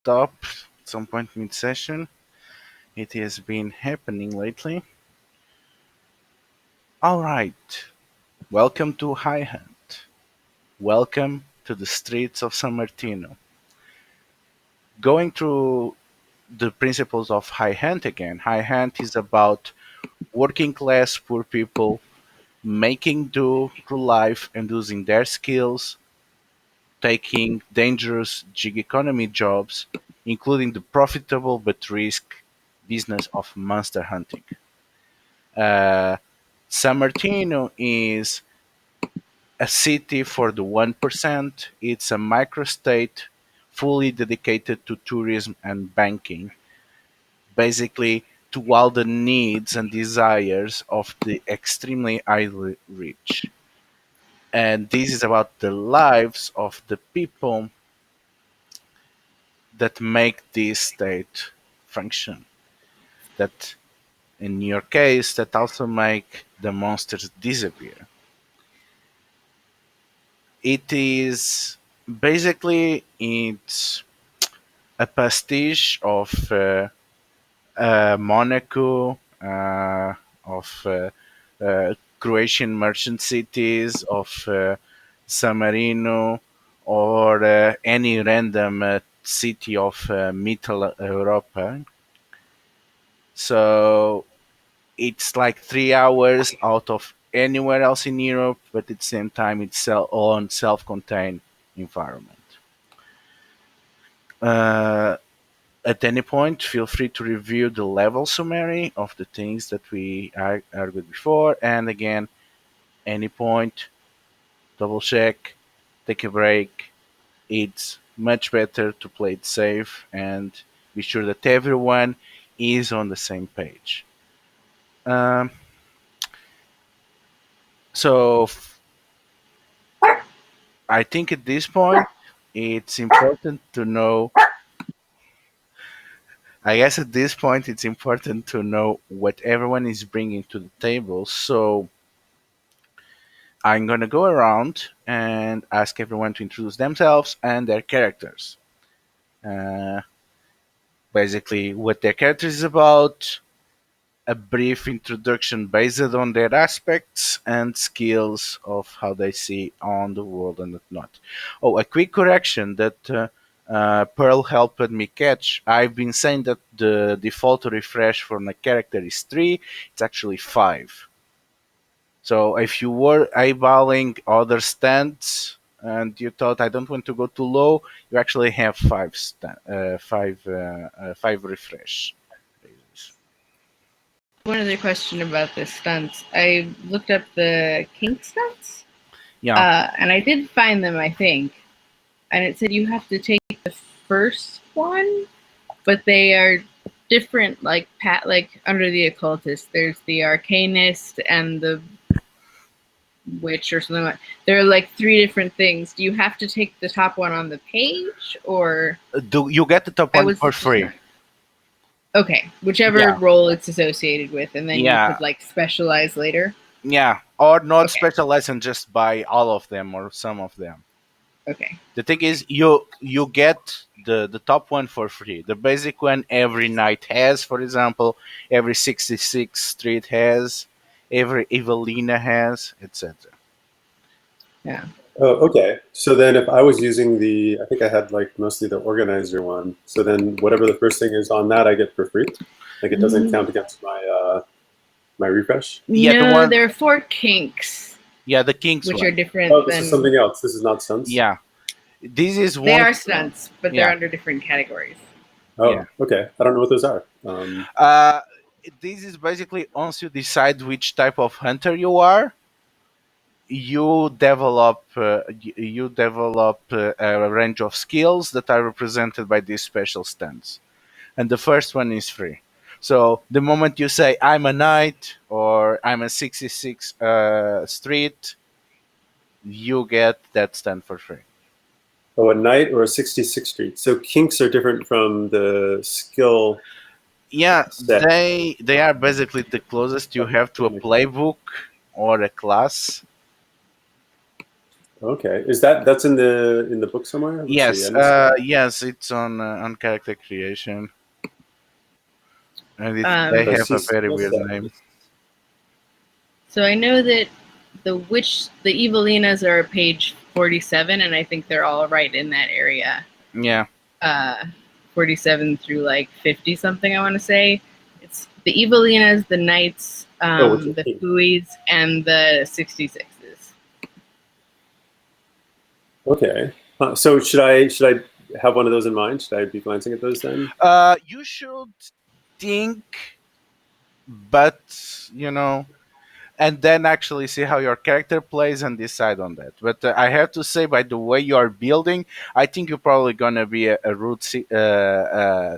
stop at some point mid-session. It has been happening lately. All right, welcome to iHunt. Welcome to the streets of San Martino. Going through the principles of iHunt again. iHunt is about working class poor people making do through life and using their skills, taking dangerous gig economy jobs, including the profitable but risk business of monster hunting. Uh, San Martino is a city for the 1%. It's a microstate fully dedicated to tourism and banking, basically to all the needs and desires of the extremely highly rich. And this is about the lives of the people that make this state function. That, in your case, that also make the monsters disappear. It is basically it's a pastiche of Monaco, Croatian merchant cities, of San Marino, or any random city of Middle Europa. So it's like 3 hours out of anywhere else in Europe, but at the same time, it's own self-contained environment. Uh, at any point, feel free to review the level summary of the things that we argued before, and again, any point, double check, take a break. It's much better to play it safe and be sure that everyone is on the same page. Um, so I think at this point, it's important to know. I guess at this point, it's important to know what everyone is bringing to the table. So I'm gonna go around and ask everyone to introduce themselves and their characters. Uh, Basically, what their character is about, a brief introduction based on their aspects and skills of how they see on the world and whatnot. Oh, a quick correction that Pearl helped me catch. I've been saying that the default refresh for my character is 3, it's actually 5. So if you were eyeballing other stands and you thought I don't want to go too low, you actually have five refresh. One other question about the stunts. I looked up the kink stunts, Yeah, and I did find them, I think. And it said you have to take the first one, but they are different. Like under the occultist, there's the arcanist and the witch or something like. There are like three different things. Do you have to take the top one on the page, or do you get the top I one was for just free? not. Okay, whichever Yeah, role it's associated with, and then you yeah, could like specialize later. yeah. Or not Okay, specialize and just buy all of them or some of them. okay. The thing is, you get the top one for free. The basic one every night has, for example, every 66th street has, every Evelina has, etc. Yeah. Oh, okay. So then if I was using I think I had like mostly the organizer one. So then whatever the first thing is on that, I get for free. Like it doesn't count against my refresh. Yeah, the No, one. there are four kinks, Yeah, the King's which are one. different Oh, this is than something else. This is not stunts. Yeah, this is they one. are stunts, but they're Yeah, under different categories. yeah. Oh, okay. I don't know what those are. Uh, this is basically once you decide which type of hunter you are, you develop a range of skills that are represented by these special stands, and the first one is free. So the moment you say I'm a knight or I'm a 66 street, you get that stand for free. Oh, a knight or a 66th street. So kinks are different from the skill Yeah, set. they are basically the closest you have to a playbook or a class. Okay, is that's in the book somewhere? Let's see. I Yes, didn't see that. yes, it's on character creation, and they Um, Oh, have see, a very skill weird set. name. so I know that the Evilinas are page 47, and I think they're all right in that area. Yeah. Uh, 47 through like 50 something, I want to say. It's the Evilinas, the Knights, Oh, which is the pink. Fuis, and the 66s. Okay. So should I have one of those in mind? Should I be glancing at those then? You should think, but you know, and then actually see how your character plays and decide on that. But I have to say, by the way you are building, I think you're probably gonna be a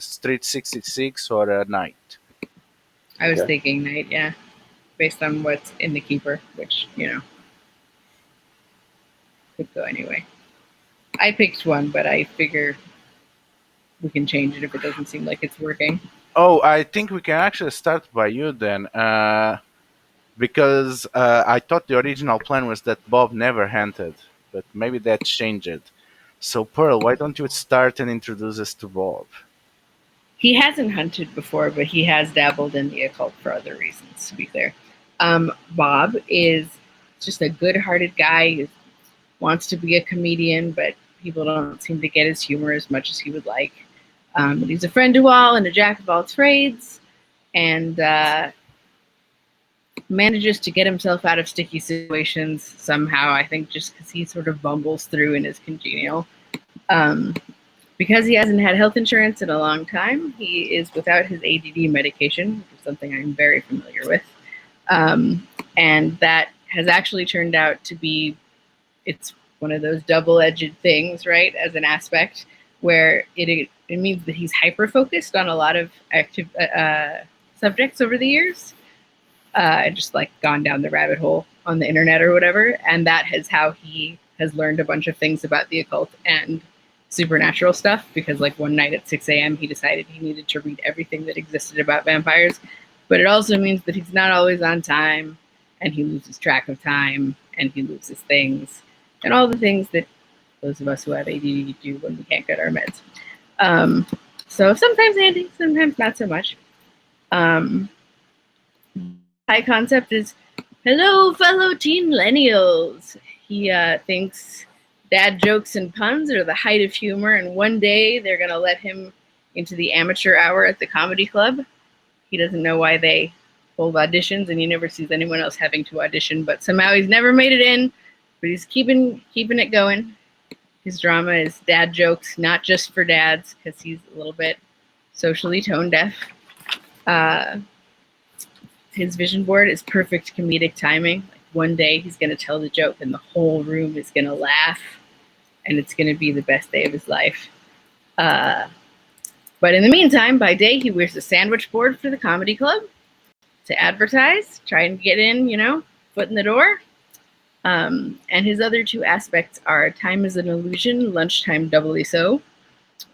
Street 66 or a Knight. I was Okay. thinking Knight, yeah, based on what's in the Keeper, which, could go anyway. I picked one, but I figure we can change it if it doesn't seem like it's working. Oh, I think we can actually start by you then. Because I thought the original plan was that Bob never hunted, but maybe that changed. So, Pearl, why don't you start and introduce us to Bob? He hasn't hunted before, but he has dabbled in the occult for other reasons, to be clear. Bob is just a good hearted guy who wants to be a comedian, but people don't seem to get his humor as much as he would like. He's a friend to all and a jack of all trades, and manages to get himself out of sticky situations somehow, I think, just because he sort of bumbles through and is congenial. Um, because he hasn't had health insurance in a long time, he is without his ADD medication, which is something I'm very familiar with. And that has actually turned out to be, it's one of those double-edged things, right? As an aspect where it means that he's hyper focused on a lot of active subjects over the years, just like gone down the rabbit hole on the internet or whatever, and that is how he has learned a bunch of things about the occult and supernatural stuff. Because like one night at 6 a.m. he decided he needed to read everything that existed about vampires, but it also means that he's not always on time, and he loses track of time, and he loses things, and all the things that those of us who have ADD do when we can't get our meds. Um, so sometimes handy, sometimes not so much. Um, High concept is, hello, fellow teen millennials. He thinks dad jokes and puns are the height of humor, and one day they're going to let him into the amateur hour at the comedy club. He doesn't know why they hold auditions, and he never sees anyone else having to audition, but somehow he's never made it in, but he's keeping it going. His drama is dad jokes, not just for dads, because he's a little bit socially tone deaf. His vision board is perfect comedic timing. Like one day he's going to tell the joke and the whole room is going to laugh, and it's going to be the best day of his life. But in the meantime, by day, he wears a sandwich board for the comedy club to advertise, try and get in, foot in the door. And his other two aspects are time is an illusion, lunchtime doubly so,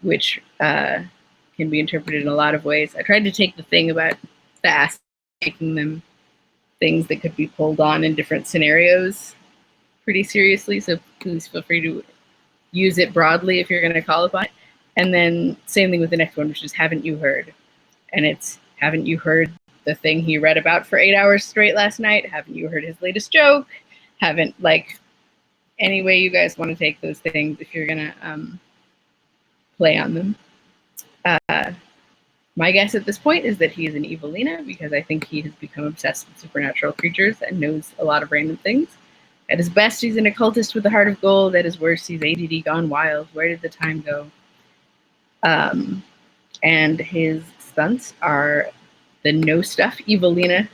which can be interpreted in a lot of ways. I tried to take the thing about the aspects, making them things that could be pulled on in different scenarios pretty seriously. So please feel free to use it broadly if you're going to call upon it. And then same thing with the next one, which is haven't you heard? And it's haven't you heard the thing he read about for 8 hours straight last night? Haven't you heard his latest joke? Haven't any way you guys want to take those things if you're going to play on them. My guess at this point is that he is an Evilina, because I think he has become obsessed with supernatural creatures and knows a lot of random things. At his best, he's an occultist with a heart of gold. At his worst, he's ADD gone wild. Where did the time go? And his stunts are the no stuff Evilina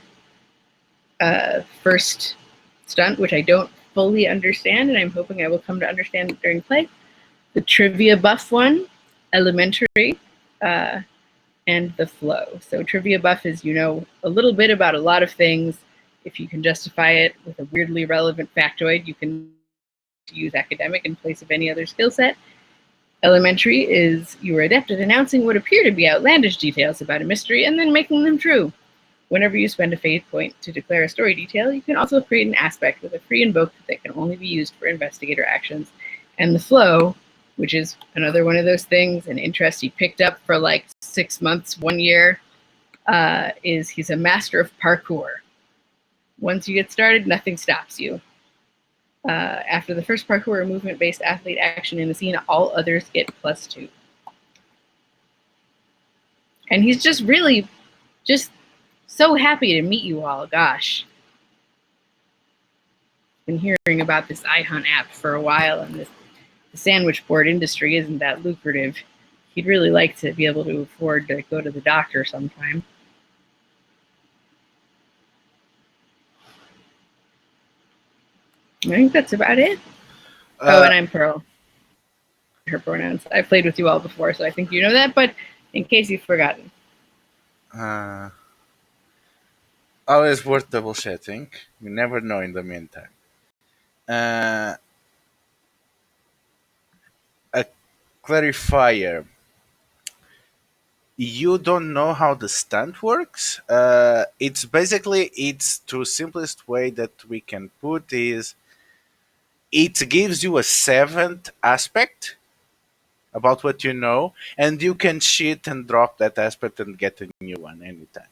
first stunt, which I don't fully understand, and I'm hoping I will come to understand it during play. The trivia buff one, elementary, and the flow. So trivia buff is a little bit about a lot of things. If you can justify it with a weirdly relevant factoid, you can use academic in place of any other skill set. Elementary is you are adept at announcing what appear to be outlandish details about a mystery and then making them true. Whenever you spend a fate point to declare a story detail, you can also create an aspect with a free invoke that can only be used for investigator actions. And the flow, which is another one of those things, an interest he picked up for like 6 months, 1 year, is he's a master of parkour. Once you get started, nothing stops you. After the first parkour or movement-based athlete action in the scene, all others get +2. And he's just really just so happy to meet you all. Gosh. Been hearing about this iHunt app for a while, and the sandwich board industry isn't that lucrative. He'd really like to be able to afford to go to the doctor sometime. I think that's about it. And I'm Pearl. Her pronouns. I've played with you all before, so I think you know that, but in case you've forgotten. Always worth double checking. You never know in the meantime. A clarifier. You don't know how the stunt works? It's the simplest way that we can put is it gives you a seventh aspect about what you know, and you can cheat and drop that aspect and get a new one anytime.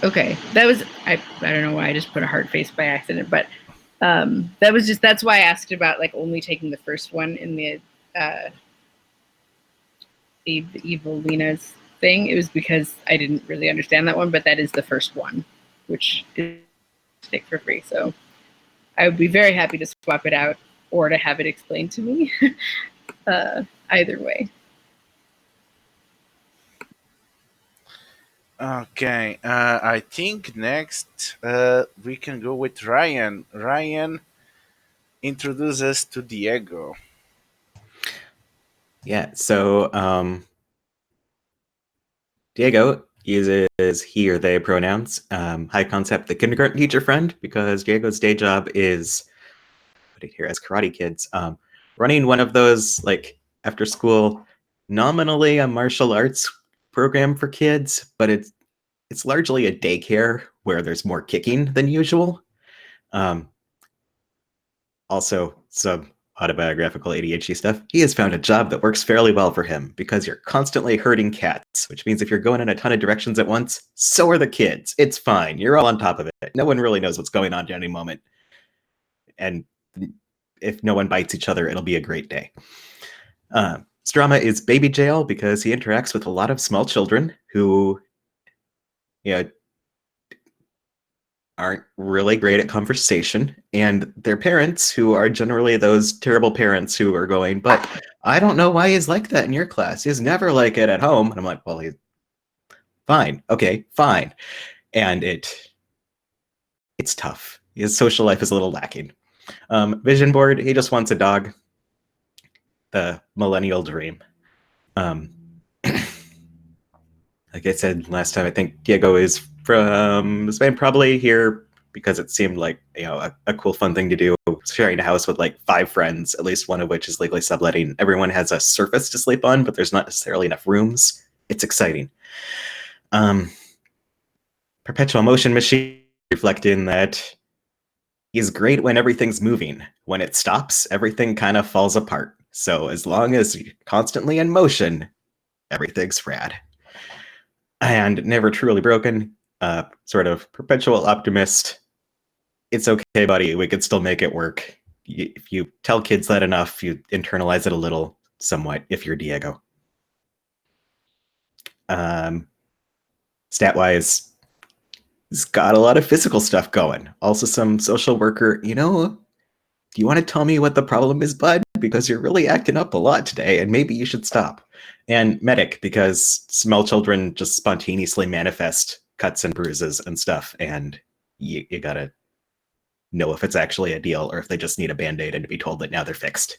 Okay, that was I don't know why I just put a heart face by accident, but that's why I asked about like only taking the first one in the evil Lena's thing. It was because I didn't really understand that one, but that is the first one, which is stick for free. So I would be very happy to swap it out or to have it explained to me. Either way. Okay, I think next we can go with Ryan. Ryan, introduce us to Diego. Yeah, so Diego uses he or they pronouns. High concept, the kindergarten teacher friend, because Diego's day job is, put it here as Karate Kids, running one of those like after school, nominally a martial arts program for kids, but it's largely a daycare where there's more kicking than usual. Also, some autobiographical ADHD stuff. He has found a job that works fairly well for him because you're constantly herding cats, which means if you're going in a ton of directions at once, so are the kids. It's fine. You're all on top of it. No one really knows what's going on at any moment. And if no one bites each other, it'll be a great day. Strama is baby jail because he interacts with a lot of small children who, aren't really great at conversation, and their parents, who are generally those terrible parents who are going, but I don't know why he's like that in your class. He's never like it at home. And I'm like, well, he's fine. Okay, fine. And it's tough. His social life is a little lacking. Vision board, he just wants a dog. The millennial dream. Like I said last time, I think Diego is from Spain, probably here because it seemed like a cool, fun thing to do. Sharing a house with like 5 friends, at least one of which is legally subletting. Everyone has a surface to sleep on, but there's not necessarily enough rooms. It's exciting. Perpetual motion machine, reflecting that he's great when everything's moving. When it stops, everything kind of falls apart. So as long as you're constantly in motion, everything's rad. And never truly broken, sort of perpetual optimist. It's okay, buddy. We could still make it work. If you tell kids that enough, you internalize it a little, somewhat, if you're Diego. Stat-wise, he's got a lot of physical stuff going. Also some social worker, do you want to tell me what the problem is, bud? Because you're really acting up a lot today, and maybe you should stop. And medic, because small children just spontaneously manifest cuts and bruises and stuff, and you gotta know if it's actually a deal or if they just need a band-aid and to be told that now they're fixed.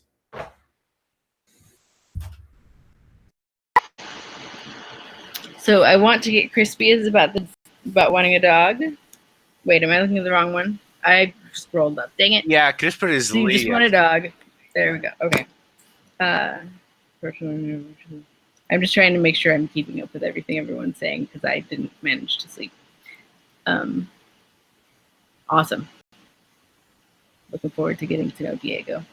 So I want to get crispy is about wanting a dog. Wait, am I looking at the wrong one? I scrolled up. Dang it. Yeah, CRISPR is so you Lee. just want a dog. There we go. Okay. I I'm just trying to make sure I'm keeping up with everything everyone's saying because I didn't manage to sleep. Awesome. Looking forward to getting to know Diego.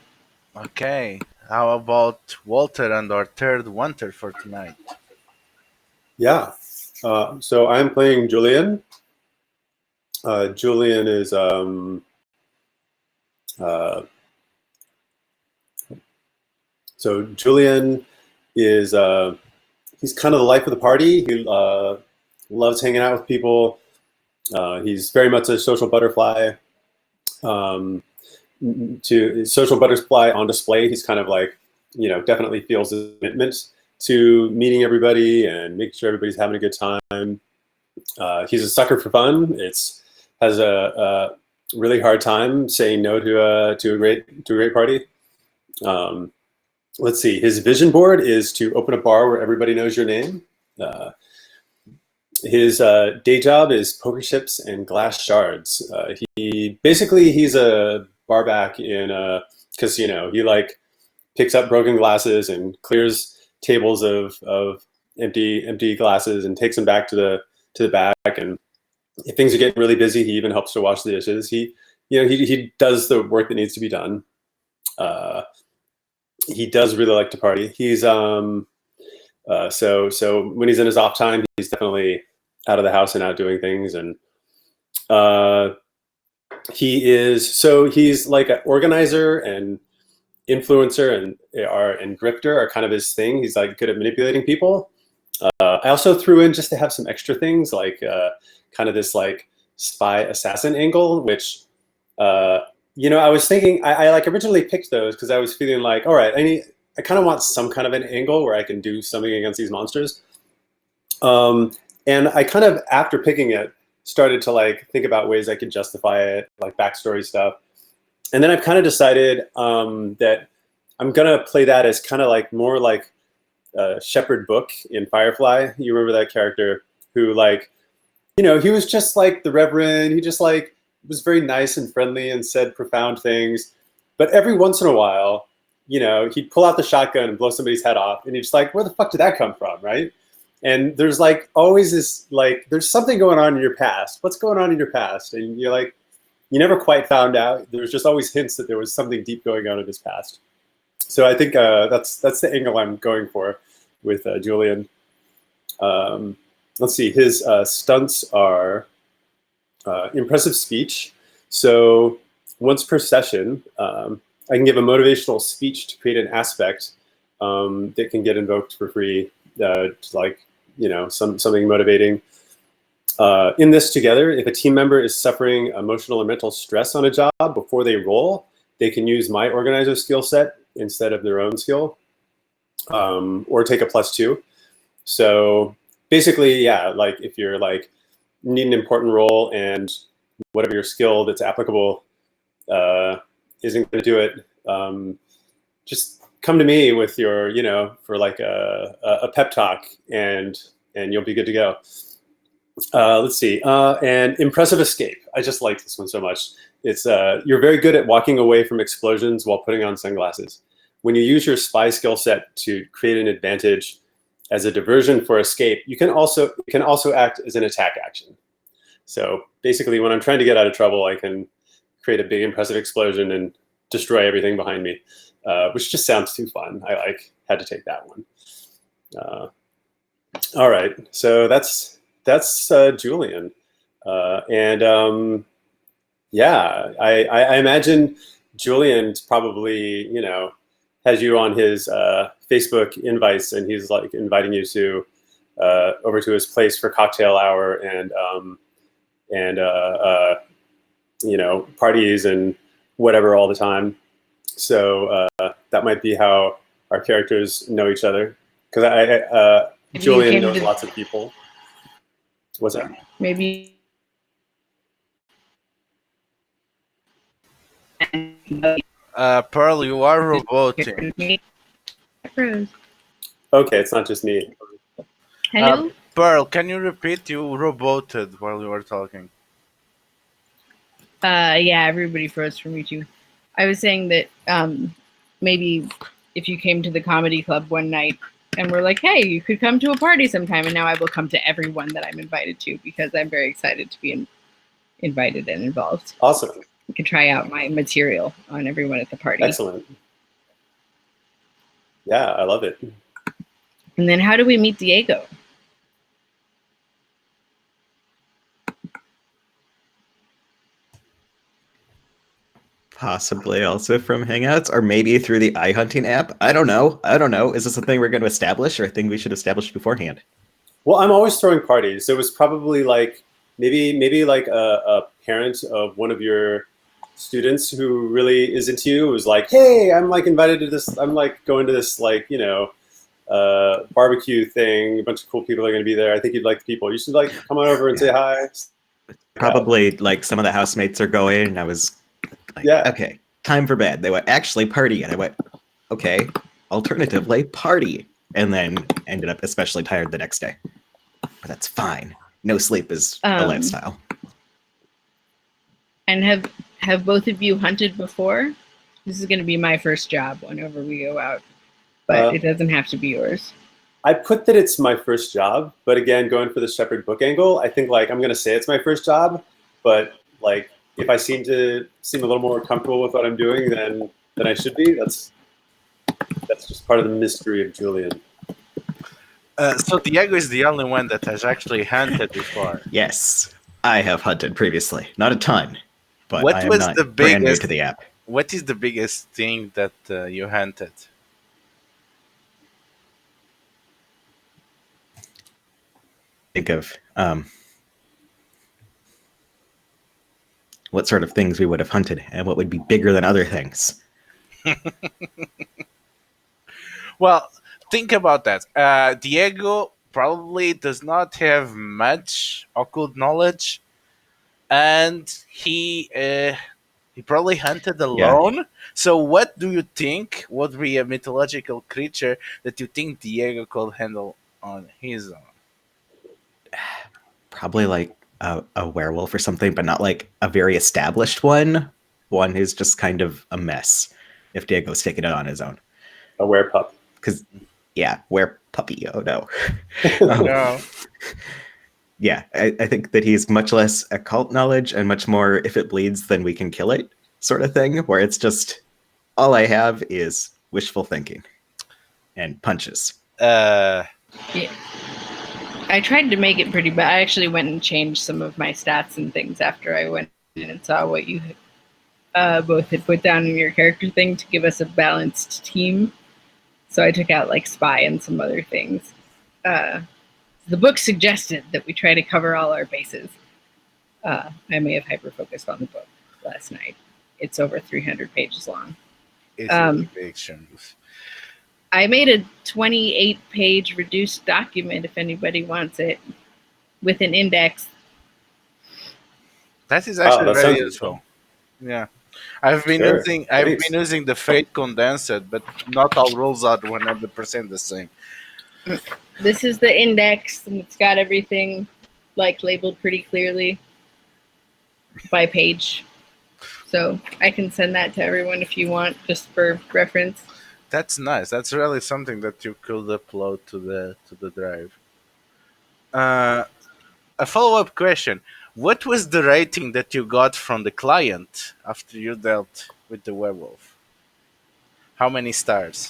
Okay. How about Walter and our third wonder for tonight? Yeah. So I'm playing Julian. Julian is so Julian is he's kind of the life of the party. He loves hanging out with people. He's very much a social butterfly. To social butterfly on display, he's kind of like, definitely feels his commitment to meeting everybody and making sure everybody's having a good time. He's a sucker for fun. Has a really hard time saying no to a great party. Let's see. His vision board is to open a bar where everybody knows your name. His day job is poker chips and glass shards. He's a barback in a casino. He like picks up broken glasses and clears tables of empty glasses and takes them back to the back. And if things are getting really busy, he even helps to wash the dishes. He does the work that needs to be done. He does really like to party. He's so when he's in his off time, he's definitely out of the house and out doing things. And he's like an organizer and influencer and grifter are kind of his thing. He's like good at manipulating people. I also threw in just to have some extra things like kind of this like spy assassin angle, which I was thinking I like originally picked those because I was feeling like, all right, I kind of want some kind of an angle where I can do something against these monsters. And I kind of, after picking it, started to like think about ways I could justify it, like backstory stuff. And then I've kind of decided that I'm gonna play that as kind of like more like Shepherd Book in Firefly. You remember that character who like, he was just like the Reverend. He just like was very nice and friendly and said profound things. But every once in a while, he'd pull out the shotgun and blow somebody's head off. And you're just like, where the fuck did that come from, right? And there's like always this, like, there's something going on in your past. What's going on in your past? And you're like, you never quite found out. There's just always hints that there was something deep going on in his past. So I think that's the angle I'm going for with Julian. Let's see, his stunts are impressive speech. So once per session, I can give a motivational speech to create an aspect that can get invoked for free, like, something motivating. In this together, if a team member is suffering emotional or mental stress on a job before they roll, they can use my organizer skill set instead of their own skill, or take a +2. So basically, yeah, like if you're like need an important role and whatever your skill that's applicable isn't going to do it, just come to me with your, for like a pep talk, and you'll be good to go. Let's see, and impressive escape. I just like this one so much. It's you're very good at walking away from explosions while putting on sunglasses. When you use your spy skill set to create an advantage as a diversion for escape, it can also act as an attack action. So basically, when I'm trying to get out of trouble, I can create a big impressive explosion and destroy everything behind me, which just sounds too fun. I had to take that one. All right, so that's Julian, and yeah, I imagine Julian's probably has you on his Facebook invites, and he's like inviting you to over to his place for cocktail hour and parties and whatever all the time. So that might be how our characters know each other, because Julian knows lots of people. What's that? Maybe. Pearl, you are roboting. Okay, it's not just me. Hello? Pearl, can you repeat? You roboted while you were talking. Yeah, everybody froze for me too. I was saying that maybe if you came to the comedy club one night and we're like, hey, you could come to a party sometime. And now I will come to everyone that I'm invited to because I'm very excited to be invited and involved. Awesome. You can try out my material on everyone at the party. Excellent. Yeah, I love it. And then how do we meet Diego? Possibly also from Hangouts, or maybe through the iHunting app. I don't know. Is this a thing we're going to establish, or a thing we should establish beforehand? Well, I'm always throwing parties. It was probably like maybe like a parent of one of your students who really is into you was like, hey, I'm like invited to this. I'm like going to this like barbecue thing. A bunch of cool people are going to be there. I think you'd like the people. You should like come on over and say hi. Probably like some of the housemates are going, and I was like, okay, time for bed. They went, actually party, and I went, okay, alternatively party, and then ended up especially tired the next day. But that's fine. No sleep is a lifestyle. And have both of you hunted before? This is going to be my first job whenever we go out, but it doesn't have to be yours. I put that it's my first job, but again, going for the shepherd book angle, I think like I'm going to say it's my first job, but like if I seem a little more comfortable with what I'm doing than I should be, that's just part of the mystery of Julian. So Diego is the only one that has actually hunted before. Yes, I have hunted previously. Not a ton, but I am not brand new to the app. What is the biggest thing that you hunted? Think of what sort of things we would have hunted and what would be bigger than other things. Well, think about that. Diego probably does not have much occult knowledge, and he probably hunted alone. Yeah. So what do you think would be a mythological creature that you think Diego could handle on his own? Probably like a werewolf or something, but not like a very established one. One who's just kind of a mess if Diego's taking it on his own. A werepup. Because, yeah, werepuppy. Oh, no. No. Yeah, I think that he's much less occult knowledge and much more if it bleeds, then we can kill it sort of thing, where it's just all I have is wishful thinking and punches. Yeah. I tried to make it pretty bad. I actually went and changed some of my stats and things after I went in and saw what you both had put down in your character thing to give us a balanced team. So I took out like spy and some other things. The book suggested that we try to cover all our bases. I may have hyper-focused on the book last night. It's over 300 pages long. It's really big. I made a 28-page reduced document if anybody wants it, with an index. That is actually very useful. Yeah. I've been using the Fate Condensed, but not all rules are 100% the same. This is the index, and it's got everything like labeled pretty clearly by page. So I can send that to everyone if you want, just for reference. That's nice. That's really something that you could upload to the drive. A follow-up question. What was the rating that you got from the client after you dealt with the werewolf? How many stars?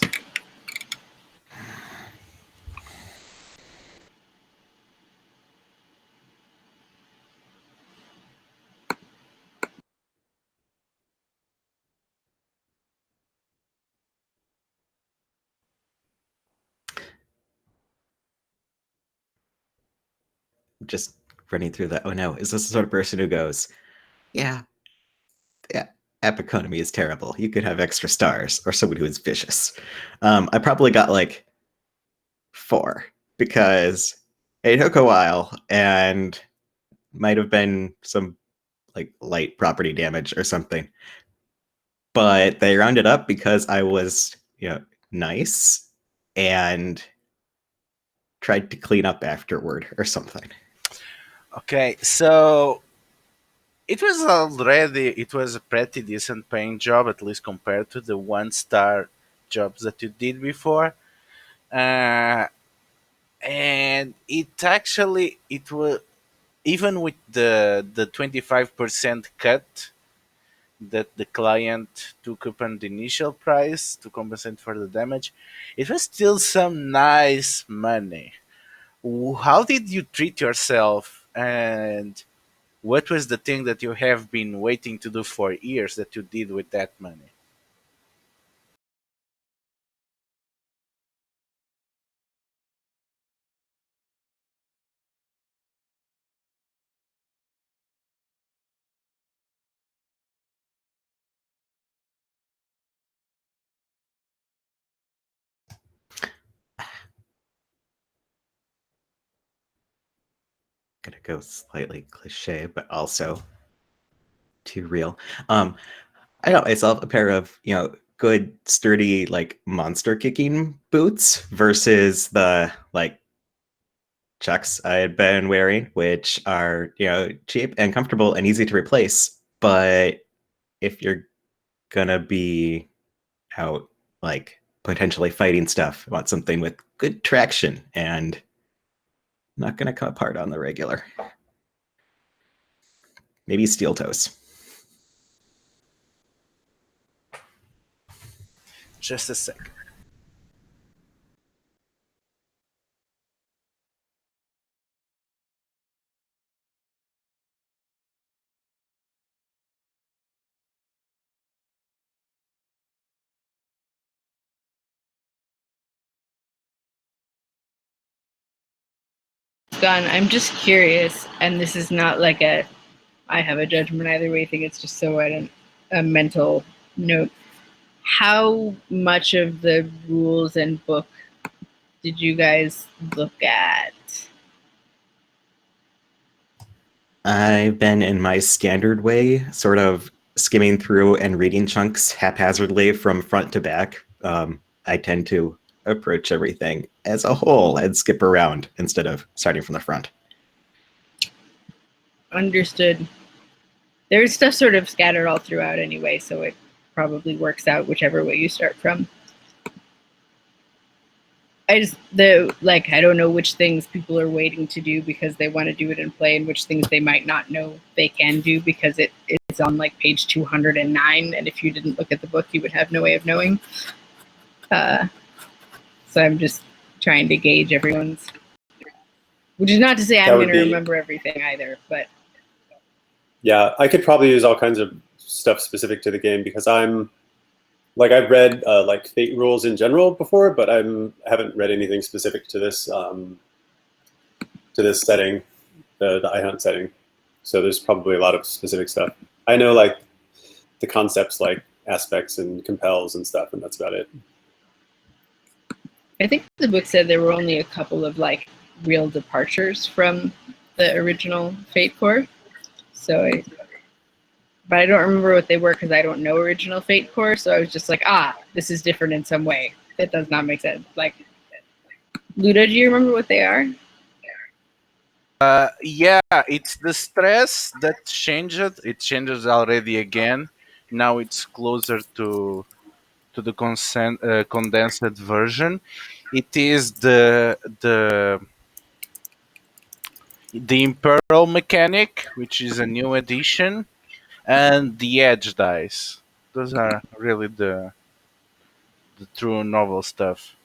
Just running through that. Oh no, is this the sort of person who goes, yeah, app economy is terrible. You could have extra stars, or someone who is vicious. I probably got like 4 because it took a while and might have been some like light property damage or something. But they rounded up because I was, nice and tried to clean up afterward or something. Okay, so it was a pretty decent paying job, at least compared to the 1-star jobs that you did before. uh, and it was even with the 25% cut that the client took upon the initial price to compensate for the damage, it was still some nice money. How did you treat yourself, and what was the thing that you have been waiting to do for years that you did with that money? Gonna go slightly cliche, but also too real. Um, I got myself a pair of, good sturdy like monster kicking boots versus the like chucks I had been wearing, which are, cheap and comfortable and easy to replace. But if you're gonna be out like potentially fighting stuff, I want something with good traction and not gonna come apart on the regular. Maybe steel toes. Just a second. Gun, I'm just curious, and this is not like a I have a judgment either way thing, it's just so I don't a mental note. How much of the rules and book did you guys look at? I've been in my standard way, sort of skimming through and reading chunks haphazardly from front to back. I tend to approach everything as a whole and skip around instead of starting from the front. Understood. There's stuff sort of scattered all throughout anyway, so it probably works out whichever way you start from. I don't know which things people are waiting to do because they want to do it in play, and which things they might not know they can do because it's on like page 209, and if you didn't look at the book, you would have no way of knowing. So I'm just trying to gauge everyone's, which is not to say I'm going to remember everything either, but yeah, I could probably use all kinds of stuff specific to the game because I've read like Fate rules in general before, but I haven't read anything specific to this setting, the iHunt setting. So there's probably a lot of specific stuff. I know like the concepts like aspects and compels and stuff, and that's about it. I think the book said there were only a couple of like real departures from the original Fate Core. But I don't remember what they were because I don't know original Fate Core. So I was just like, this is different in some way. That does not make sense. Like, Luda, do you remember what they are? Yeah, it's the stress that changed. It changes already again. Now it's closer to the condensed version. It is the Imperial mechanic, which is a new addition, and the Edge dice. Those are really the true novel stuff.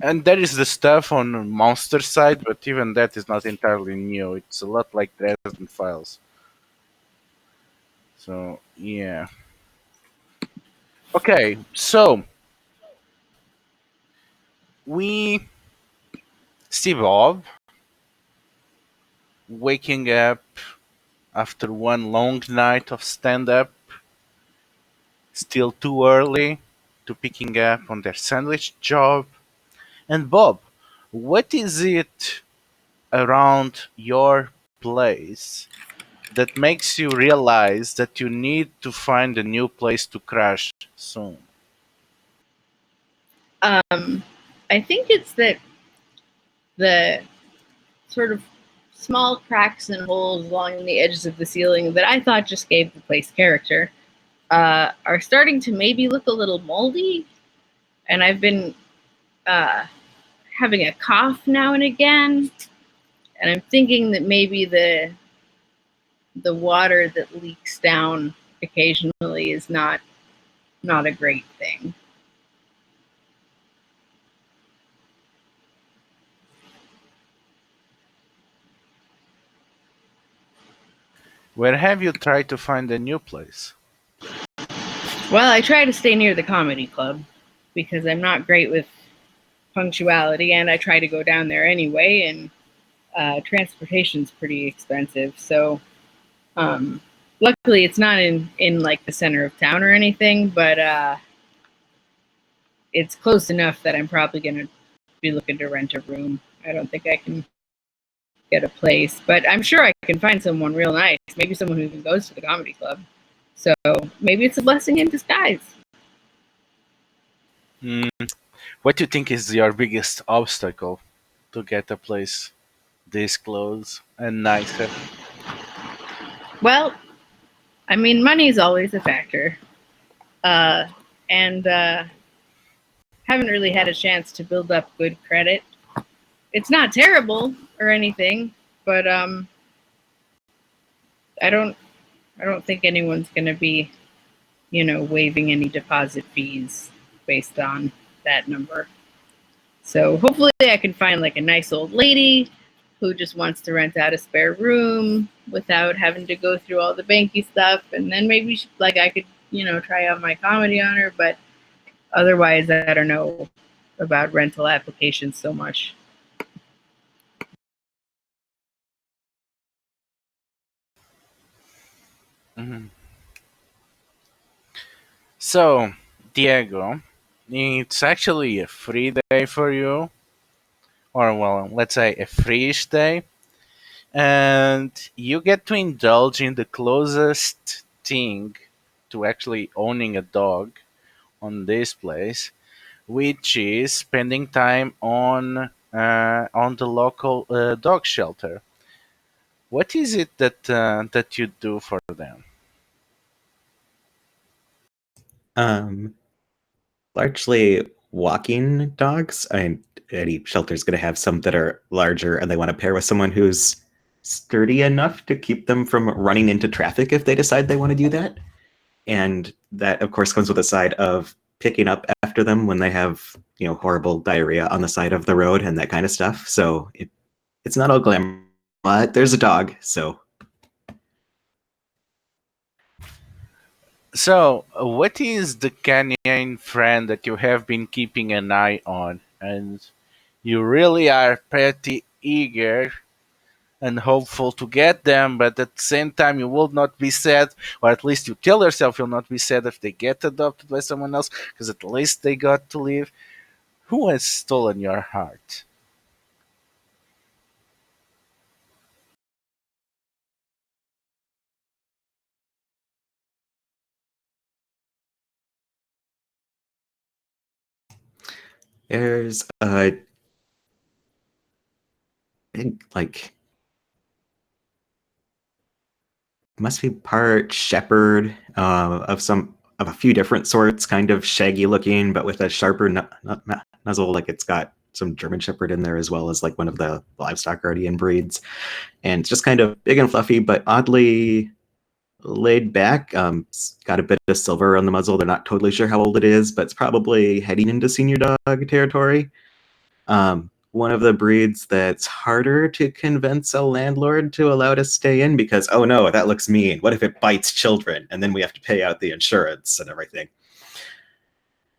And there is the stuff on monster side, but even that is not entirely new. It's a lot like Dresden Files. So yeah. Okay, so we see Bob waking up after one long night of stand up, still too early to picking up on their sandwich job. And Bob, what is it around your place that makes you realize that you need to find a new place to crash soon? I think it's that the sort of small cracks and holes along the edges of the ceiling that I thought just gave the place character are starting to maybe look a little moldy. And I've been having a cough now and again, and I'm thinking that maybe the water that leaks down occasionally is not a great thing. Where have you tried to find a new place? Well, I try to stay near the comedy club because I'm not great with punctuality, and I try to go down there anyway, and transportation's pretty expensive. So, luckily, it's not in like the center of town or anything, but it's close enough that I'm probably gonna be looking to rent a room. I don't think I can get a place, but I'm sure I can find someone real nice. Maybe someone who even goes to the comedy club. So maybe it's a blessing in disguise. Hmm. What do you think is your biggest obstacle to get a place this close and nicer? Well, I mean, money is always a factor, and haven't really had a chance to build up good credit. It's not terrible or anything, but I don't I don't think anyone's going to be, waiving any deposit fees based on that number. So hopefully I can find like a nice old lady who just wants to rent out a spare room without having to go through all the banky stuff, and then maybe like I could, try out my comedy on her, but otherwise I don't know about rental applications so much. Mhm. So, Diego, it's actually a free day for you, or well, let's say a freeish day, and you get to indulge in the closest thing to actually owning a dog on this place, which is spending time on the local dog shelter. What is it that you do for them? Um, Largely walking dogs. I mean, any shelter's going to have some that are larger, and they want to pair with someone who's sturdy enough to keep them from running into traffic if they decide they want to do that. And that, of course, comes with a side of picking up after them when they have, horrible diarrhea on the side of the road and that kind of stuff. So it's not all glamour, but there's a dog. So So, what is the canine friend that you have been keeping an eye on, and you really are pretty eager and hopeful to get them, but at the same time, you will not be sad, or at least you tell yourself you'll not be sad if they get adopted by someone else, because at least they got to live. Who has stolen your heart? there's a big, like, must be part shepherd of a few different sorts, kind of shaggy looking, but with a sharper muzzle. Like it's got some German shepherd in there as well as like one of the livestock guardian breeds, and it's just kind of big and fluffy, but oddly laid back. It's got a bit of silver on the muzzle. They're not totally sure how old it is, but it's probably heading into senior dog territory. One of the breeds that's harder to convince a landlord to allow to stay in because, oh no, that looks mean. What if it bites children? And then we have to pay out the insurance and everything.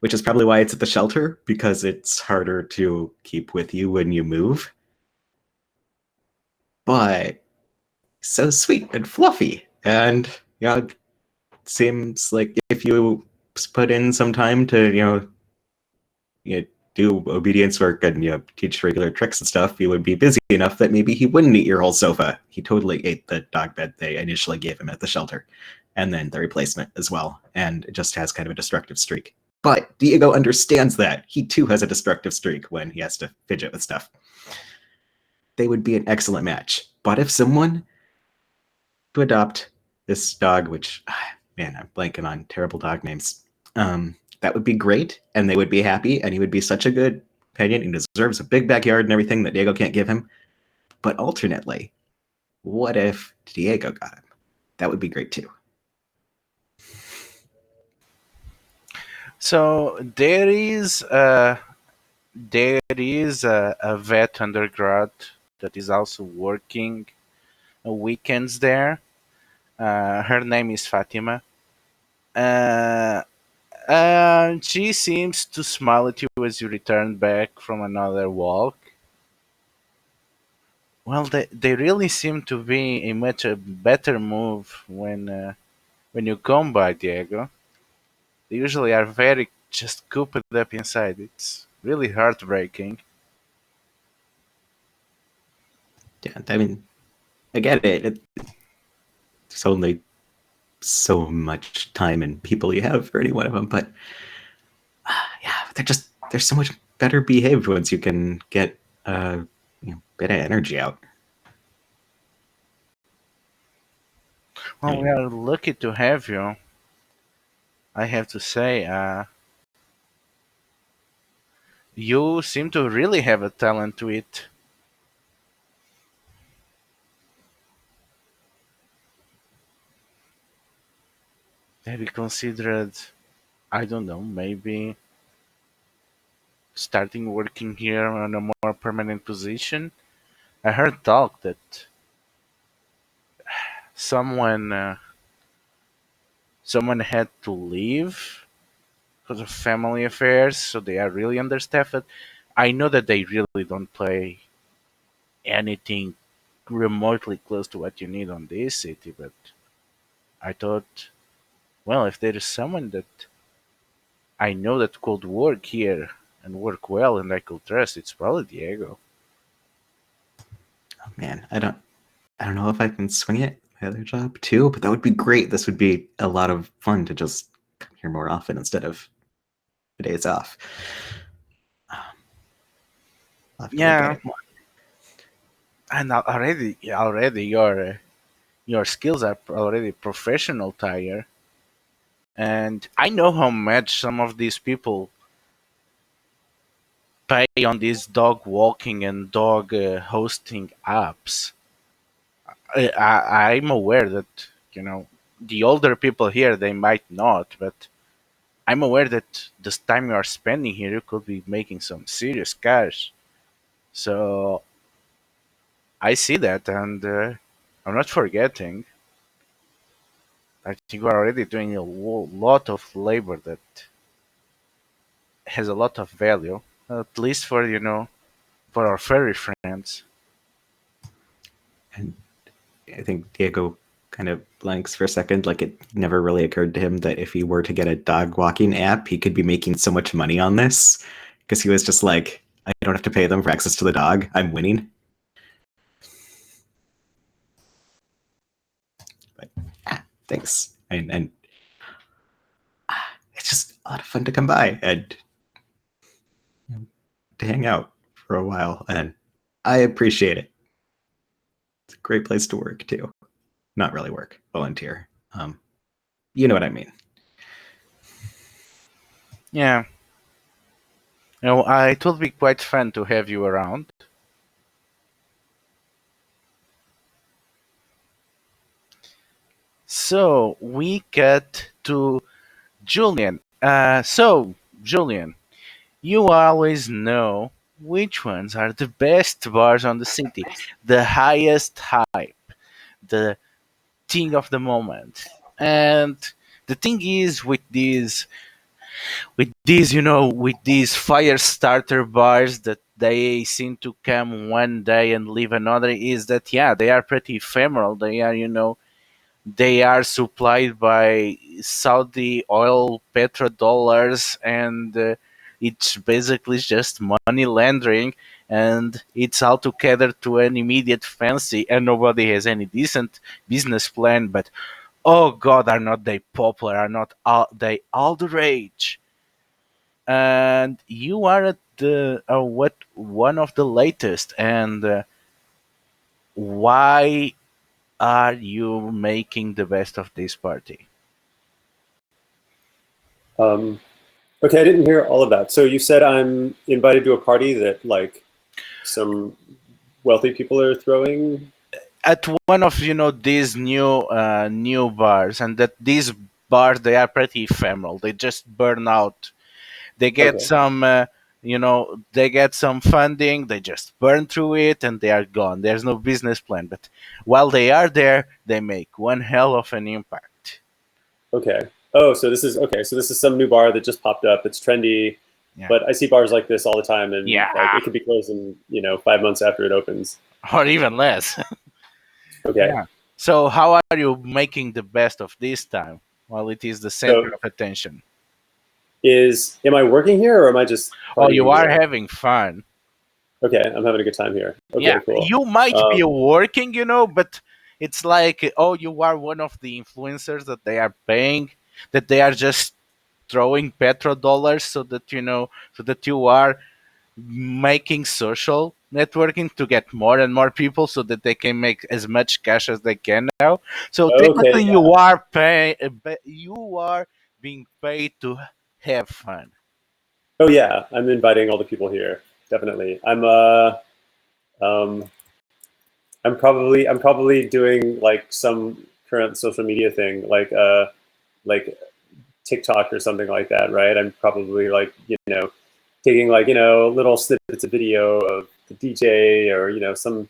Which is probably why it's at the shelter, because it's harder to keep with you when you move. But so sweet and fluffy. And, it seems like if you put in some time to, do obedience work and teach regular tricks and stuff, he would be busy enough that maybe he wouldn't eat your whole sofa. He totally ate the dog bed they initially gave him at the shelter, and then the replacement as well. And it just has kind of a destructive streak. But Diego understands that he too has a destructive streak when he has to fidget with stuff. They would be an excellent match. But if someone to adopt this dog, which man, I'm blanking on terrible dog names. That would be great, and they would be happy, and he would be such a good opinion, he deserves a big backyard and everything that Diego can't give him. But alternately, what if Diego got him? That would be great too. So there is a vet undergrad that is also working weekends there. Her name is Fatima. Uh, and she seems to smile at you as you return back from another walk. Well, they really seem to be in much a better mood when you come by, Diego. They usually are very just cooped up inside. It's really heartbreaking. Yeah, I mean, I get it. It's only so much time and people you have for any one of them, but yeah, they're so much better behaved once you can get a bit of energy out. I Well, we mean, are lucky to have you. I have to say, you seem to really have a talent to it. Have you considered, I don't know, maybe starting working here on a more permanent position? I heard talk that someone someone had to leave because of family affairs, so they are really understaffed. I know that they really don't play anything remotely close to what you need on this city, but I thought, well, if there is someone that I know that could work here and work well and I could trust, it's probably Diego. oh man, I don't know if I can swing it my other job too, but that would be great. This would be a lot of fun to just come here more often instead of the days off. Um, I'll have to look at Yeah, it more. and already your skills are already professional tire, and I know how much some of these people pay on these dog walking and dog hosting apps. I'm aware that the older people here they might not, but I'm aware that this time you are spending here, you could be making some serious cash. So I see that, and I'm not forgetting. I think we're already doing a lot of labor that has a lot of value, at least for for our furry friends. And I think Diego kind of blanks for a second. Like it never really occurred to him that if he were to get a dog walking app, he could be making so much money on this because he was just like, I don't have to pay them for access to the dog. I'm winning. But thanks. And it's just a lot of fun to come by and to hang out for a while. And I appreciate it. It's a great place to work too. Not really work, volunteer. You know what I mean. Yeah, it will be quite fun to have you around. So we get to Julian. Julian, you always know which ones are the best bars on the city, the highest hype, the thing of the moment. And the thing is with these fire starter bars that they seem to come one day and leave another is that yeah, they are pretty ephemeral. They are, they are supplied by Saudi oil petrodollars, and it's basically just money laundering, and it's all together to an immediate fancy, and nobody has any decent business plan. But oh God, are not they popular? Are not they all the rage? And you are at the what one of the latest, and why are you making the best of this party? Um, Okay, I didn't hear all of that. So you said I'm invited to a party that like some wealthy people are throwing. At one of these new bars, and that these bars, they are pretty ephemeral. They just burn out. They get Okay, some they get some funding, they just burn through it, and they are gone. There's no business plan, but while they are there, they make one hell of an impact. okay. Oh, so this is okay. So this is some new bar that just popped up. It's trendy, Yeah. but I see bars like this all the time, and like Yeah. it could be closed in 5 months after it opens. Or even less. Okay, Yeah. So how are you making the best of this time while it is the center so of attention? am I working here or am I just Oh, you partying are here? having fun. Okay, I'm having a good time here. Yeah, Okay, cool. you might be Um, working, but it's like, oh, you are one of the influencers that they are paying, that they are just throwing petrodollars so that you are making social networking to get more and more people so that they can make as much cash as they can now. So okay, technically yeah. you are being paid to have fun. Oh yeah, I'm inviting all the people here. Definitely. Um, I'm probably doing like some current social media thing, like TikTok or something like that, right? I'm probably like taking like little snippets of video of the DJ or some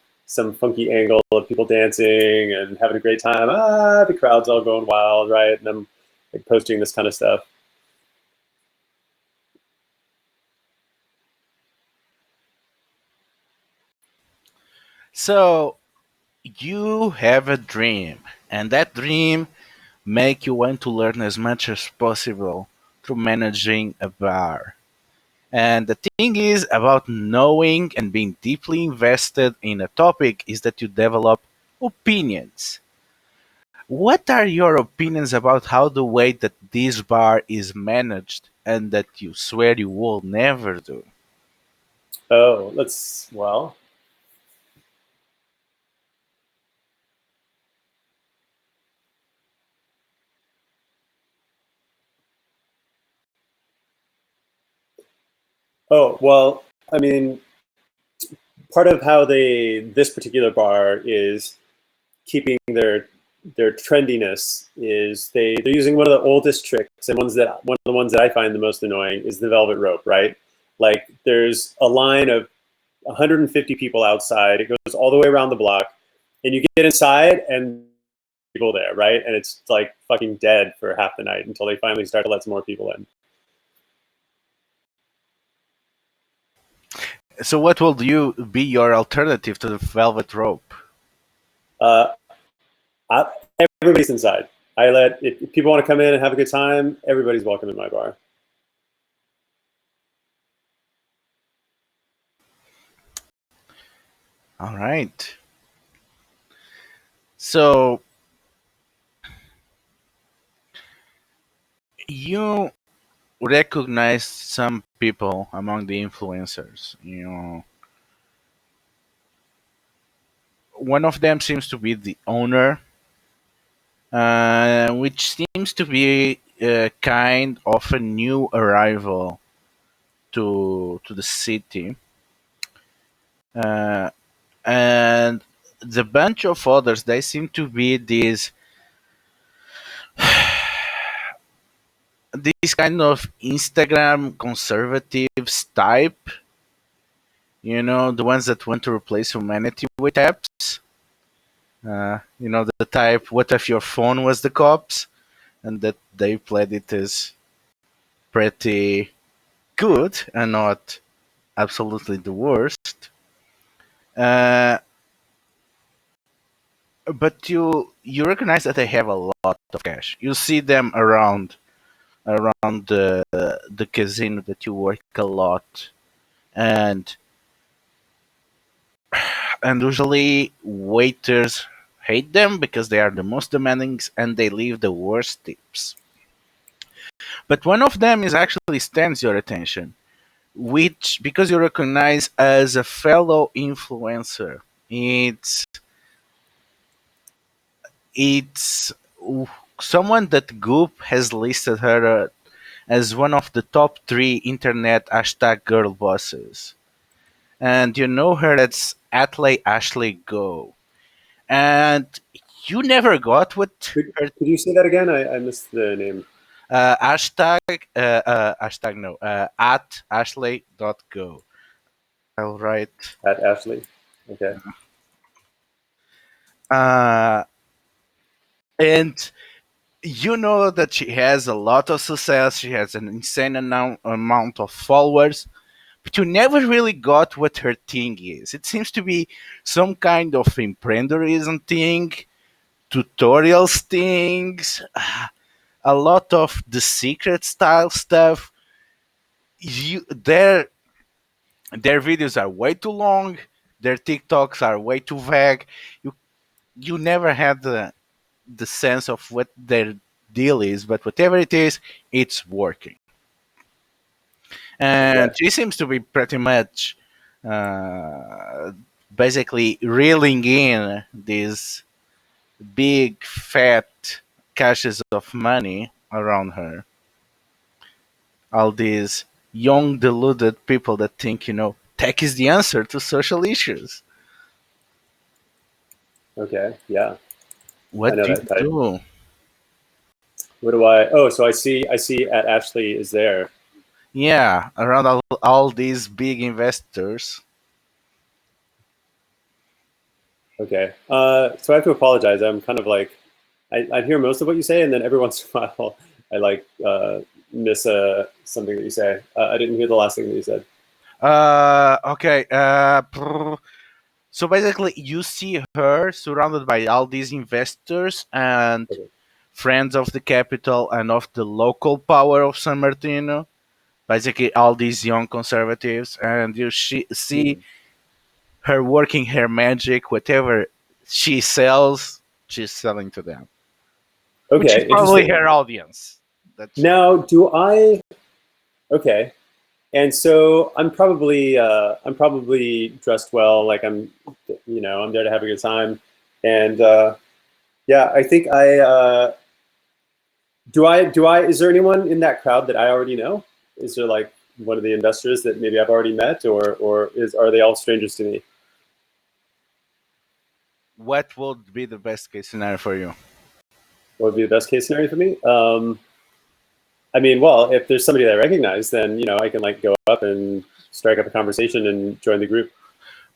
funky angle of people dancing and having a great time. The crowd's all going wild, right? And I'm like posting this kind of stuff. So you have a dream, and that dream make you want to learn as much as possible through managing a bar. And the thing is about knowing and being deeply invested in a topic is that you develop opinions. What are your opinions about how the way that this bar is managed and that you swear you will never do? Oh, well. Oh, well, I mean, part of how this particular bar is keeping their trendiness is they're using one of the oldest tricks, and one of the ones that I find the most annoying is the velvet rope, right? Like there's a line of 150 people outside. It goes all the way around the block, and you get inside and people there, right? And it's like fucking dead for half the night until they finally start to let some more people in. So what will you be your alternative to the velvet rope? Uh, I, everybody's inside. If people want to come in and have a good time, everybody's welcome in my bar. All right. So you recognize some people among the influencers. One of them seems to be the owner, which seems to be kind of a new arrival to the city, uh, and the bunch of others, they seem to be these kind of Instagram conservatives type. The ones that want to replace humanity with apps. The type, what if your phone was the cops? And that they played it as pretty good and not absolutely the worst. Uh, but you recognize that they have a lot of cash. You see them around the casino that you work a lot, and usually waiters hate them because they are the most demanding and they leave the worst tips. But one of them is actually stands your attention, which because you recognize as a fellow influencer. It's someone that Goop has listed her as one of the top 3 internet hashtag girl bosses. And you know her as Atley Ashley Go. And you never got with Could you say that again? I missed the name. hashtag no, at ashley.go. I'll write. At Ashley. Okay. Uh, and you know that she has a lot of success. She has an insane amount of followers, but you never really got what her thing is. It seems to be some kind of empreneurism thing, tutorials things, a lot of the secret style stuff. Their videos are way too long. Their TikToks are way too vague. You you never had the sense of what their deal is, but whatever it is, it's working. Okay. And she seems to be pretty much uh, basically reeling in these big fat caches of money around her. All these young deluded people that think tech is the answer to social issues. Okay. Yeah. I What know do that you type. do? What do I? Oh, so I see at Ashley is there. Yeah, around all these big investors. Okay. So I have to apologize. I'm kind of like, I hear most of what you say, and then every once in a while, I like miss something that you say. I didn't hear the last thing that you said. Okay. So basically, you see her surrounded by all these investors and Okay. friends of the capital and of the local power of San Martino. Basically, all these young conservatives, and you see Hmm. her working her magic. Whatever she sells, she's selling to them, which is Okay. probably Interesting. her audience. That's Now, do I? Okay. And so I'm probably dressed well, like I'm there to have a good time, and yeah, I think I is there anyone in that crowd that I already know? Is there like one of the investors that maybe I've already met, or are they all strangers to me? what would be the best case scenario for you. What would be the best case scenario for me? I mean, well, if there's somebody that I recognize, then I can like go up and strike up a conversation and join the group.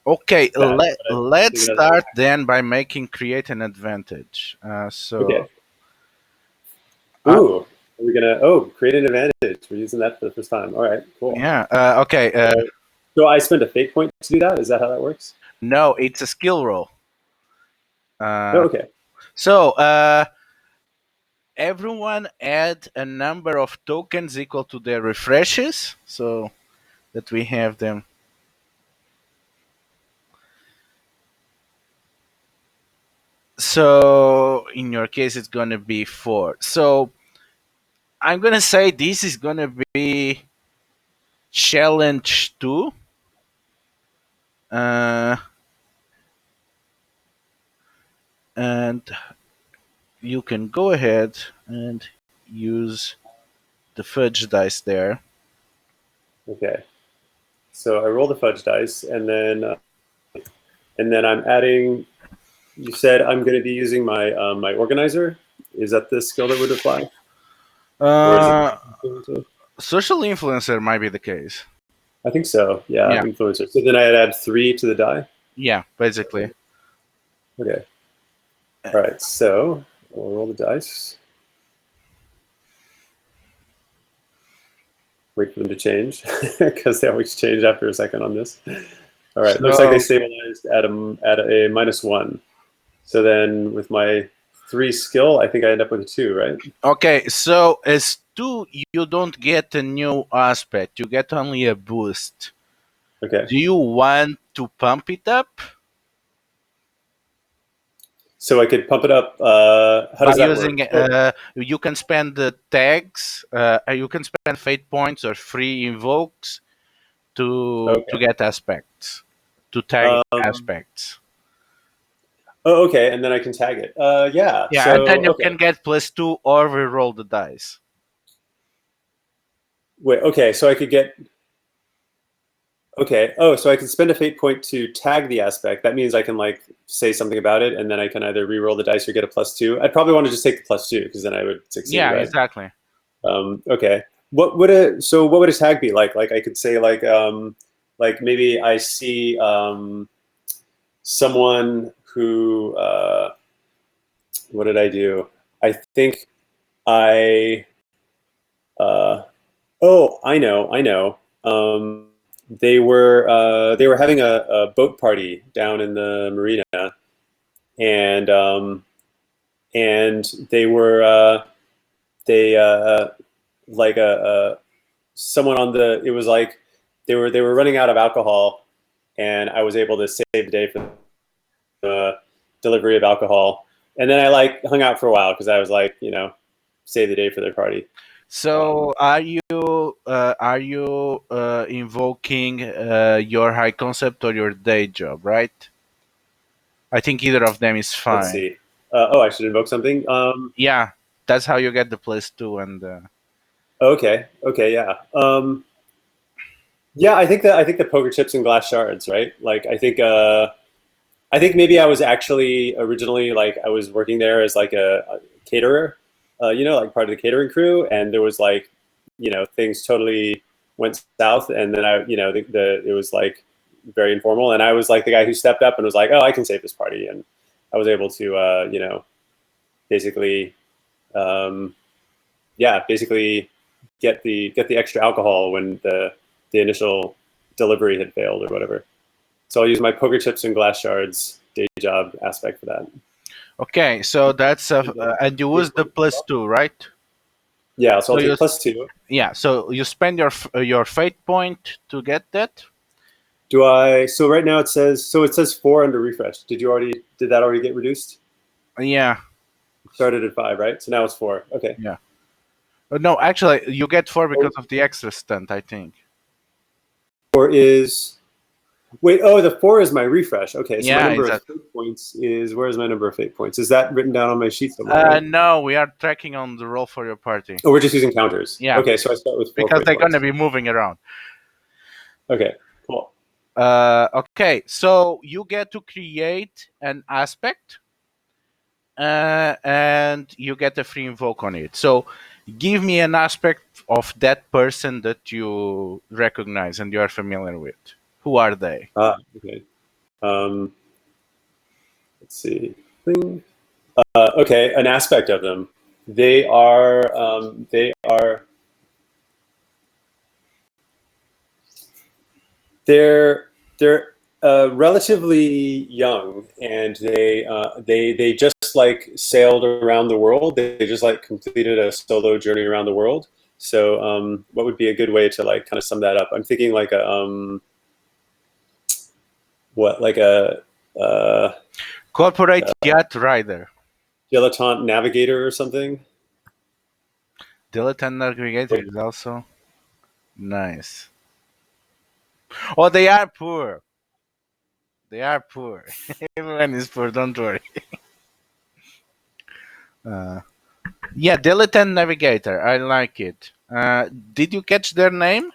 Okay, That, but I let's think another. start then by making create an advantage. Okay. Uh, Ooh, are we gonna? Oh, create an advantage. We're using that for the first time. All right, cool. yeah. Okay. So I spend a fate point to do that. Is that how that works? No, it's a skill roll. Oh, Uh, okay. so everyone add a number of tokens equal to their refreshes, so that we have them. So in your case, it's gonna be 4. So I'm gonna say this is gonna be challenge 2. Uh, and you can go ahead and use the fudge dice there. Okay. So I roll the fudge dice, and then I'm adding. You said I'm going to be using my organizer. Is that the skill that would apply, or is it? Uh, Social influencer might be the case. I think so. Yeah, Yeah, influencer. So then I'd add 3 to the die. yeah, basically. Okay. All right. So we'll roll the dice. Wait for them to change because they always change after a second on this. All right. Looks like they So stabilized at a -1. So then with my 3 skill, I think I end up with a 2, right? okay, so as 2, you don't get a new aspect. You get only a boost. Okay. Do you want to pump it up So I could pump it up. How by does that work? using? Oh, You can spend the tags. You can spend fate points or free invokes to okay. get aspects, to tag Um, aspects. oh, okay. And then I can tag it. Yeah. Yeah, and then So you okay. can get +2 or reroll the dice. Wait, okay, so I could get. Okay. Oh, so I can spend a fate point to tag the aspect. That means I can like say something about it, and then I can either re-roll the dice or get a +2. I'd probably want to just take the +2 because then I would succeed, Yeah, right? exactly. Okay. What would a tag be like? Like I could say like maybe I see someone who what did I do? I think I oh, I know. They were having a boat party down in the marina, and they were they like someone on the it was like they were running out of alcohol, and I was able to save the day for the delivery of alcohol, and then I like hung out for a while because I was like save the day for their party. So are you invoking your high concept or your day job, right? I think either of them is Let's fine. see. Oh, I should invoke something. Yeah, that's how you get the +2 and Okay. Okay. Yeah. Yeah. I think the poker chips and glass shards, right? Like I think maybe I was actually originally like I was working there as like a caterer, like part of the catering crew, and there was like things totally went south, and then it was like very informal, and I was like the guy who stepped up and was like, oh, I can save this party, and I was able to basically um, yeah, basically get the extra alcohol when the initial delivery had failed or whatever. So I'll use my poker chips and glass shards day job aspect for that. okay. So that's and you use the +2, right? Yeah, so So I'll you take +2. yeah. So you spend your fate point to get that. Do I? So right now it says 4 under refresh. Did that already get reduced? Yeah, Started at 5, right? So now it's 4. Okay. yeah. No, actually, you get 4 because of the extra stunt, I think. 4 is wait. Oh, the 4 is my refresh. Okay, so my Yeah, number of exactly. fate points is where's my number of fate points? Is that written down on my sheet somewhere? Right? No, we are tracking on the roll for your party. Oh, we're just using counters. Yeah, Okay, so I start with 4 because fate they're gonna points. be moving around. Okay, cool. Okay, so you get to create an aspect, and you get a free invoke on it. So, give me an aspect of that person that you recognize and you are familiar with. Who are they? Okay. Um, let's see. Bling. Okay, an aspect of them. They are. They're relatively young, and they just like sailed around the world. They just like completed a solo journey around the world. So, what would be a good way to like kind of sum that up? I'm thinking like a what like a Corporate yacht rider. dilettante navigator or something. Dilettante navigator is also nice. Oh, they are poor. They are poor. Everyone is poor. Don't worry. Uh, yeah, dilettante navigator. I like it. Did you catch their name?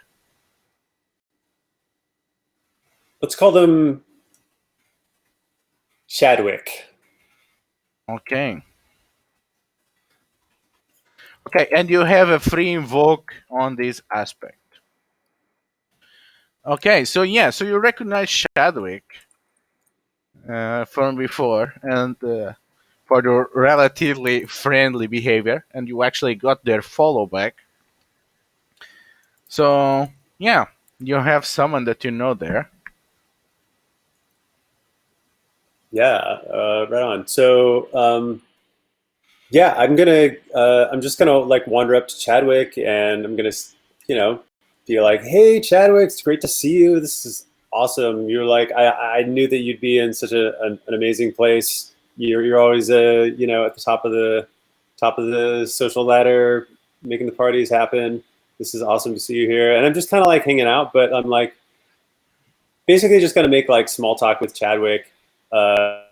Let's call them Chadwick. Okay. Okay, and you have a free invoke on this aspect. Okay, so yeah, so you recognize Chadwick from before, and for your relatively friendly behavior, and you actually got their follow back. So yeah, you have someone that you know there. Yeah, right on. So, yeah, I'm just gonna like wander up to Chadwick, and I'm gonna, you know, be like, "Hey, Chadwick, it's great to see you. This is awesome. You're like, I knew that you'd be in such an amazing place. You're always, at the top of the social ladder, making the parties happen. This is awesome to see you here." And I'm just kind of like hanging out, but I'm like basically just gonna make like small talk with Chadwick. To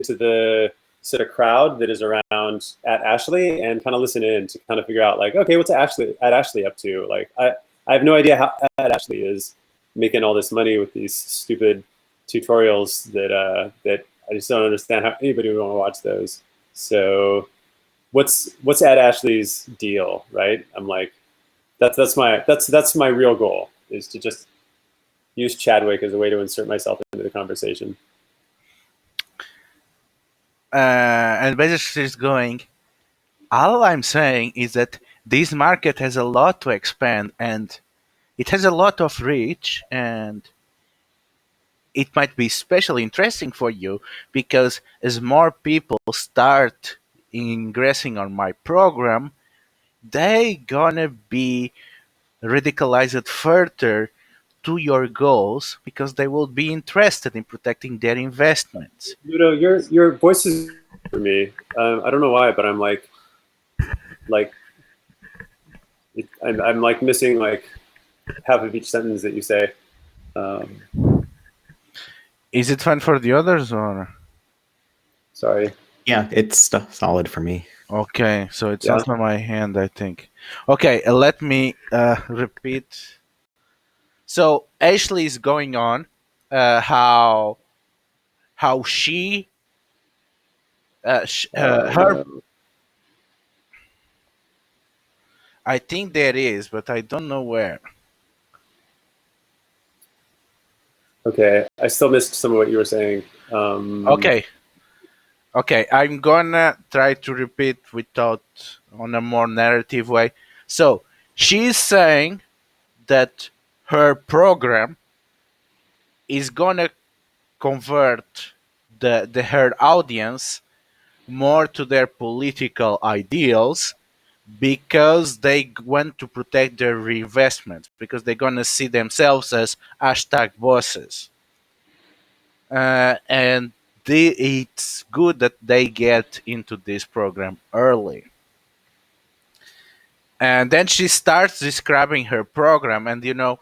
the sort of crowd that is around at Ashley and kind of listen in to kind of figure out like, okay, what's Ashley up to? Like, I have no idea how at Ashley is making all this money with these stupid tutorials that I just don't understand how anybody would want to watch those. So what's at Ashley's deal, right? I'm like, that's my real goal, is to just use Chadwick as a way to insert myself into the conversation. And basically she's going, all I'm saying is that this market has a lot to expand and it has a lot of reach, and it might be especially interesting for you because as more people start ingressing on my program, they gonna be radicalized further to your goals because they will be interested in protecting their investments. You know, your voice is for me. I don't know why, but I'm like I'm like missing like half of each sentence that you say. Is it fun for the others or? Sorry. Yeah, it's solid for me. Okay, so it's Yeah. also my hand, I think. Okay, let me repeat. So Ashley is going on how she her. No. I think there is, but I don't know where. Okay, I still missed some of what you were saying. Okay, I'm gonna try to repeat without on a more narrative way. So she's saying that her program is gonna convert the her audience more to their political ideals because they want to protect their reinvestment because they're gonna see themselves as hashtag bosses, and it's good that they get into this program early. And then she starts describing her program, and you know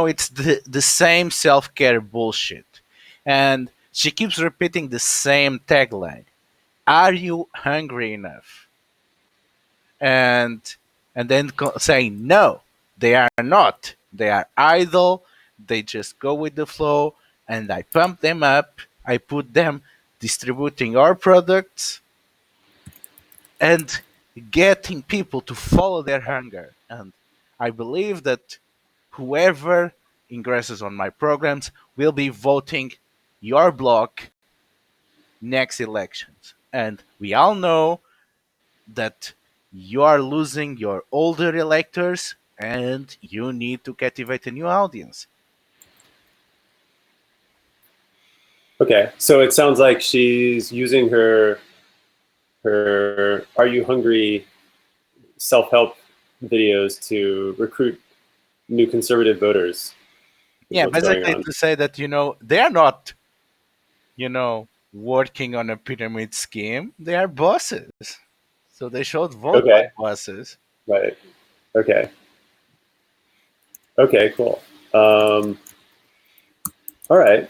it's the same self-care bullshit, and she keeps repeating the same tagline: are you hungry enough? And then saying no, they are not, they are idle, they just go with the flow, and I pump them up, I put them distributing our products and getting people to follow their hunger. And I believe that whoever ingresses on my programs will be voting your block next elections. And we all know that you are losing your older electors and you need to captivate a new audience. Okay, so it sounds like she's using her "Are You Hungry" self-help videos to recruit new conservative voters. Is Yeah, what's going basically on. to say that, they are not, working on a pyramid scheme. They are bosses. So they should vote Okay, like bosses. right. Okay. Okay. Cool. Um, all right.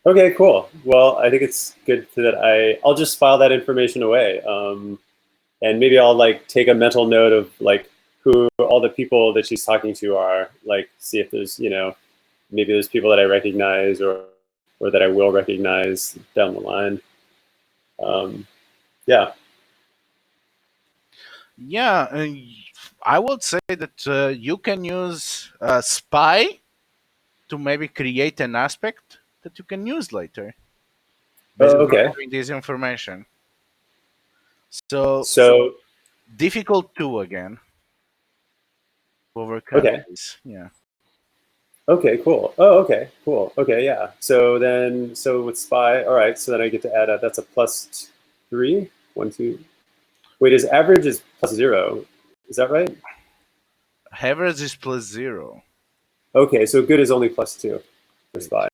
Okay. Cool. Well, I think it's good that I'll just file that information away, and maybe I'll like take a mental note of like who all the people that she's talking to are. Like, see if there's maybe there's people that I recognize or that I will recognize down the line. Yeah. Yeah, I would say that you can use spy to maybe create an aspect that you can use later based on Okay. having this information. So So difficult two again to overcome okay. this. Yeah. Okay, cool. Oh, okay, cool. Okay, yeah. So with spy, all right. So then I get to add that's a plus 3. 1, 2. Wait, his average is plus 0. Is that right? Average is plus 0. Okay, so good is only plus 2 for Wait. spy.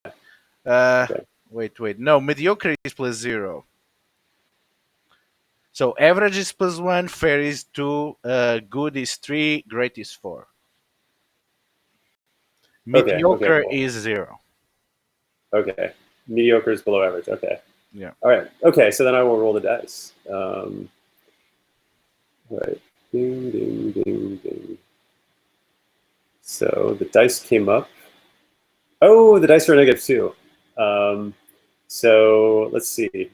Uh, Okay. wait. No, mediocre is plus 0. So average is plus 1, fair is 2, good is 3, great is 4. Okay. Okay. Mediocre Cool. is 0. Okay. Mediocre is below average. Okay. Yeah. All right. Okay. So then I will roll the dice. All right. Ding, ding, ding, ding. So the dice came up. Oh, the dice are -2. So let's see.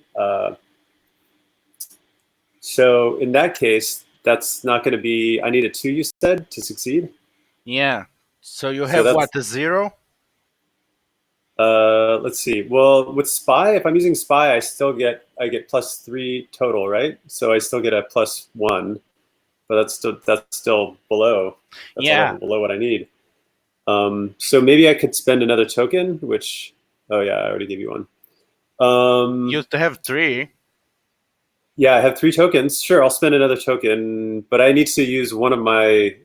So in that case, that's not going to be. I need a 2. You said to succeed. Yeah. So you So have that's. what, a 0? Let's see. Well, with spy, if I'm using spy, I get +3 total, right? So I still get a +1, but that's still below. That's a Yeah. level below what I need. So maybe I could spend another token, which, oh yeah, I already gave you one. You used to have 3. Yeah, I have 3 tokens. Sure, I'll spend another token, but I need to use one of my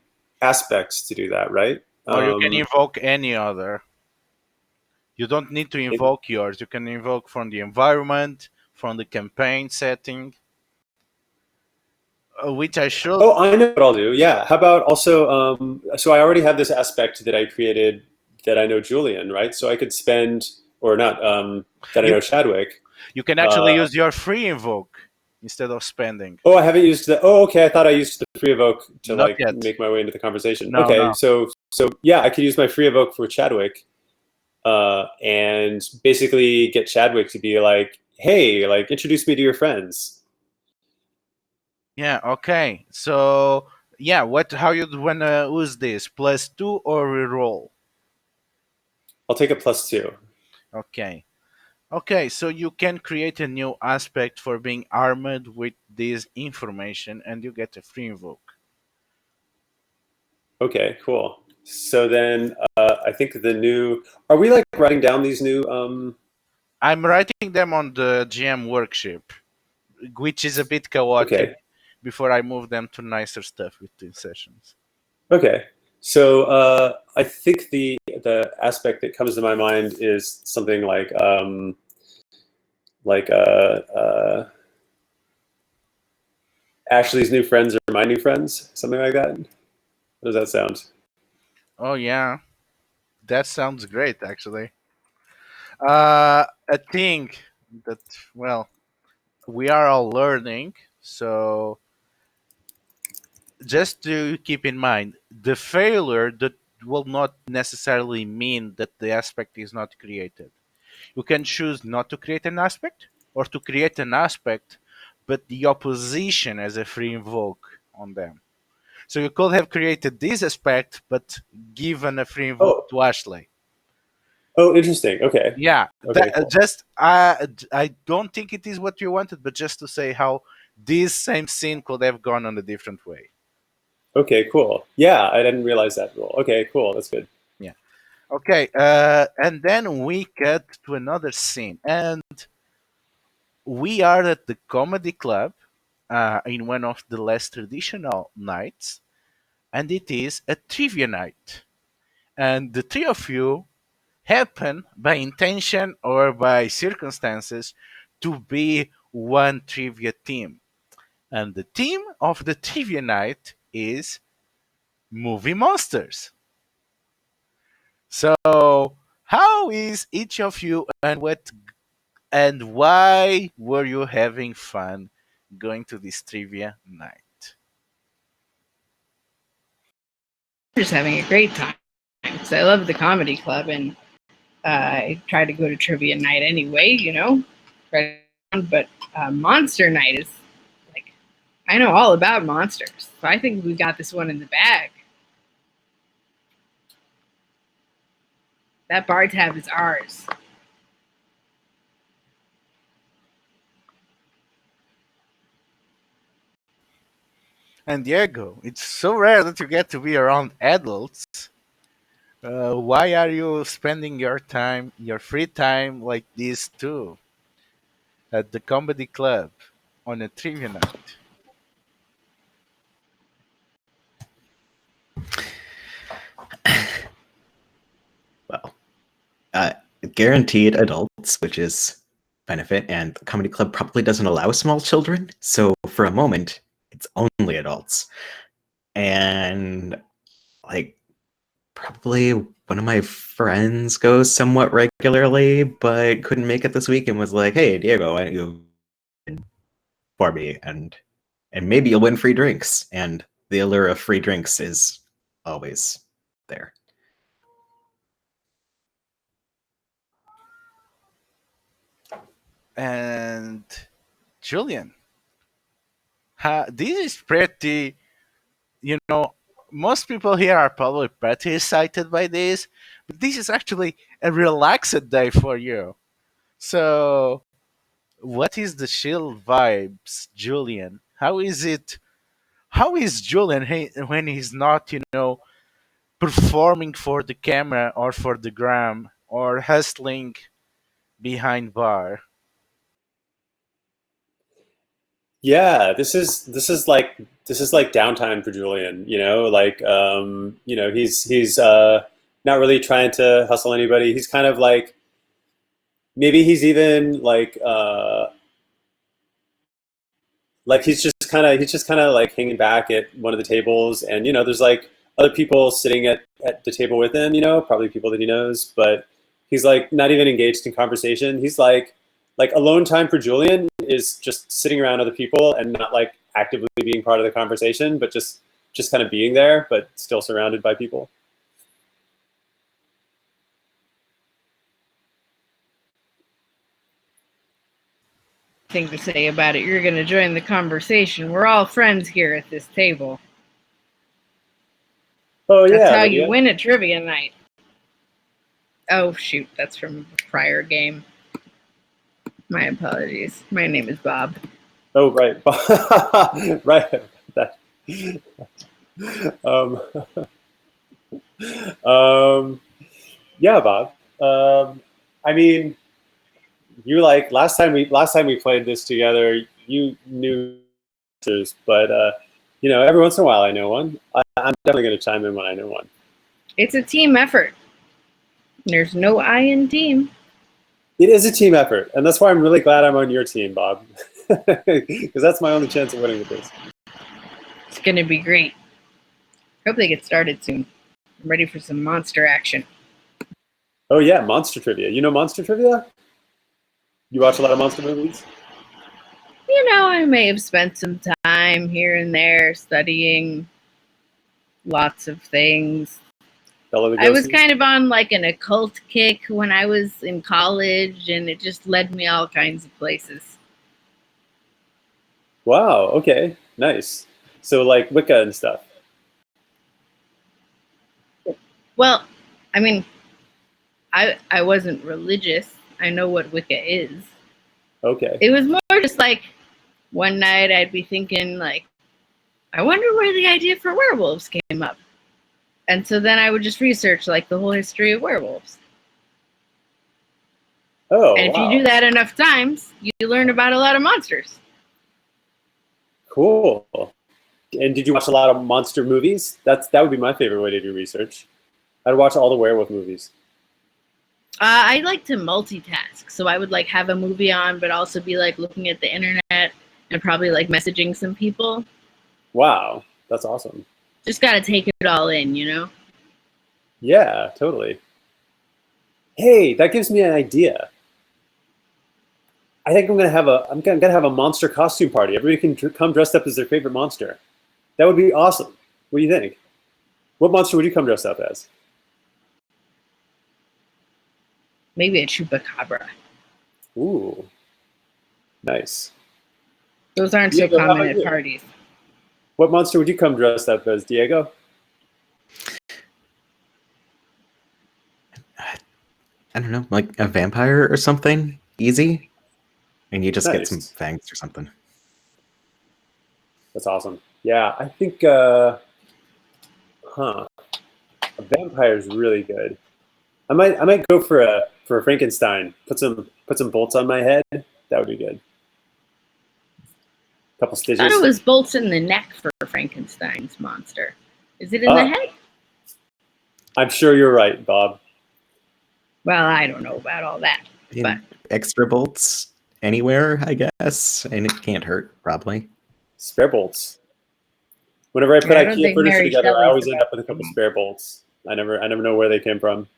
aspects to do that, right? Or you can invoke any other. You don't need to It- invoke yours. You can invoke from the environment, from the campaign setting, which I should. oh, I know what I'll do. Yeah. How about also, so I already have this aspect that I created that I know Julian, right? So I could spend, or not, that I You know Chadwick. you can actually Uh, use your free invoke instead of spending. oh, I haven't used the. Oh, okay. I thought I used the free evoke to Not like yet. make my way into the conversation. No, Okay, no. so yeah, I could use my free evoke for Chadwick, and basically get Chadwick to be like, "Hey, like, introduce me to your friends." Yeah. Okay. So yeah, what? How you wanna use this? +2 or reroll? I'll take a +2. Okay. Okay. So you can create a new aspect for being armed with this information, and you get a free invoke. Okay, cool. So then, I think the new. Are we like writing down these new? I'm writing them on the GM worksheet, which is a bit chaotic Okay, before I move them to nicer stuff within sessions. okay. So I think the aspect that comes to my mind is something like Ashley's new friends are my new friends, something like that. How does that sound? Oh yeah, that sounds great actually. I think that, well, we are all learning, so just to keep in mind, the failure that will not necessarily mean that the aspect is not created. You can choose not to create an aspect or to create an aspect, but the opposition as a free invoke on them. So you could have created this aspect, but given a free invoke Oh, to Ashley. oh, interesting. Okay, Yeah, okay, that cool. just I don't think it is what you wanted, but just to say how this same scene could have gone on a different way. Okay, cool. Yeah, I didn't realize that rule. Okay, cool. That's good. Yeah. Okay. And then we cut to another scene, and we are at the comedy club in one of the less traditional nights, and it is a trivia night. And the three of you happen, by intention or by circumstances, to be one trivia team. And the theme of the trivia night is movie monsters. So, how is each of you, and what and why were you having fun going to this trivia night? Just having a great time because I love the comedy club and I try to go to trivia night anyway, right? But monster night is like I know all about monsters, so I think we got this one in the bag. That bar tab is ours. And Diego, it's so rare that you get to be around adults. Why are you spending your time, your free time, like this too, at the comedy club on a trivia night? Well, uh, guaranteed adults, which is benefit, and the comedy club probably doesn't allow small children. So for a moment, it's only adults. And like Probably one of my friends goes somewhat regularly, but couldn't make it this week and was like, "Hey, Diego, why don't you for me and maybe you'll win free drinks." And the allure of free drinks is always there. And Julian, this is pretty, you know, most people here are probably pretty excited by this, but this is actually a relaxed day for you. So, what is the chill vibes, Julian? How is it? How is Julian when he's not, performing for the camera or for the gram or hustling behind bar? Yeah, this is like downtime for Julian, he's not really trying to hustle anybody. He's kind of like maybe he's even like he's just kind of like hanging back at one of the tables, and there's like other people sitting at the table with him, probably people that he knows, but he's like not even engaged in conversation. He's like alone time for Julian is just sitting around other people and not like actively being part of the conversation, but just kind of being there, but still surrounded by people. Thing to say about it. You're going to join the conversation. We're all friends here at this table. Oh That's yeah, how you Olivia. win a trivia night. Oh, shoot. That's from a prior game. My apologies. My name is Bob. Oh right, right. That. Um, um, yeah, Bob. I mean, you like last time we played this together. You knew answers, but every once in a while I know one. I'm definitely going to chime in when I know one. It's a team effort. There's no I in team. It is a team effort, and that's why I'm really glad I'm on your team, Bob, because that's my only chance of winning with this. It's going to be great. Hope they get started soon. I'm ready for some monster action. Oh yeah, monster trivia. You know monster trivia? You watch a lot of monster movies? I may have spent some time here and there studying lots of things. Bela I was Lugosi's? kind of on like an occult kick when I was in college, and it just led me all kinds of places. Wow. Okay. Nice. So like Wicca and stuff. Well, I mean, I wasn't religious. I know what Wicca is. Okay. It was more just like one night I'd be thinking like, I wonder where the idea for werewolves came up. And so then I would just research like the whole history of werewolves. Oh And if you wow. do that enough times, you learn about a lot of monsters. Cool. And did you watch a lot of monster movies? That would be my favorite way to do research. I'd watch all the werewolf movies. I like to multitask. So I would like have a movie on, but also be like looking at the internet and probably like messaging some people. Wow, that's awesome. Just got to take it all in, Yeah, totally. Hey, that gives me an idea. I think I'm gonna have a monster costume party. Everybody can come dressed up as their favorite monster. That would be awesome. What do you think? What monster would you come dressed up as? Maybe a chupacabra. Ooh, nice. Those aren't so Diego, how common about at you? parties. What monster would you come dressed up as, Diego? I don't know, like a vampire or something. Easy. And you just get some Nice. fangs or something. That's awesome. Yeah, I think a vampire is really good. I might go for a Frankenstein. Put some bolts on my head. That would be good. Couple I thought stitches. it was bolts in the neck for Frankenstein's monster. Is it in the Ah, head? I'm sure you're right, Bob. Well, I don't know about all that. But And extra bolts anywhere, I guess. And it can't hurt, probably. Spare bolts. Whenever I put I don't IKEA think furniture Mary together, I Shelley's always end about up with a couple spare bolts. I never know where they came from.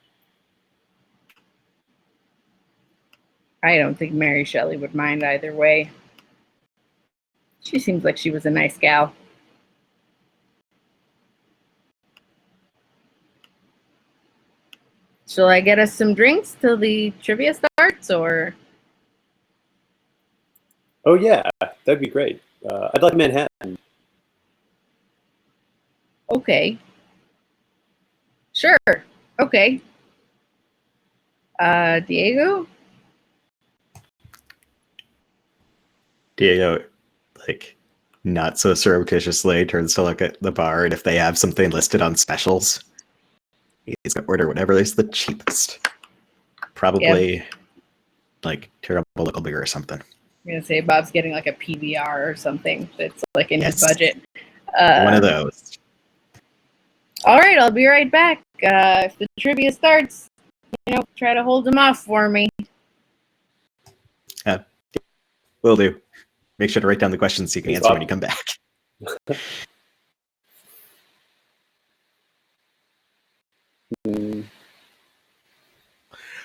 I don't think Mary Shelley would mind either way. She seems like she was a nice gal. Shall I get us some drinks till the trivia starts, or? Oh yeah, that'd be great. I'd like Manhattan. Okay. Sure. Okay. Diego? Diego, like, not so surreptitiously turns to look at the bar, and if they have something listed on specials, he's gonna order whatever is the cheapest. Probably like terrible local beer or something. I'm gonna say Bob's getting like a PBR or something that's like in his Yes. budget. One of those. All right, I'll be right back. If the trivia starts, try to hold them off for me. Will do. Make sure to write down the questions so you can Thanks, answer Bob. when you come back.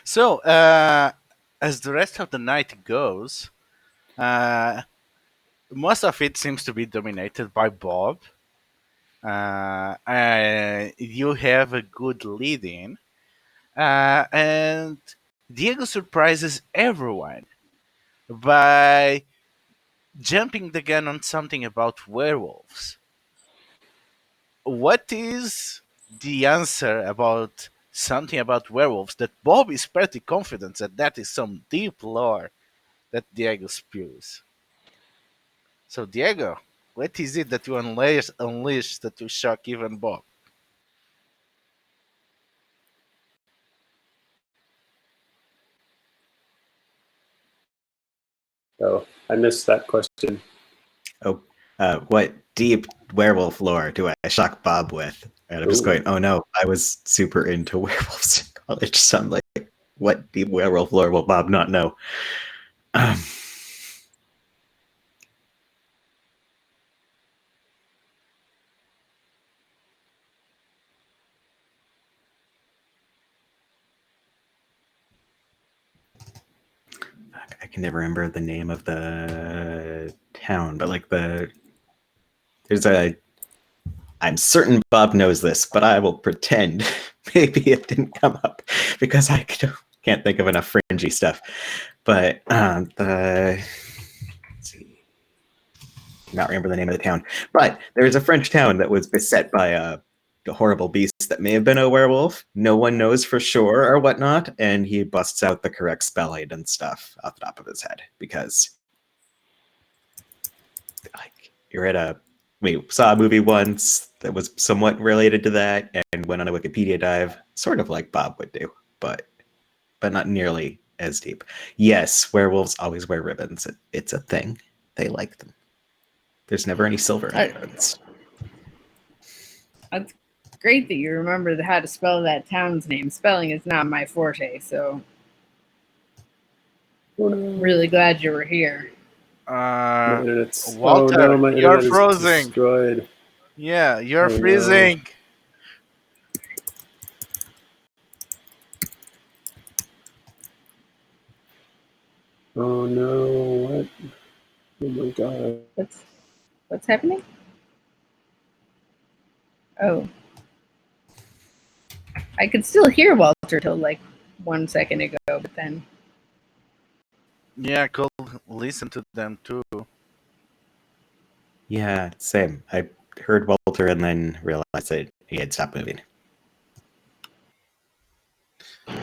So, as the rest of the night goes, most of it seems to be dominated by Bob. You have a good lead in, and Diego surprises everyone by jumping the gun on something about werewolves. What is the answer about something about werewolves that Bob is pretty confident that is some deep lore that Diego spews? So, Diego, what is it that you unleash that will shock even Bob? Oh, I missed that question. Oh, what deep werewolf lore do I shock Bob with? And I'm just Ooh. going, oh no, I was super into werewolves in college. So I'm like, what deep werewolf lore will Bob not know? Um, I can never remember the name of the town, but like there's a. I'm certain Bob knows this, but I will pretend maybe it didn't come up because I can't think of enough fringy stuff. But let's see, not remember the name of the town, but there's a French town that was beset by a horrible beast that may have been a werewolf. No one knows for sure or whatnot, and he busts out the correct spelling and stuff off the top of his head because, like, you're at a we saw a movie once that was somewhat related to that, and went on a Wikipedia dive, sort of like Bob would do, but not nearly as deep. Yes, werewolves always wear ribbons. It's a thing. They like them. There's never any silver in ribbons. That's great that you remembered how to spell that town's name. Spelling is not my forte, so really glad you were here. My internet's. Walter, Oh no, my you're internet is frozen. destroyed. Yeah, you're Oh, no. freezing. Oh no, what? Oh my god. What's happening? Oh. I could still hear Walter till like 1 second ago, but then Yeah, cool. Listen to them too. Yeah, same. I heard Walter and then realized that he had stopped moving.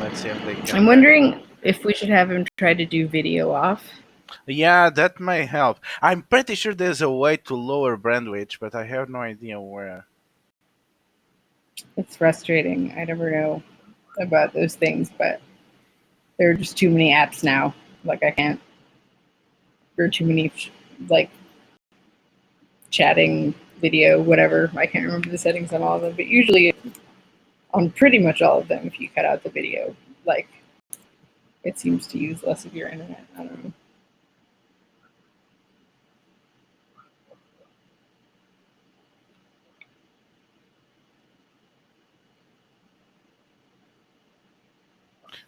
Let's see if they come I'm back. wondering if we should have him try to do video off. Yeah, that may help. I'm pretty sure there's a way to lower bandwidth, but I have no idea where. It's frustrating. I never know about those things, but there are just too many apps now. Like I can't. There are too many like chatting, video, whatever. I can't remember the settings on all of them, but usually on pretty much all of them, if you cut out the video, like it seems to use less of your internet. I don't know.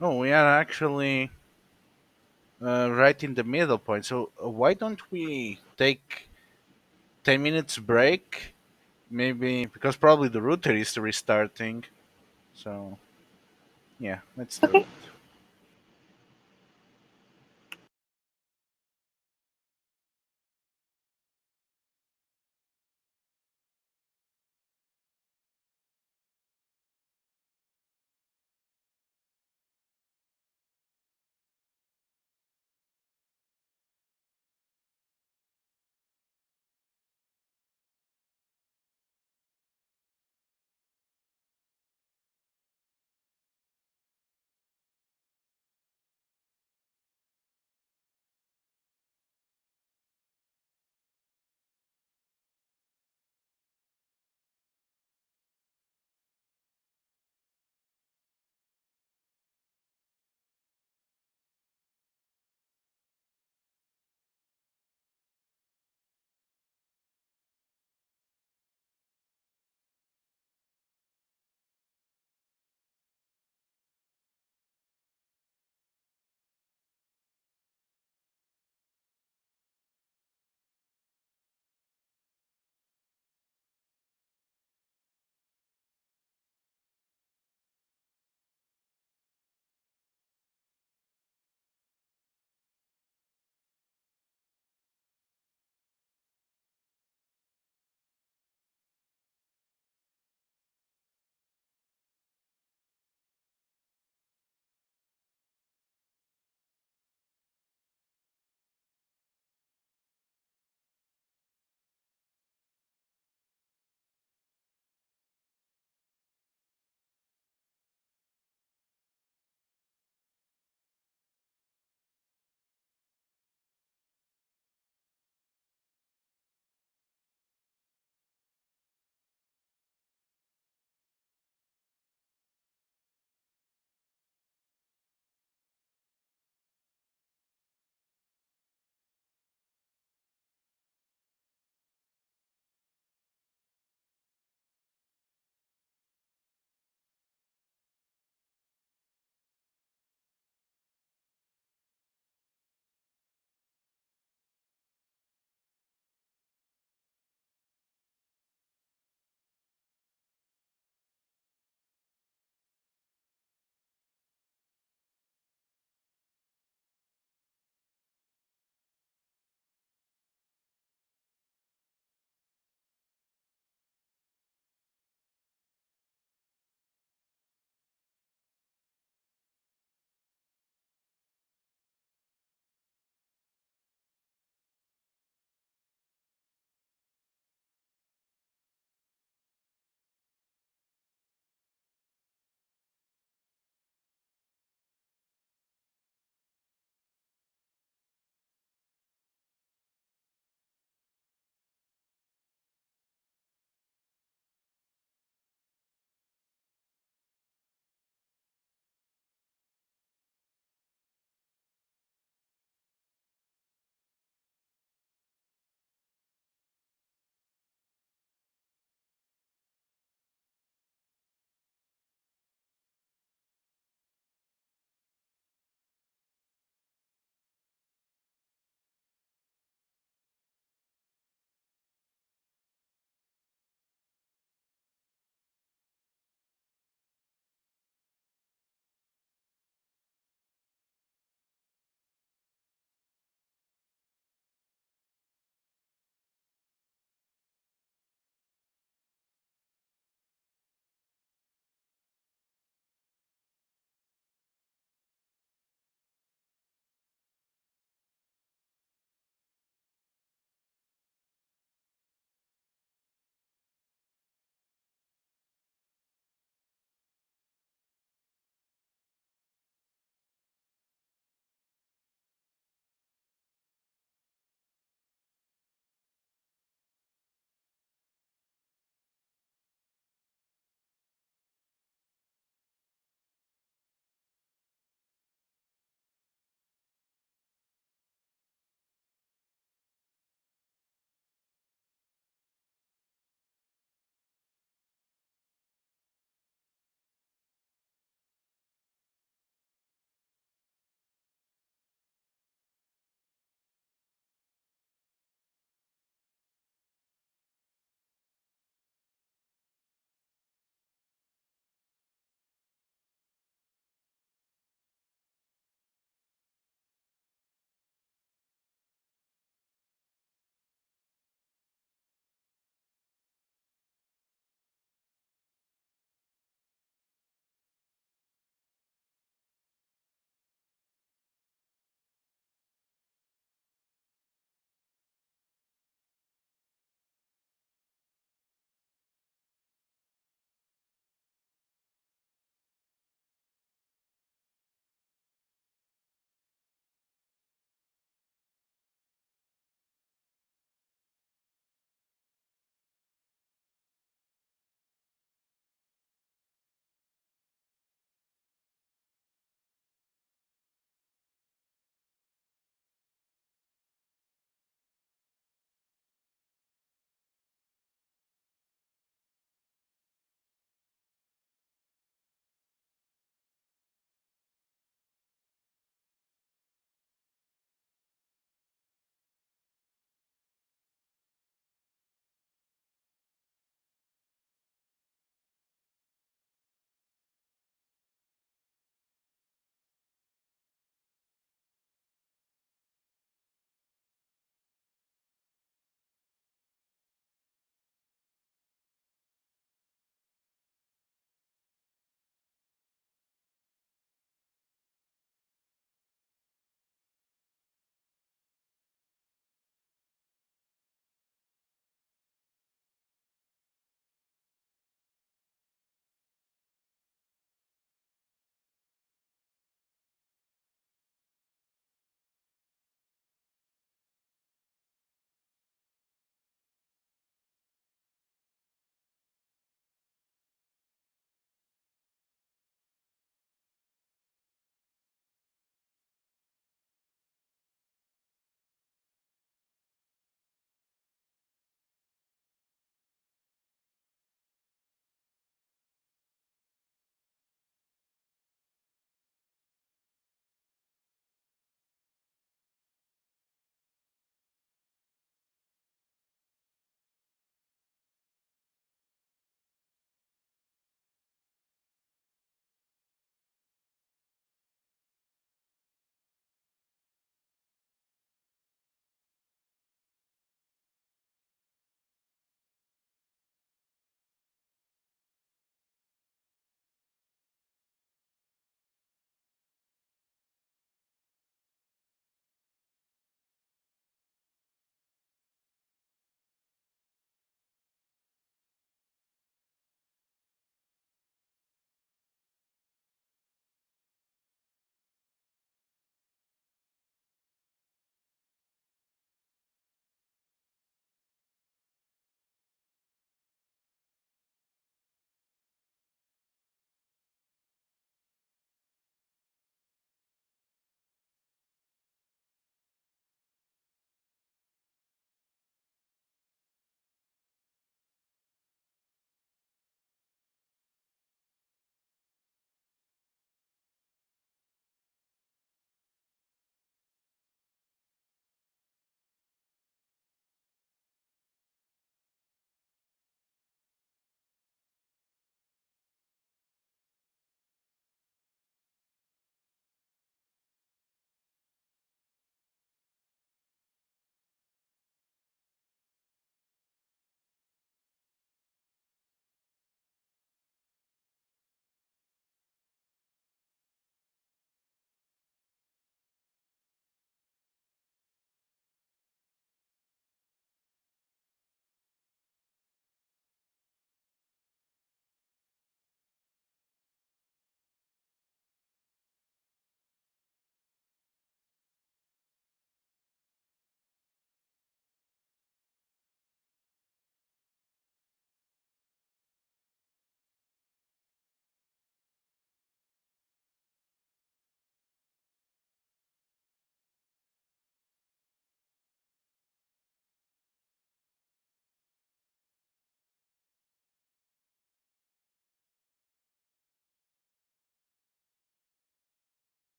Oh, we are actually right in the middle point. So why don't we take 10 minutes break? Maybe because probably the router is restarting. So yeah, let's do Okay. it.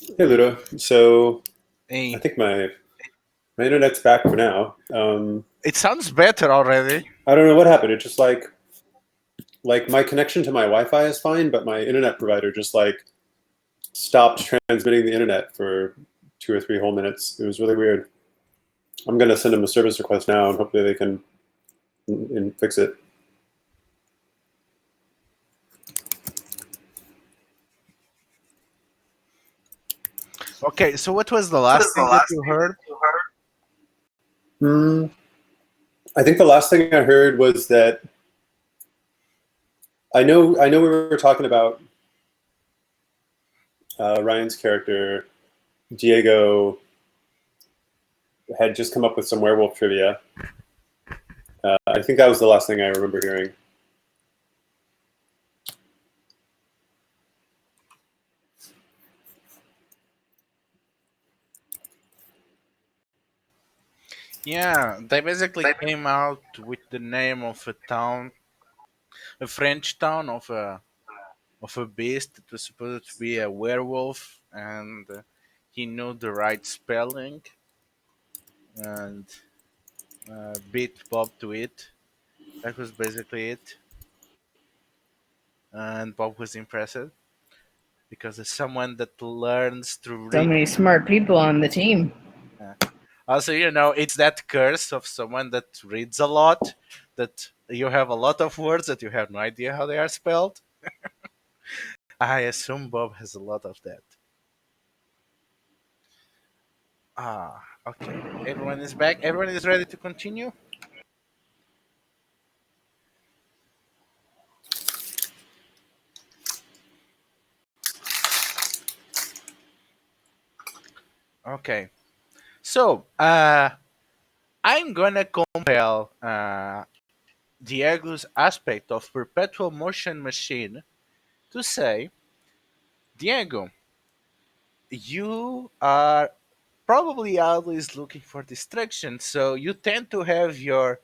Hey, Ludo. So I Hey, think my internet's back for now. it sounds better already. I don't know what happened. It just like my connection to my Wi-Fi is fine, but my internet provider just like stopped transmitting the internet for 2 or 3 whole minutes. It was really weird. I'm gonna send them a service request now, and hopefully they can fix it. Okay, so what was the last thing that you heard? Hmm. I think the last thing I heard was that I know we were talking about Ryan's character Diego had just come up with some werewolf trivia. I think that was the last thing I remember hearing. Yeah, they basically came out with the name of a town, a French town of a beast that was supposed to be a werewolf, and he knew the right spelling and beat Bob to it. That was basically it, and Bob was impressed because as someone that learns to So read. many smart people on the team. uh, Also, it's that curse of someone that reads a lot, that you have a lot of words that you have no idea how they are spelled. I assume Bob has a lot of that. Okay. Everyone is back. Everyone is ready to continue. Okay. So, I'm gonna compel Diego's aspect of perpetual motion machine to say, Diego, you are probably always looking for distraction, so you tend to have your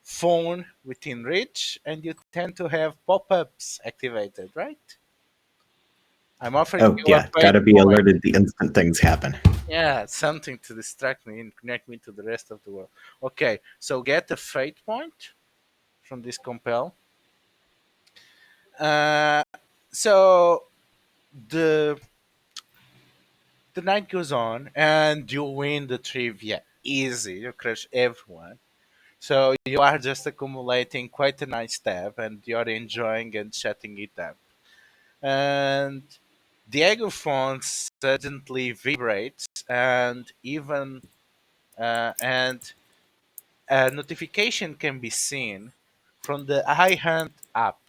phone within reach and you tend to have pop-ups activated, right? I'm offering Oh, you a yeah. paid Gotta be point. alerted the instant things happen. Yeah, something to distract me and connect me to the rest of the world. Okay, so get a fate point from this compel. Uh, so the the night goes on and you win the trivia easy. You crush everyone. So you are just accumulating quite a nice tab and you're enjoying and shutting it up. And Diego phone suddenly vibrates and a notification can be seen from the iHunt app.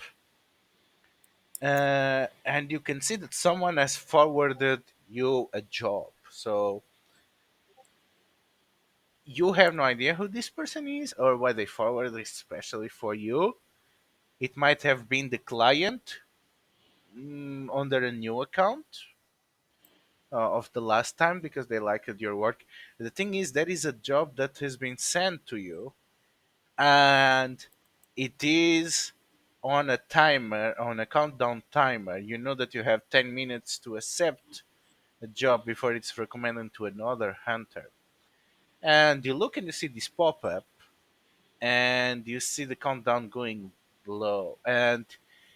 And you can see that someone has forwarded you a job. So you have no idea who this person is or why they forwarded it especially for you. It might have been the client under a new account of the last time because they liked your work. The thing is, that is a job that has been sent to you, and it is on a timer, on a countdown timer. You know that you have 10 minutes to accept a job before it's recommended to another hunter. And you look and you see this pop up, and you see the countdown going low, and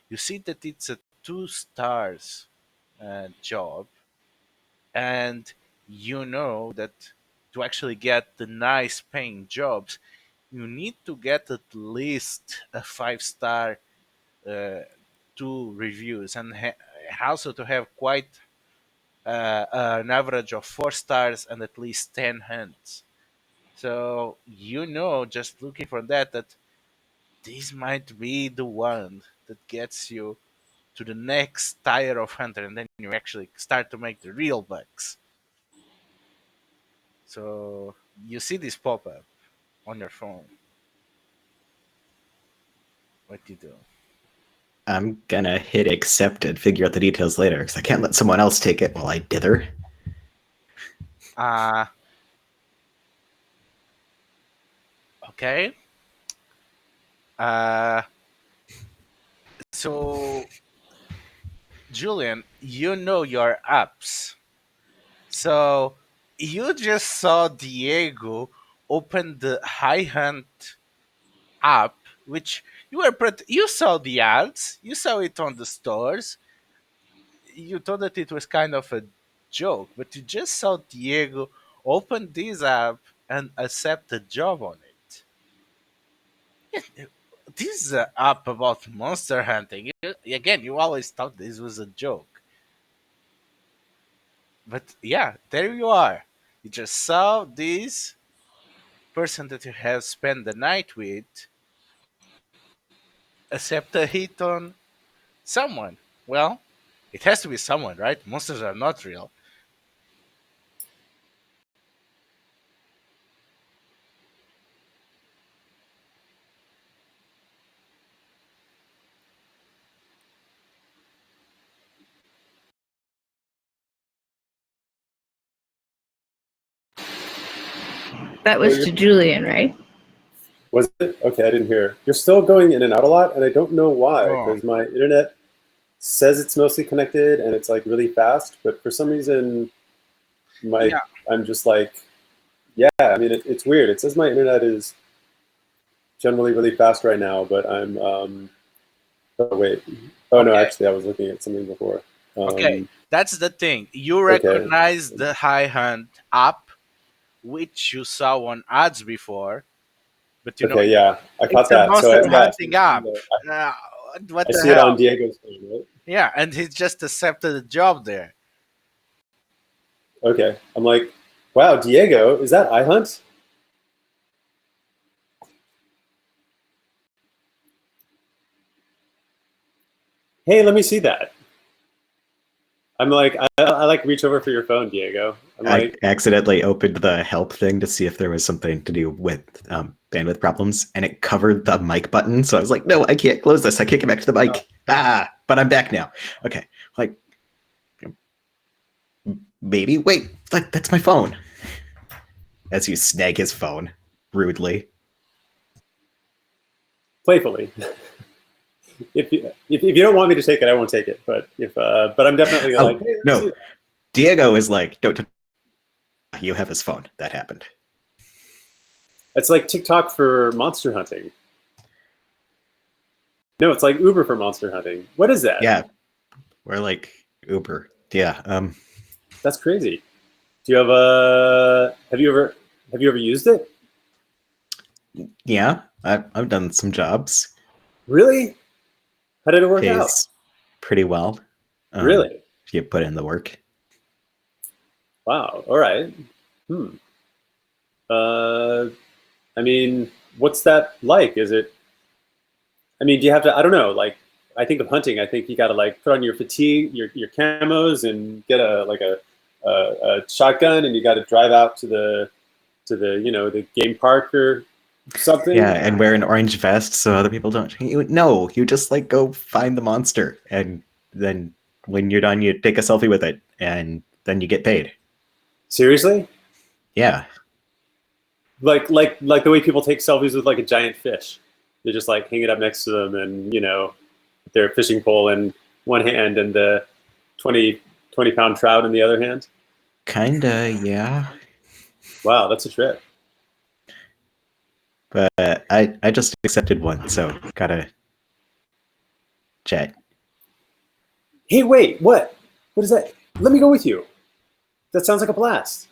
you see that it's a 2 stars job, and you know that to actually get the nice paying jobs, you need to get at least a 5 star uh, 2 reviews, and also to have quite an average of 4 stars and at least 10 hunts. So just looking for that this might be the one that gets you to the next tier of hunter, and then you actually start to make the real bucks. So you see this pop up on your phone. What do you do? I'm gonna hit accept and figure out the details later because I can't let someone else take it while I dither. Uh, okay. Uh, so Julian, you know your apps. So you just saw Diego open the iHunt app, which you saw the ads, you saw it on the stores. You thought that it was kind of a joke, but you just saw Diego open this app and accept a job on it. This is an app about monster hunting. Again, you always thought this was a joke. But yeah, there you are. You just saw this person that you have spent the night with accept a hit on someone. Well, it has to be someone, right? Monsters are not real. That Oh, was to Julian, right? was it? Okay, I didn't hear. You're still going in and out a lot, and I don't know why, Oh, because my internet says it's mostly connected and it's like really fast, but for some reason, my yeah. I'm just like, yeah. I mean, it's weird. It says my internet is generally really fast right now, but I'm. Oh wait. Oh no, Okay. actually, I was looking at something before. Okay. Um, That's the thing. You okay. recognize the High Hunt app, which you saw on ads before, but Okay, yeah, I it's caught a that. So monster yeah, so hunting app. Uh, what I the see it on hell? Diego's phone, right? Yeah, and he just accepted a job there. Okay, I'm like, wow, Diego, is that iHunt? Hey, let me see that. I'm like, I like reach over for your phone, Diego. I'm I like, accidentally opened the help thing to see if there was something to do with bandwidth problems, and it covered the mic button. So I was like, no, I can't close this. I can't get back to the oh, mic. But I'm back now. Okay. Like, maybe, wait, that's my phone. As you snag his phone rudely. playfully. If you don't want me to take it, I won't take it. But but I'm definitely like, Oh, hey, let me see no. that. Diego is like, don't, you have his phone. That happened. It's like TikTok for monster hunting. No, it's like Uber for monster hunting. What is that? Yeah, we're like Uber. Yeah. That's crazy. Do you have a? Have you ever used it? Yeah, I've done some jobs. Really? How did it work out? Pays pretty well. Really? If you put in the work. Wow. All right. Hmm. Uh, I mean, what's that like? Is it? I mean, do you have to? I don't know. Like, I think of hunting. I think you got to like put on your fatigue, your camos, and get a shotgun, and you got to drive out to the the game park or Yeah, something. and wear an orange vest so other people don't. No, you just like go find the monster, and then when you're done, you take a selfie with it, and then you get paid. Seriously? Yeah, Like the way people take selfies with like a giant fish. They just like hang it up next to them, and their fishing pole in one hand and the 20 pound trout in the other hand. kinda. Yeah, Wow, that's a trip. but I just accepted one, so gotta chat. Hey, wait, what? What is that? Let me go with you. That sounds like a blast.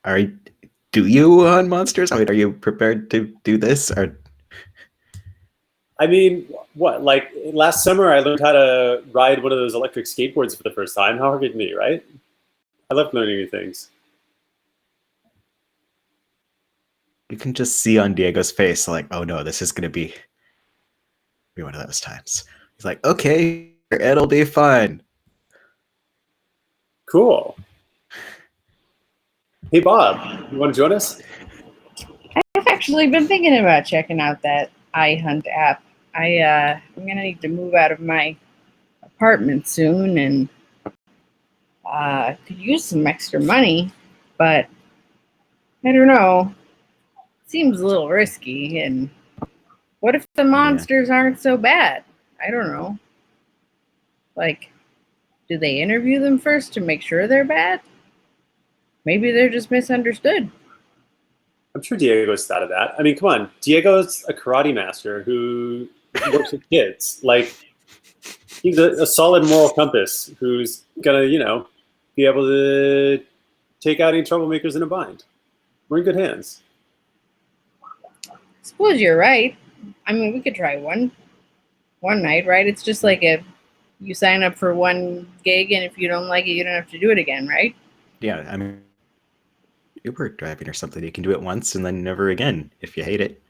Are do you on monsters? I mean, are you prepared to do this? Or I mean, what? Like last summer, I learned how to ride one of those electric skateboards for the first time. How hard could it be, right? I love learning new things. you can just see on Diego's face, like, oh no, this is gonna be one of those times. He's like, okay, it'll be fun. Cool. Hey, Bob, you want to join us? I've actually been thinking about checking out that iHunt app. I'm gonna need to move out of my apartment soon and could use some extra money, but I don't know. Seems a little risky. And what if the Yeah. monsters aren't so bad? I don't know. Like, Do they interview them first to make sure they're bad? Maybe they're just misunderstood. I'm sure Diego's thought of that. I mean, come on, Diego's a karate master who works with kids. Like, he's a solid moral compass who's gonna, be able to take out any troublemakers in a bind. We're in good hands. Suppose you're right. I mean, we could try one night, right? It's just like you sign up for one gig, and if you don't like it, you don't have to do it again, right? Yeah, I mean, Uber driving or something. You can do it once and then never again if you hate it.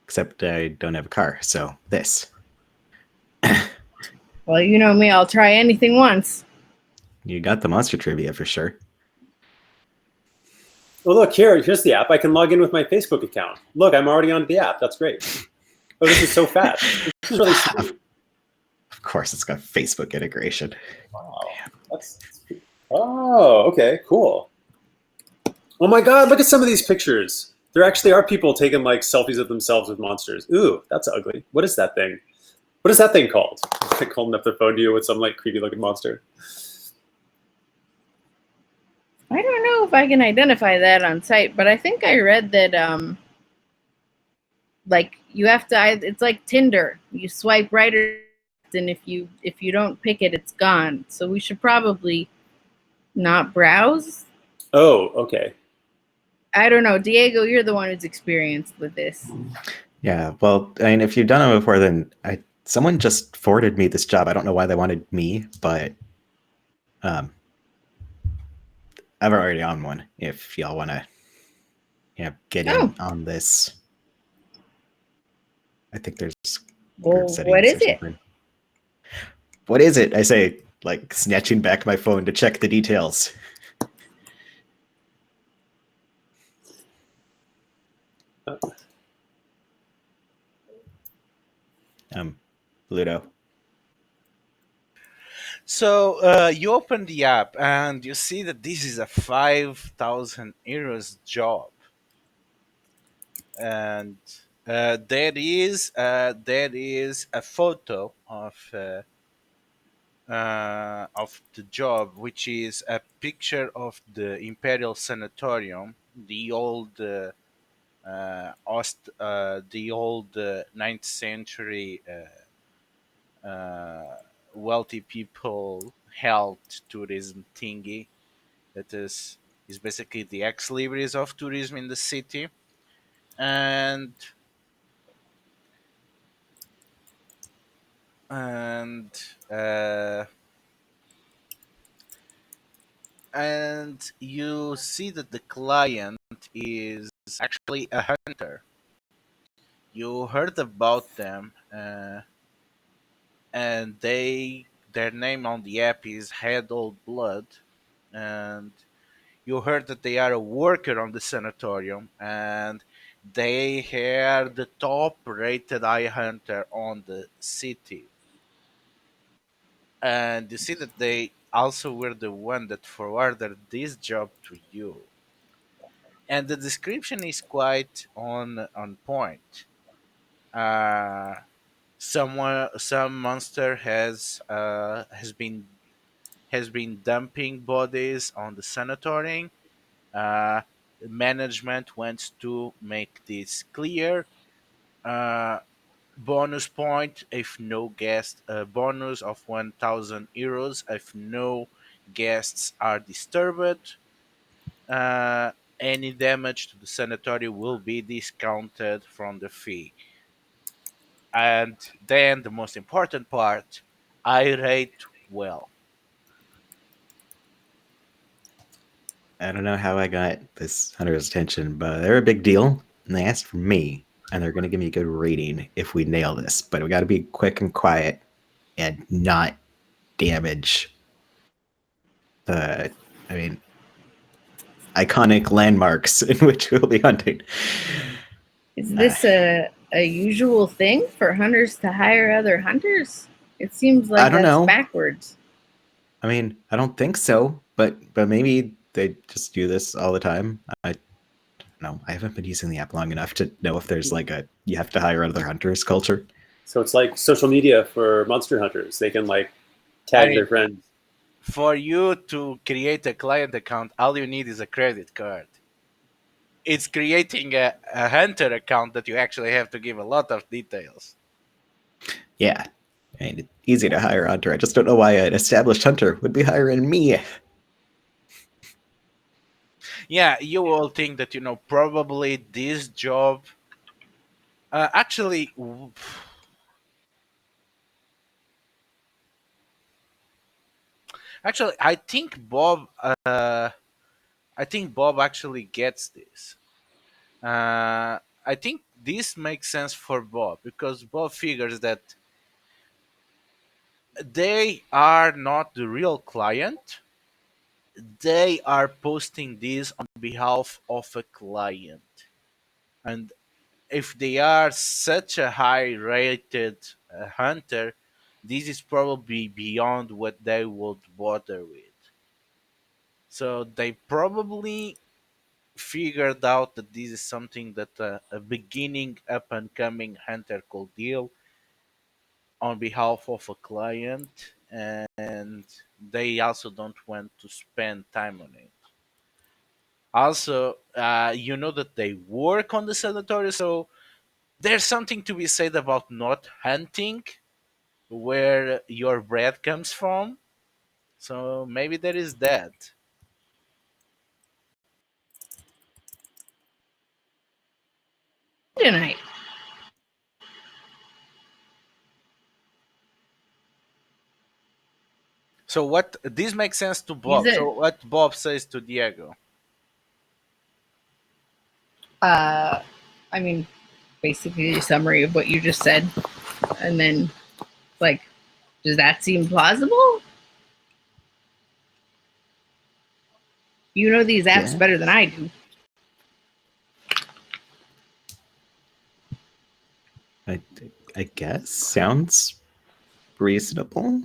Except I don't have a car, so this. Well, you know me, I'll try anything once. You got the monster trivia for sure. Well, look, here's the app. I can log in with my Facebook account. Look, I'm already on the app. That's great. Oh, this is so fast. This is really sweet. Of course, it's got Facebook integration. Wow. Oh, okay, cool. Oh my God, look at some of these pictures. There actually are people taking like selfies of themselves with monsters. Ooh, that's ugly. What is that thing? What is that thing called? Like holding up their phone to you with some like creepy looking monster. I don't know if I can identify that on site, but I think I read that like you have to. It's like Tinder. You swipe right or left, and if you don't pick it, it's gone. So we should probably not browse. Oh, okay. I don't know, Diego. You're the one who's experienced with this. Yeah, well, I mean, if you've done it before, then someone just forwarded me this job. I don't know why they wanted me, but I'm already on one. If y'all want to, get in on this, I think there's. Well, what is it? What is it? I say, like snatching back my phone to check the details. Pluto. So you open the app and you see that this is a 5,000 euros job, and there is a photo of the job, which is a picture of the Imperial Sanatorium, the old the old 9th century wealthy people health tourism thingy that is basically the ex libris of tourism in the city. and and uh, and you see that the client is actually a hunter. You heard about them, and their name on the app is Head Old Blood, and you heard that they are a worker on the sanatorium, and they are the top rated eye hunter on the city. And you see that they also were the one that forwarded this job to you. And the description is quite on point. Uh, some monster has been dumping bodies on the sanatorium. Uh, Management wants to make this clear. Uh, Bonus point if no guest. Bonus of 1,000 euros if no guests are disturbed. Uh, any damage to the sanatorium will be discounted from the fee. And then the most important part, I rate well. I don't know how I got this hunter's attention, but they're a big deal, and they asked for me, and they're going to give me a good rating if we nail this. But we got to be quick and quiet and not damage the, iconic landmarks in which we'll be hunting. Is this a usual thing for hunters to hire other hunters? It seems like I don't know. Backwards. I mean, I don't think so, but maybe they just do this all the time. I don't know. I haven't been using the app long enough to know if there's like a you have to hire other hunters culture. So it's like social media for monster hunters. They can like tag their friends. For you to create a client account, all you need is a credit card. It's creating a hunter account that you actually have to give a lot of details. Yeah. I mean, it's easy to hire a hunter. I just don't know why an established hunter would be hiring me. Yeah, you will think that, probably this job. Actually, I think Bob. I think Bob actually gets this. I think this makes sense for Bob because Bob figures that they are not the real client. They are posting this on behalf of a client. And if they are such a high rated hunter, this is probably beyond what they would bother with. So they probably figured out that this is something that a beginning up and coming hunter could deal on behalf of a client, and they also don't want to spend time on it. Also, you know that they work on the sanatorium, so there's something to be said about not hunting where your bread comes from. So maybe there is that. Tonight. So what this makes sense to He's Bob. a So what Bob says to Diego. uh I mean basically a summary of what you just said. And then like does that seem plausible? You know these apps Yeah. better than I do. I, I guess. Sounds reasonable.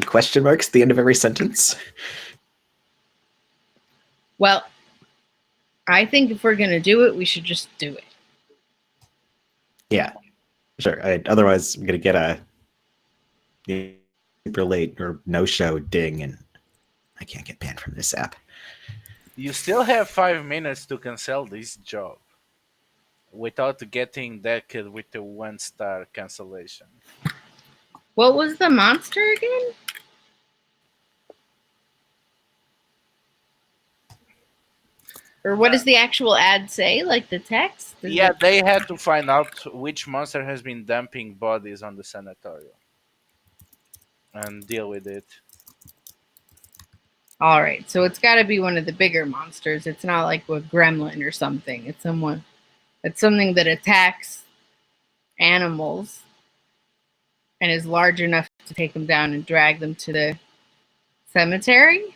Question marks at the end of every sentence. Well, I think if we're gonna do it, we should just do it. Yeah, sure. Otherwise, I'm going to get a super late or no show ding, and I can't get banned from this app. You still have 5 minutes to cancel this job without getting decked with a 1-star cancellation. What was the monster again? Or what does the actual ad say? Like the text? Does Yeah, it... they had to find out which monster has been dumping bodies on the sanatorium and deal with it. All right, so it's got to be one of the bigger monsters. It's not like a gremlin or something. It's someone. It's something that attacks animals and is large enough to take them down and drag them to the cemetery.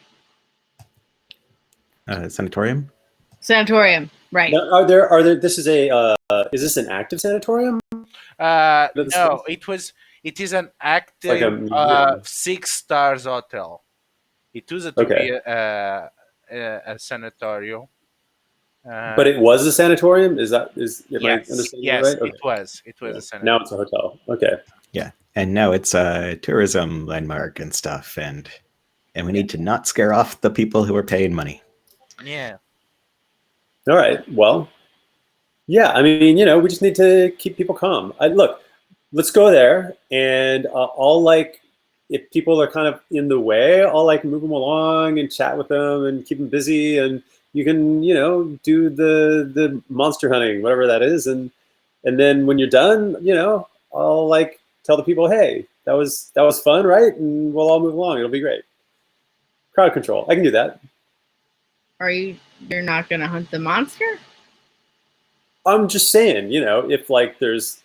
Sanatorium? Sanatorium, right? Now, are there? This is a. Is this an active sanatorium? No, it is an It's like a active museum. 6 stars hotel. It used to be Okay, a sanatorium. but it was a sanatorium. Am I understanding that Yes, right? Okay. it was Yeah. a Now sanatorium. it's a hotel. Okay. Yeah. And now it's a tourism landmark and stuff, and we Yeah, need to not scare off the people who are paying money. yeah. All right. Well, yeah. I mean, we just need to keep people calm. Look, let's go there, and I'll if people are kind of in the way, I'll move them along and chat with them and keep them busy, and you can do the monster hunting, whatever that is, and then when you're done, I'll tell the people, hey, that was fun, right? And we'll all move along. It'll be great. Crowd control. I can do that. You're not gonna hunt the monster? I'm just saying, if there's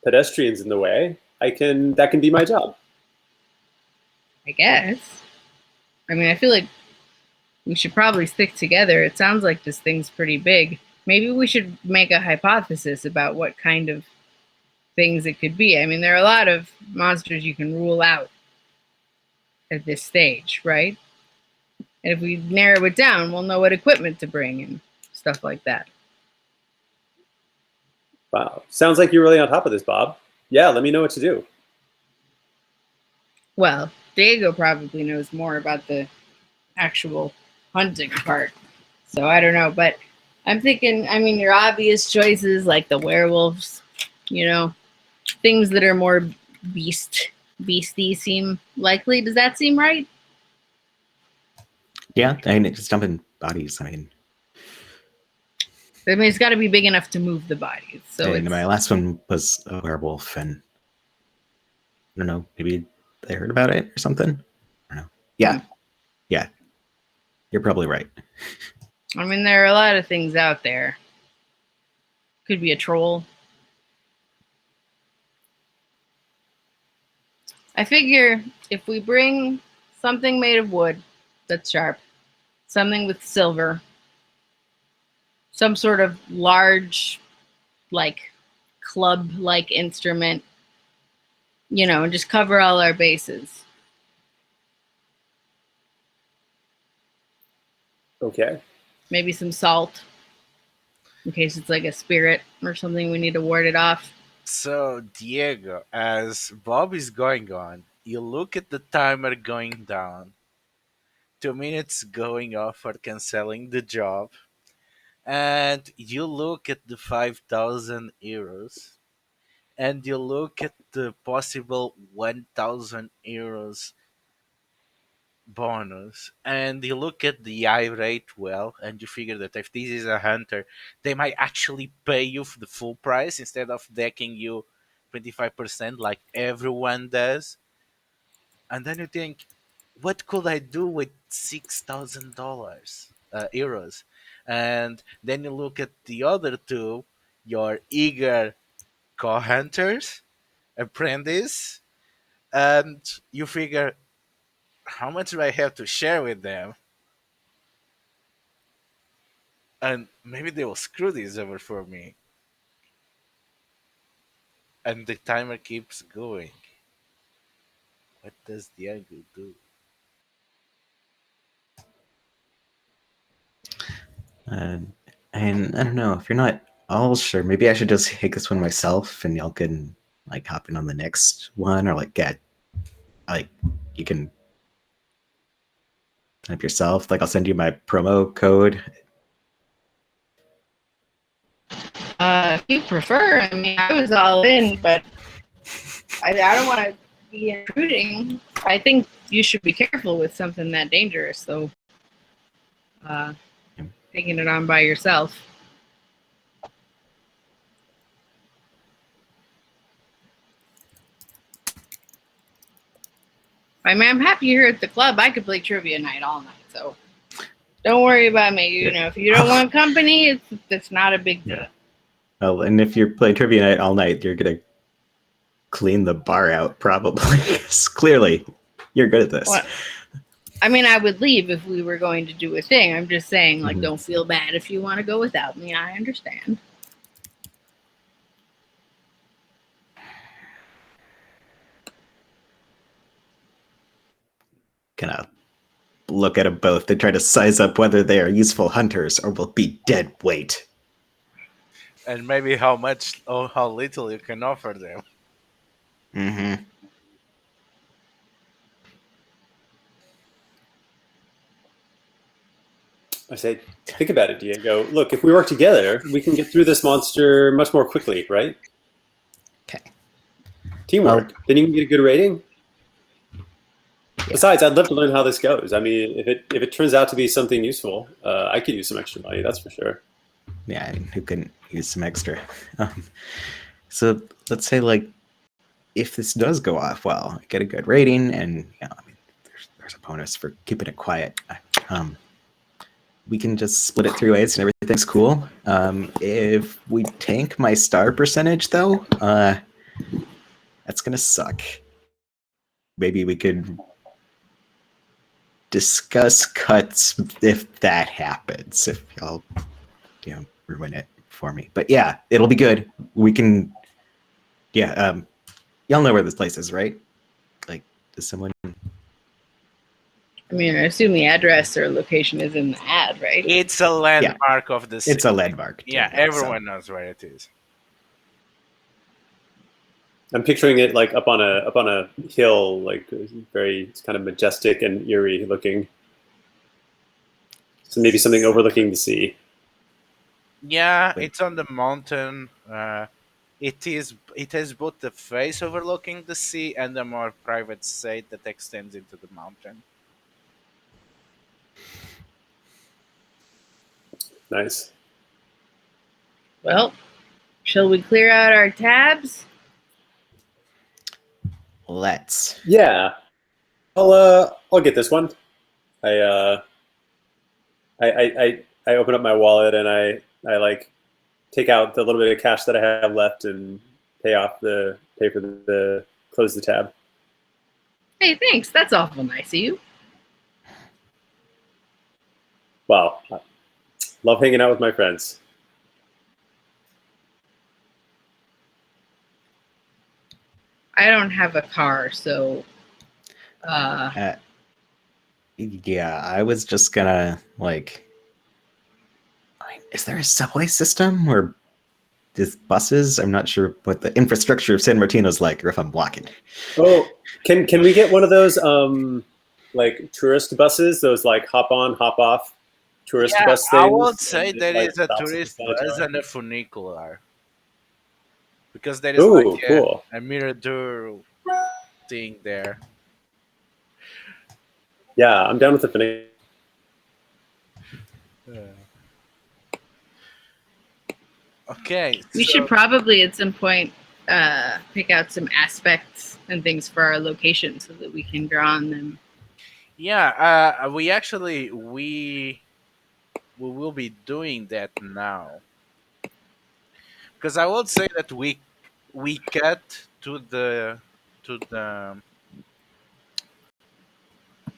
pedestrians in the way, that can be my job. I guess. I mean, I feel like we should probably stick together. It sounds like this thing's pretty big. Maybe we should make a hypothesis about what kind of things it could be. I mean, there are a lot of monsters you can rule out at this stage, right? And if we narrow it down, we'll know what equipment to bring and stuff like that. Wow. Sounds like you're really on top of this, Bob. Yeah, let me know what to do. Well, Diego probably knows more about the actual hunting part. So I don't know, but I'm thinking, I mean, your obvious choices like the werewolves, you know, things that are more beasty seem likely. Does that seem right? Yeah, I mean, just dumping bodies. I mean, it's got to be big enough to move the bodies. So And it's my last one was a werewolf, and I don't know, maybe they heard about it or something. I don't know. Yeah, yeah, you're probably right. I mean, there are a lot of things out there. Could be a troll. I figure if we bring something made of wood that's sharp, something with silver, some sort of large, like club like instrument, and just cover all our bases. Okay. Maybe some salt in case it's like a spirit or something we need to ward it off. So, Diego, as Bob is going on, you look at the timer going down, 2 minutes going off for canceling the job, and you look at the 5,000 euros, and you look at the possible 1,000 euros bonus, and you look at the irate well, and you figure that if this is a hunter, they might actually pay you the full price instead of decking you 25% like everyone does. And then you think, what could I do with $6,000 euros? And then you look at the other two, your eager co-hunters, apprentice, and you figure, how much do I have to share with them? And maybe they will screw this over for me. And the timer keeps going. What does Diego do? Uh, and I don't know if you're not all sure. Maybe I should just take this one myself, and y'all can like hop in on the next one, or like get like you can sign up yourself. Like I'll send you my promo code. If you prefer, I mean, I was all in, but I don't want to be intruding. I think you should be careful with something that dangerous, though. Uh, Taking it on by yourself. I mean, I'm happy you're here at the club. I could play trivia night all night, so don't worry about me. If you don't want company, it's not a big deal. Yeah. Well, and if you're playing trivia night all night, you're gonna clean the bar out probably. Clearly, you're good at this. Well, I mean, I would leave if we were going to do a thing. I'm just saying, like, don't feel bad if you want to go without me. I understand. Gonna look at them both and try to size up whether they are useful hunters or will be dead weight. And maybe how much or how little you can offer them. Mm-hmm. I say, think about it, Diego. Look, if we work together, we can get through this monster much more quickly, right? Okay. Teamwork. Then you can get a good rating. Yeah. Besides, I'd love to learn how this goes. I mean, if it turns out to be something useful, I could use some extra money. That's for sure. Yeah, I mean, who can use some extra? So let's say, like, if this does go off well, I get a good rating, and I mean, there's a bonus for keeping it quiet. We can just split it 3 ways, and everything's cool. If we tank my star percentage, though, that's gonna suck. Maybe we could discuss cuts if that happens. If y'all, ruin it for me. But yeah, it'll be good. We can. Yeah, y'all know where this place is, right? Like, does someone? I mean, I assume the address or location is in the ad, right? It's a landmark of the city. It's a landmark. Yeah, everyone knows where it is. I'm picturing it like up on a hill, like very, it's kind of majestic and eerie looking. So maybe something overlooking the sea. Yeah, Wait. it's on the mountain. It has both the face overlooking the sea and a more private side that extends into the mountain. Nice. Well, shall we clear out our tabs? Let's. Yeah, I'll get this one. I I open up my wallet and I like take out the little bit of cash that I have left and pay for the close the tab. Hey, thanks. That's awful nice of you. Wow, love hanging out with my friends. I don't have a car, so Uh, yeah, I was just gonna like. Is there a subway system or is buses? I'm not sure what the infrastructure of San Martino is like, or if I'm blocking. Oh, can we get one of those like tourist buses? Those like hop on, hop off tourist Yeah, bus I would things, say and it there like is a stops at the tourist bus sanatorium. and a funicular because there is like Ooh, cool. a mirador thing there. Yeah, I'm down with the finish. Yeah. Okay, we should so probably at some point pick out some aspects and things for our location so that we can draw on them. yeah, we will be doing that now because I would say that we cut to the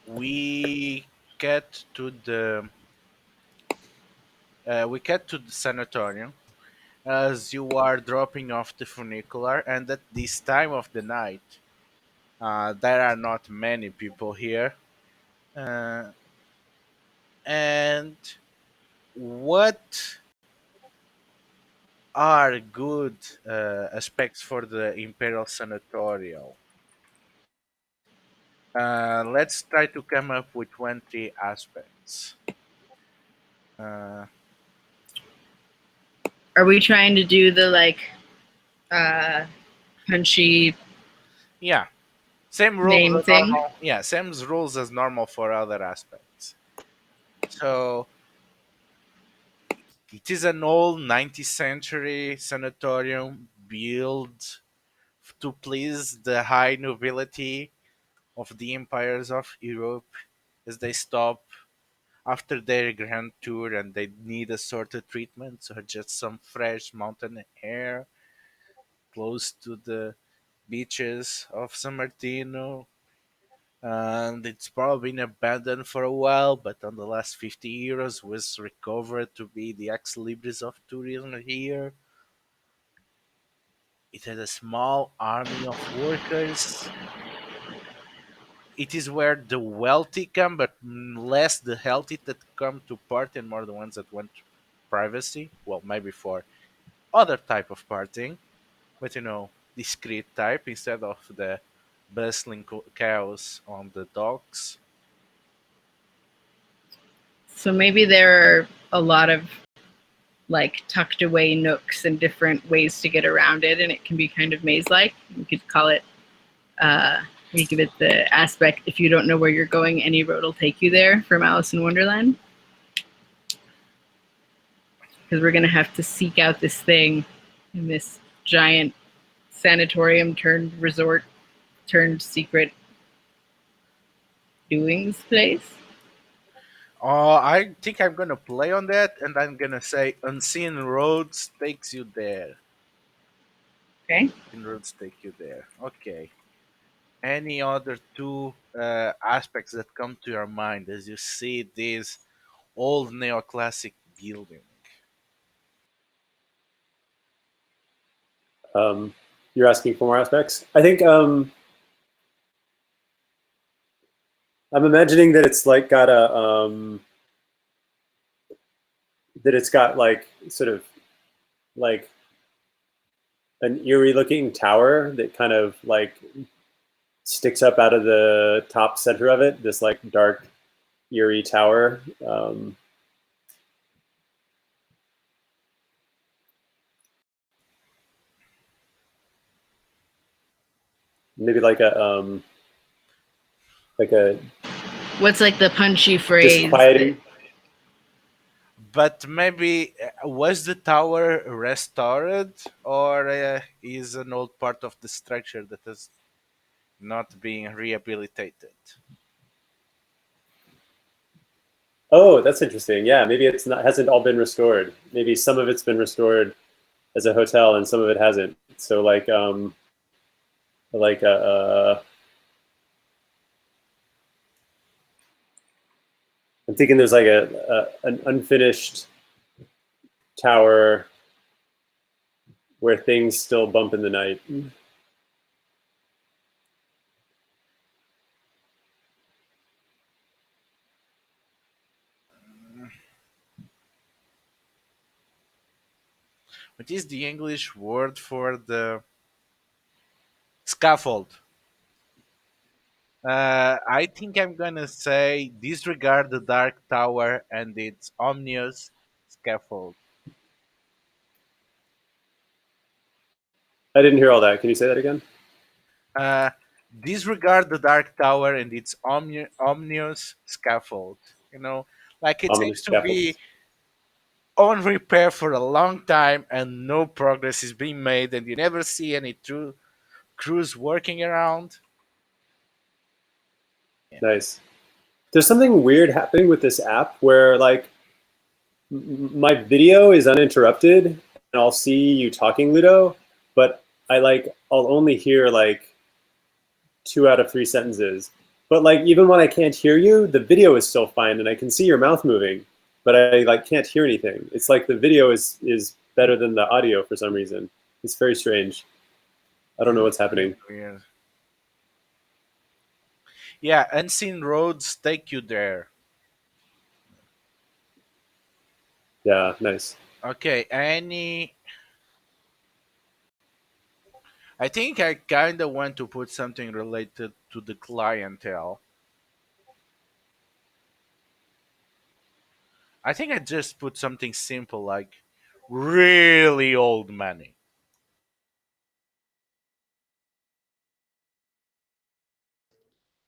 we cut to the we cut to the sanatorium as you are dropping off the funicular, and at this time of the night, there are not many people here. Uh, and what are good aspects for the Imperial Sanatorium? Let's try to come up with 20 aspects. Uh, Are we trying to do the like uh, punchy yeah, same rules name as thing? normal. Yeah, same rules as normal for other aspects. So it is an old 19th century sanatorium built to please the high nobility of the empires of Europe as they stop after their grand tour and they need a sort of treatment or just some fresh mountain air close to the beaches of San Martino. And it's probably been abandoned for a while, but in the last 50 years was recovered to be the ex libris of tourism here. It has a small army of workers. It is where the wealthy come, but less the healthy that come to party, and more the ones that want privacy. Well, maybe for other type of partying, but discreet type instead of the bustling chaos on the docks. So maybe there are a lot of like tucked away nooks and different ways to get around it, and it can be kind of maze-like. We could call it. We give it the aspect: if you don't know where you're going, any road will take you there. From Alice in Wonderland, because we're gonna have to seek out this thing in this giant sanatorium turned resort turned secret doings place. I think I'm gonna play on that, and I'm gonna say unseen roads takes you there. Okay. Unseen roads take you there. Okay. Any other two aspects that come to your mind as you see this old neoclassic building? You're asking for more aspects. I think I'm imagining that it's like got a that it's got like sort of like an eerie looking tower that kind of like sticks up out of the top center of it. This like dark, eerie tower. Maybe like a What's like the punchy phrase that disquieting. But maybe was the tower restored, or is an old part of the structure that is not being rehabilitated? Oh, that's interesting. Yeah, maybe it's not hasn't all been restored. Maybe some of it's been restored as a hotel and some of it hasn't. So like I'm thinking there's like an unfinished tower where things still bump in the night. What is the English word for the scaffold? I think I'm gonna say disregard the dark tower and its ominous scaffold. I didn't hear all that. Can you say that again? Uh, Disregard the dark tower and its ominous scaffold. You know, like it seems Ominous to be scaffolds. on repair for a long time and no progress is being made, and you never see any true crews working around. Yeah. Nice. There's something weird happening with this app where like my video is uninterrupted and I'll see you talking, Ludo, but I'll only hear like 2 out of 3 sentences. But like even when I can't hear you, the video is still fine and I can see your mouth moving, but I like can't hear anything. It's like the video is better than the audio for some reason. It's very strange. I don't know what's happening. Weird. Yeah, unseen roads take you there. Yeah, nice. Okay, any. I think I kind of want to put something related to the clientele. I think I just put something simple like really old money.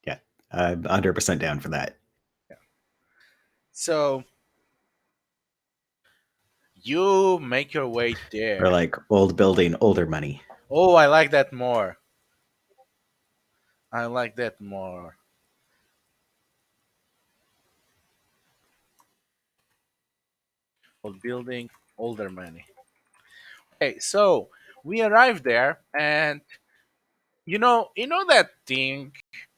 Yeah, I'm 100% down for that. Yeah. So you make your way Or there. like old building, older money. Oh, I like that more. I like that more. Old building, older money. Okay, so we arrived there, and you know that thing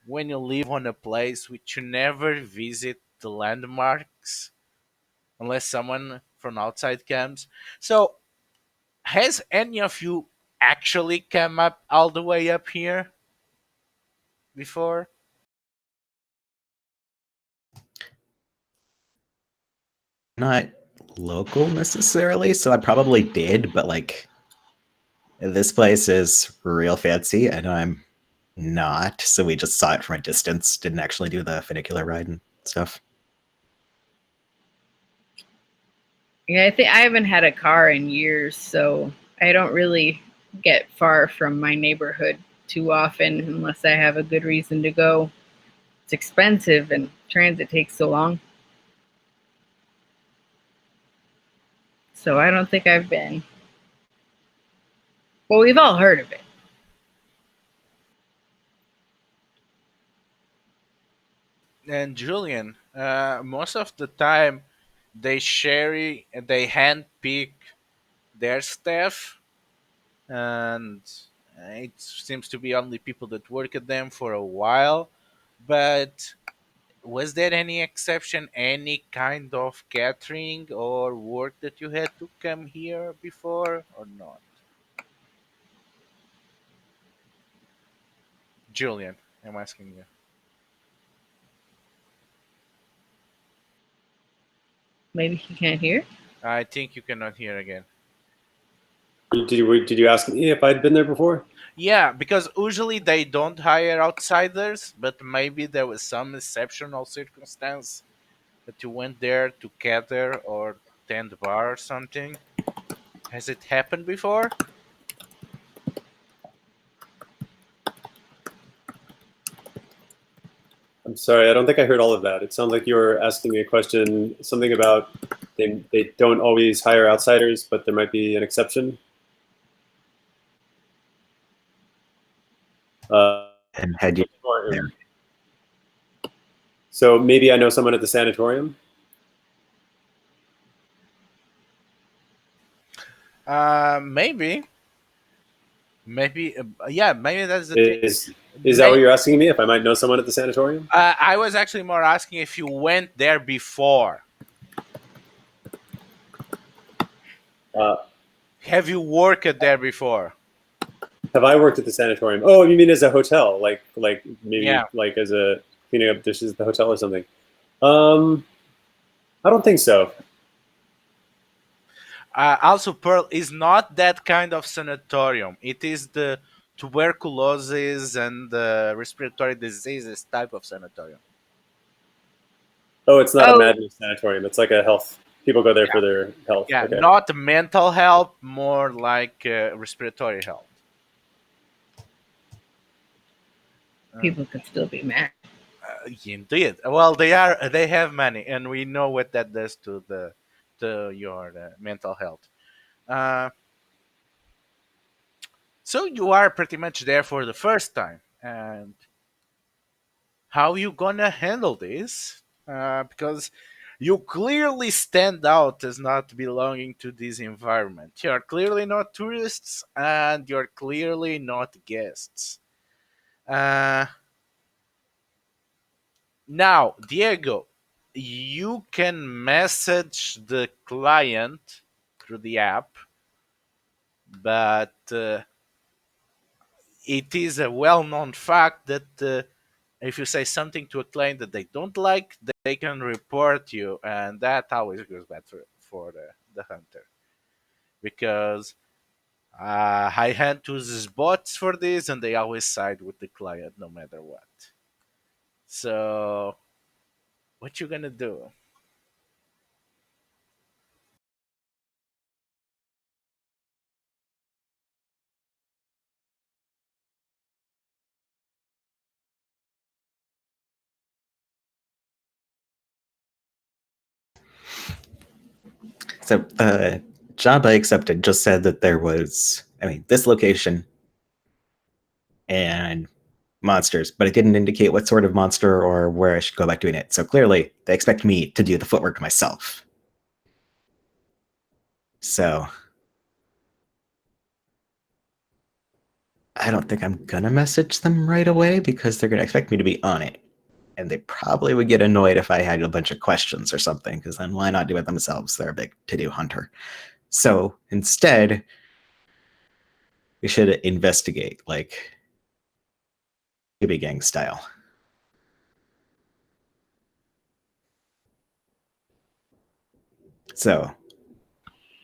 when you live on a place which you never visit the landmarks unless someone from outside comes. So, has any of you actually come up all the way up here before? Not local necessarily, so I probably did, but like this place is real fancy and I'm not, so we just saw it from a distance, didn't actually do the funicular ride and stuff. Yeah, I think I haven't had a car in years, so I don't really get far from my neighborhood too often unless I have a good reason to go. It's expensive and transit takes so long. So I don't think I've been. Well, we've all heard of it. And Julian, most of the time they hand pick their staff, and it seems to be only people that work at them for a while. But was there any exception, any kind of catering or work that you had to come here before or not? Julian, I'm asking you. Maybe he can't hear. I think you cannot hear again. Did you ask me if I'd been there before? Yeah, because usually they don't hire outsiders, but maybe there was some exceptional circumstance that you went there to gather or tend bar or something. Has it happened before? I'm sorry, I don't think I heard all of that. It sounds like you were asking me a question, something about they don't always hire outsiders, but there might be an exception. Uh, And had you there? so maybe I know someone at the sanatorium. Maybe, maybe, yeah, maybe that's the thing. Is that what you're asking me? If I might know someone at the sanatorium? I was actually more asking if you went there before. Uh, Have you worked there before? have I worked at the sanatorium? Oh, you mean as a hotel, like maybe Yeah. like as a cleaning up dishes at the hotel or something? Um, I don't think so. Also, Pearl is not that kind of sanatorium. It is the tuberculosis and the respiratory diseases type of sanatorium. Oh, it's not a Oh, madness sanatorium. It's like a health. People go there Yeah, for their health. yeah, Okay. not mental health, more like respiratory health. Uh, people could still be mad. Indeed. Well, they have money, and we know what that does to the to your mental health. Uh, so you are pretty much there for the first time, and how you gonna handle this? Because you clearly stand out as not belonging to this environment. You're clearly not tourists, and you're clearly not guests. Uh, Now, Diego, you can message the client through the app, but it is a well known fact that if you say something to a client that they don't like, they can report you, and that always goes bad for the hunter. Because I hunt uses bots for this, and they always side with the client no matter what. So, what you gonna do? So the job I accepted just said that there was, I mean, this location and monsters, but it didn't indicate what sort of monster or where I should go about doing it. So clearly, they expect me to do the footwork myself. So I don't think I'm gonna message them right away because they're gonna expect me to be on it. And they probably would get annoyed if I had a bunch of questions or something, because then why not do it themselves? They're a big to-do hunter. So instead, we should investigate, like Scooby Gang style. So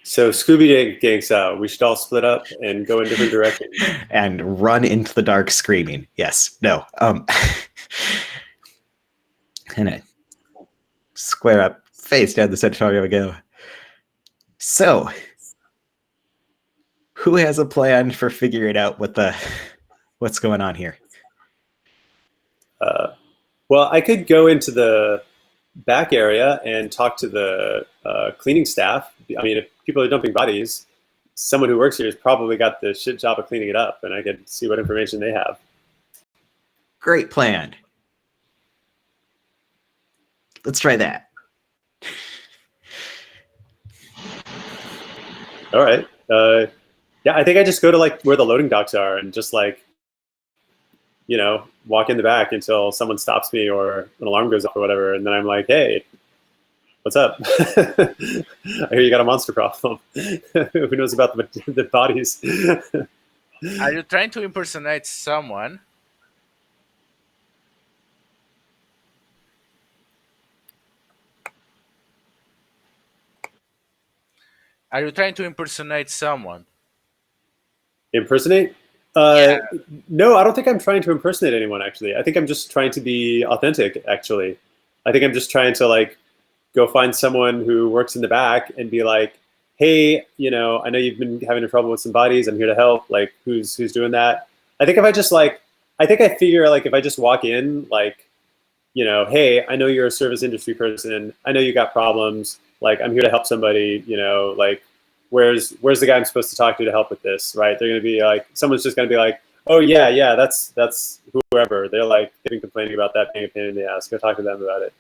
So Scooby Gang style, we should all split up and go in different directions. and run into the dark screaming. Yes. No. And I square up, face down the sanatorium go. So, who has a plan for figuring out what's going on here? Well, I could go into the back area and talk to the cleaning staff. I mean, if people are dumping bodies, someone who works here has probably got the shit job of cleaning it up, and I could see what information they have. Great plan. Let's try that. All right. Yeah, I think I just go to like where the loading docks are and just like, walk in the back until someone stops me or an alarm goes off or whatever, and then I'm like, hey, what's up? I hear you got a monster problem. Who knows about the bodies? Are you trying to impersonate someone? Are you trying to impersonate someone? Impersonate? Yeah. No, I don't think I'm trying to impersonate anyone. Actually, I think I'm just trying to be authentic. Actually, I think I'm just trying to like go find someone who works in the back and be like, hey, I know you've been having trouble with some bodies. I'm here to help. Like, who's doing that? I think if I just like, I think I figure like if I just walk in like, hey, I know you're a service industry person. I know you got problems. Like, I'm here to help somebody. Like, where's the guy I'm supposed to talk to help with this? Right? They're gonna be like, someone's just gonna be like, oh yeah, that's whoever. They're like, they've been complaining about that being a pain in the ass. Go talk to them about it.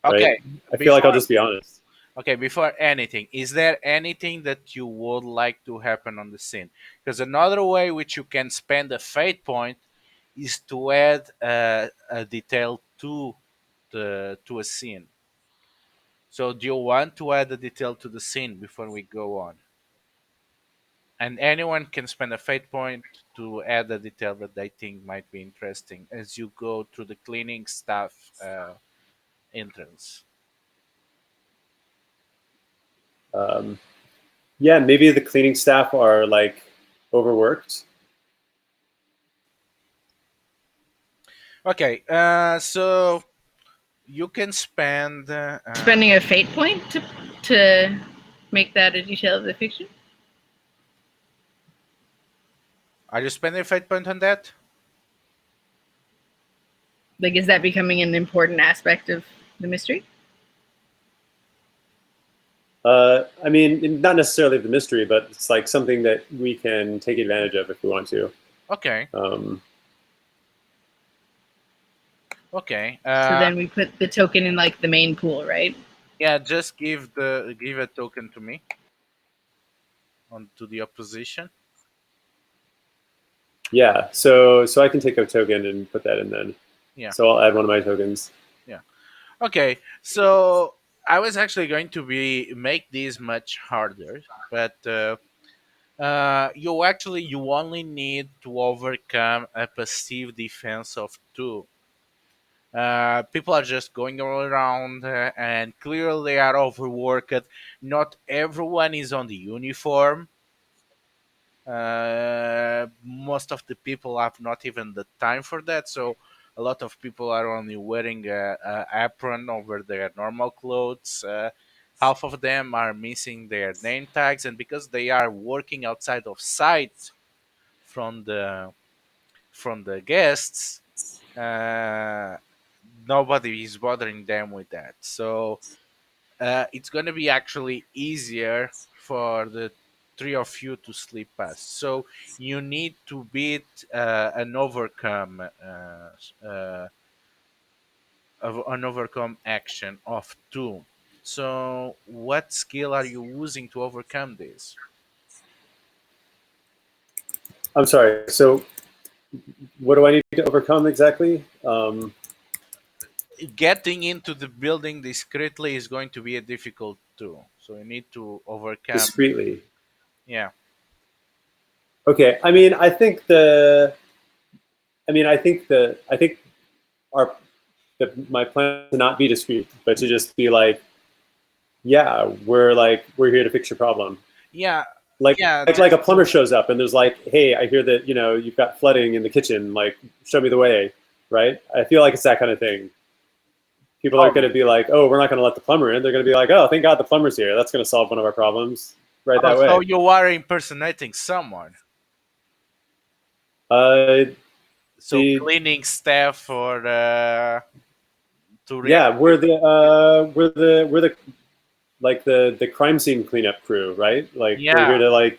Right? Okay. I feel like I'll Before just be honest. okay, before anything, is there anything that you would like to happen on the scene? Because another way which you can spend a fate point is to add a detail to a scene. So do you want to add a detail to the scene before we go on? And anyone can spend a fate point to add a detail that they think might be interesting as you go through the cleaning staff entrance. Um, yeah, maybe the cleaning staff are like overworked. Okay, so you can spend. Spending a fate point to make that a detail of the fiction. Are you spending a fate point on that? Like, is that becoming an important aspect of the mystery? I mean, not necessarily the mystery, but it's like something that we can take advantage of if we want to. Okay, Um, okay. So then we put the token in like the main pool, right? Yeah, just give a token to me on to the opposition. yeah, so I can take a token and put that in then. Yeah, So I'll add one of my tokens. yeah. Okay, so I was actually going to be make this much harder, but you only need to overcome a passive defense of 2. People are just going all around, and clearly they are overworked. Not everyone is on the uniform. Most of the people have not even the time for that, so a lot of people are only wearing a apron over their normal clothes. Half of them are missing their name tags, and because they are working outside of sight from the guests, uh, nobody is bothering them with that. So it's going to be actually easier for the 3 of you to sleep past. So you need to beat an overcome action of 2. So what skill are you using to overcome this? I'm sorry. So what do I need to overcome exactly? Getting into the building discreetly is going to be a difficult too. So you need to overcome. Discreetly. Yeah. Okay. I mean, I think the. I mean, I think our my plan is to not be discreet, but to just be like, yeah, we're here to fix your problem. Yeah. Like Yeah. like a plumber shows up and there's like, hey, I hear that you've got flooding in the kitchen. Like, show me the way, right? I feel like it's that kind of thing. People aren't Oh, going to be like, oh, we're not going to let the plumber in. They're going to be like, oh, thank God the plumber's here. That's going to solve one of our problems right oh, that so way. you are impersonating someone. Uh, So the cleaning staff or to yeah, react. we're the like the crime scene cleanup crew, right? Like we're Yeah. here to like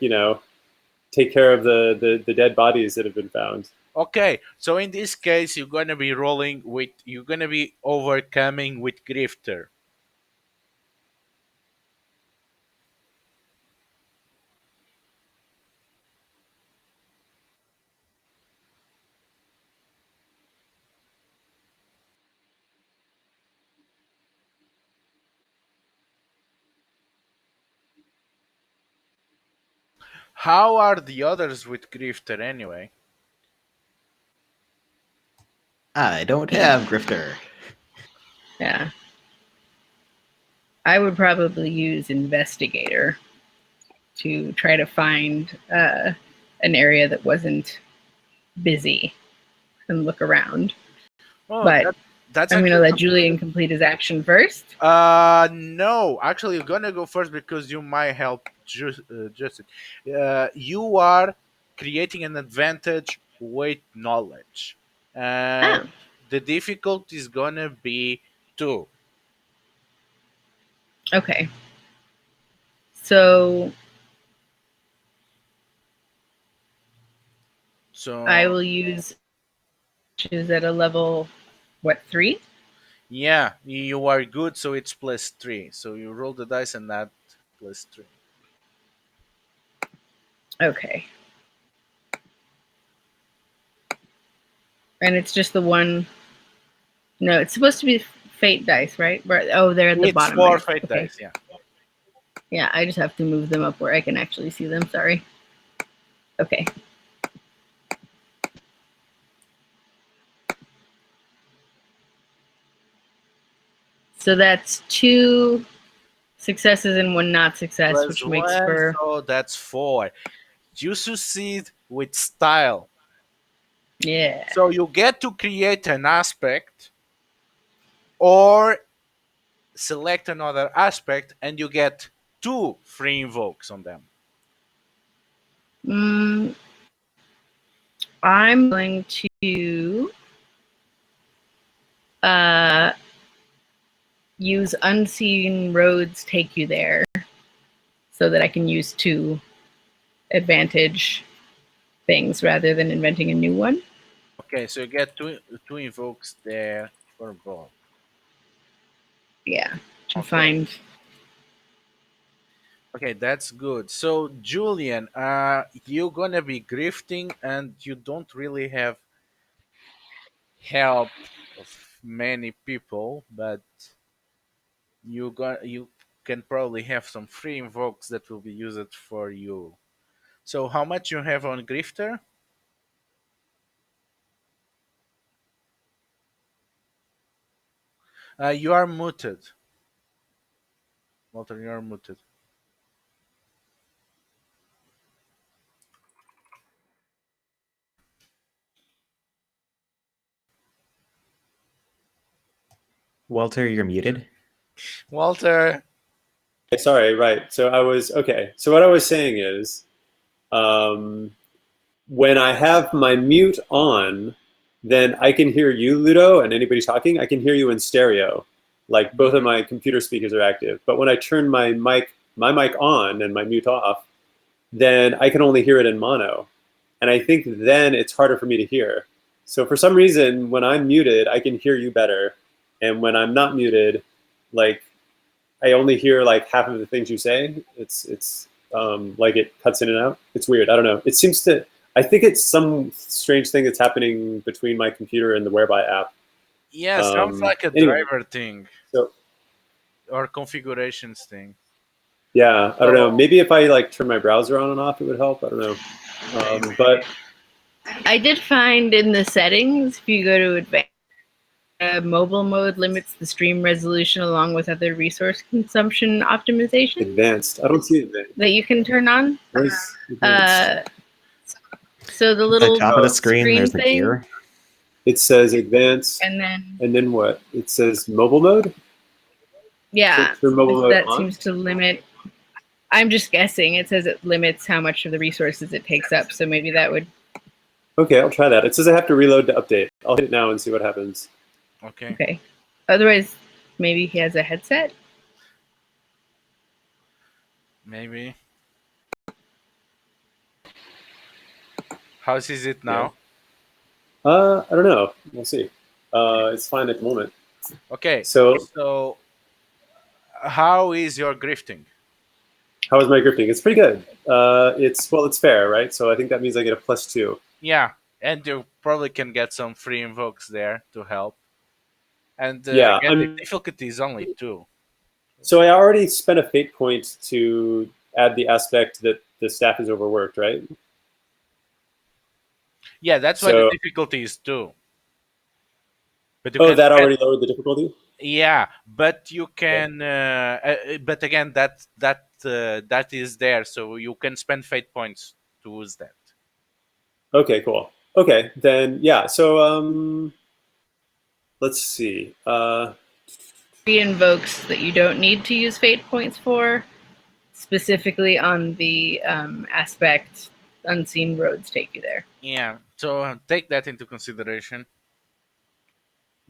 take care of the dead bodies that have been found. Okay. So in this case, you're gonna be overcoming with grifter. How are the others with grifter anyway? I don't have Grifter. Yeah. I would probably use investigator to try to find an area that wasn't busy and look around. Oh, But that's I'm going to actually let Julian complete his action first. no, actually, you're gonna go first because you might help Justin. You are creating an advantage with knowledge, and Oh, the difficulty is gonna be 2. okay. So I So will use is at a level, what, 3? yeah, you are good. So it's +3. So you roll the dice and that +3. Okay. And it's just the one. No, it's supposed to be fate dice, right? Oh, they're at the It's bottom, 4 right? fate Okay. dice. Yeah. Yeah, I just have to move them up where I can actually see them. Sorry. Okay. So that's 2 successes and 1 not success, which makes +1, for. so that's 4. You succeed with style. Yeah. So you get to create an aspect or select another aspect and you get 2 free invokes on them. Mm, I'm going to uh, use unseen roads take you there so that I can use 2 advantage things rather than inventing a new one. Okay, so you get two invokes there for both. Yeah, to Okay. find. Okay, that's good. So Julian, you're gonna be grifting and you don't really have help of many people, but you can probably have some free invokes that will be used for you. So how much you have on grifter? You are muted. Walter, you are muted. Walter, you're muted. Walter. Sorry, right. So I was okay. So what I was saying is, um, when I have my mute on, then I can hear you, Ludo, and anybody talking. I can hear you in stereo, like both of Mhm. my computer speakers are active. But when I turn my mic on and my mute off, then I can only hear it in mono, and I think then it's harder for me to hear. So for some reason, when I'm muted, I can hear you better, and when I'm not muted, like I only hear like half of the things you say. It's like it cuts in and out. It's weird. I don't know. It seems to. I think it's some strange thing that's happening between my computer and the Whereby app. Yeah, sounds like a Anyway, driver thing so or configurations thing. yeah, I don't know. So Maybe if I like turn my browser on and off, it would help. I don't know. maybe. But I did find in the settings, if you go to advanced, mobile mode limits the stream resolution along with other resource consumption optimizations advanced. I don't see advanced. that you can turn on. Where's advanced? Uh, so the At the little top of the Oh, screen, screen there's a thing, gear. it says advanced, and then and then what? It says mobile mode. yeah, Turn mobile mode that on. seems to limit. I'm just guessing. It says it limits how much of the resources it takes up. So maybe that would. Okay, I'll try that. It says I have to reload to update. I'll hit it now and see what happens. Okay. Okay. Otherwise, maybe he has a headset. Maybe. How is it Yeah. now? I don't know. We'll see. It's fine at the moment. Okay. So, So how is your grifting? how is my grifting? It's pretty good. It's fair, right? So I think that means I get a +2. Yeah, and you probably can get some free invokes there to help. And Yeah. again, the difficulty is only 2. So I already spent a fate point to add the aspect that the staff is overworked, right? Yeah, that's why the So, difficulty is 2. But you oh, can that spend. already lowered the difficulty. Yeah, but you Okay. can. But again, that is there, so you can spend fate points to use that. Okay, cool. Okay, then yeah. So let's see. Re-invokes that you don't need to use fate points for, specifically on the aspect unseen roads take you there. Yeah, so take that into consideration.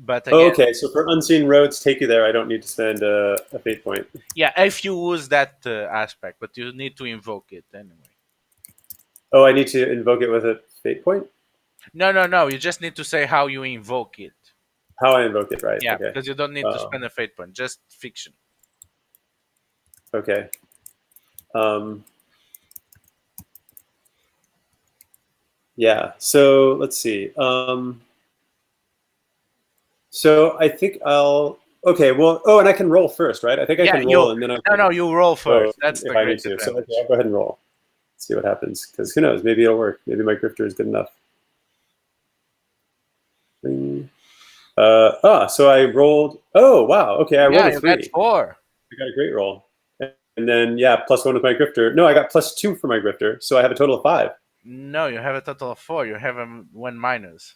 But Oh, again, okay, so for unseen roads take you there, I don't need to spend a fate point. yeah, if you use that aspect, but you need to invoke it anyway. Oh, I need to invoke it with a fate point. No, no, no. You just need to say how you invoke it. How I invoke it, right? Yeah, Okay. because you don't need to Uh, spend a fate point. Just fiction. okay. Um, yeah. So let's see. So I think I'll. Okay. Well. Oh, and I can roll first, right? I think I Yeah, can you. roll, and then I No, can no. You roll go first. That's if the I need great to. So okay, advantage. I'll go ahead and roll. See what happens, because who knows? Maybe it'll work. Maybe my grifter is good enough. Bing. So I rolled. Oh, wow. Okay, I rolled Yeah, a you got 3. 4. I got a great roll. And then, yeah, +1 with my grifter. No, I got +2 for my grifter. So I have a total of 5. No, you have a total of 4. You have a one minus.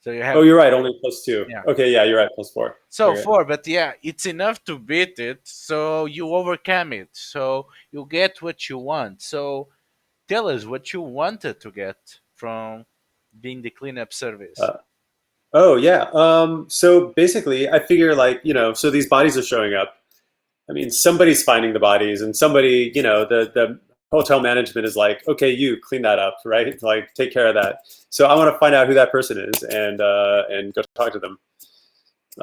So you Oh, have you're right. Only +2. yeah. Okay, yeah, you're right. +4. So Okay. 4, but yeah, it's enough to beat it. So you overcome it. So you get what you want. So tell us what you wanted to get from being the cleanup service. Uh, oh, yeah. So basically, I figure, like, so these bodies are showing up. I mean, somebody's finding the bodies, and somebody, the hotel management is like, okay, you clean that up, right? Like, take care of that. So I want to find out who that person is and go talk to them.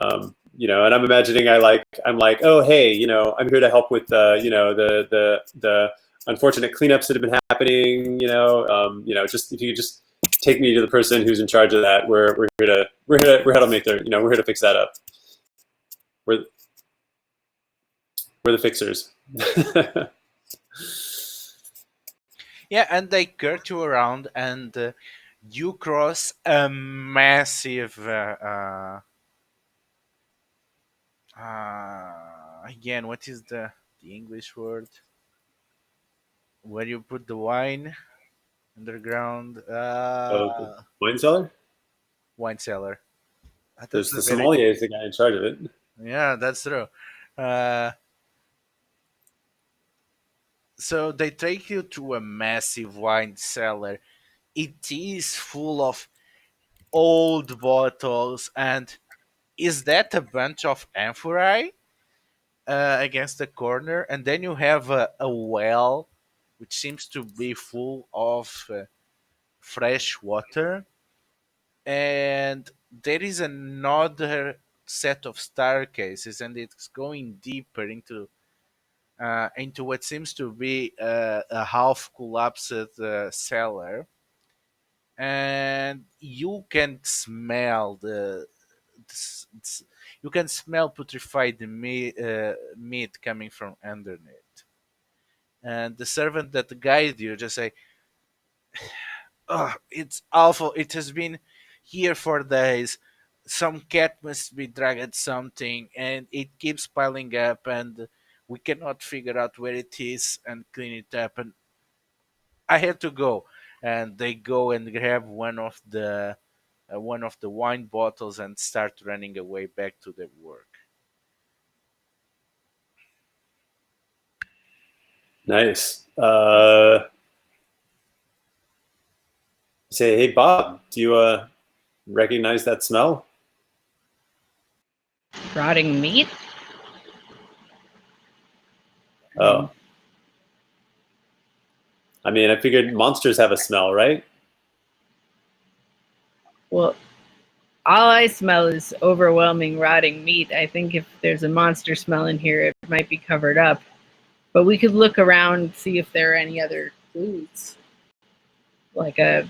And I'm imagining I'm like, oh, hey, I'm here to help with the unfortunate cleanups that have been happening. Just if you could just take me to the person who's in charge of that. We're here to make we're here to fix that up. We're we're the fixers. Yeah, and they cart you around, and you cross a massive. Again, what is the English word? Where you put the wine underground? Oh, the wine cellar. Wine cellar. That's There's a the very sommelier is the guy in charge of it. yeah, that's true. Uh, so they take you to a massive wine cellar. It is full of old bottles, and is that a bunch of amphorae against the corner? And then you have a well, which seems to be full of fresh water, and there is another set of staircases, and it's going deeper into what seems to be a half collapsed cellar, and you can smell you can smell putrefied meat coming from underneath. And the servant that guides you just say, "Oh, it's awful. It has been here for days. Some cat must be dragged something, and it keeps piling up, and we cannot figure out where it is and clean it up. And I had to go." And they go and grab one of the wine bottles and start running away back to their work. Nice. Say, hey, Bob, do you recognize that smell? Rotting meat? Oh, I mean, I figured monsters have a smell, right? Well, all I smell is overwhelming rotting meat. I think if there's a monster smell in here, it might be covered up. But we could look around, see if there are any other clues. Like if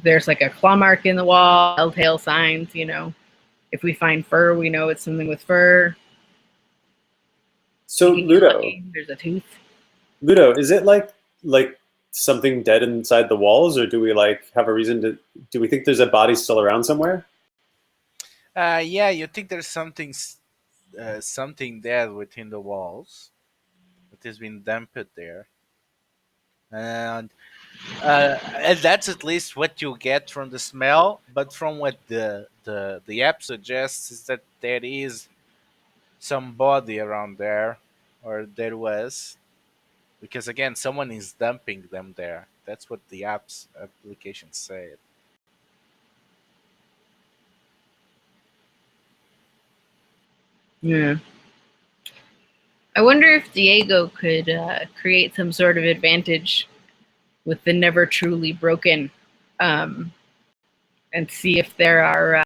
there's like a claw mark in the wall, telltale signs, If we find fur, we know it's something with fur. So We can get Ludo, lucky. There's a tooth. Ludo, is it like something dead inside the walls, or do we have a reason to? Do we think there's a body still around somewhere? Yeah, you think there's something dead within the walls that has been dumped there, and And that's at least what you get from the smell. But from what the app suggests is that there is some body around there, or there was, because again, someone is dumping them there. That's what the app's application said. Yeah. I wonder if Diego could create some sort of advantage with the never truly broken, um, and see if there are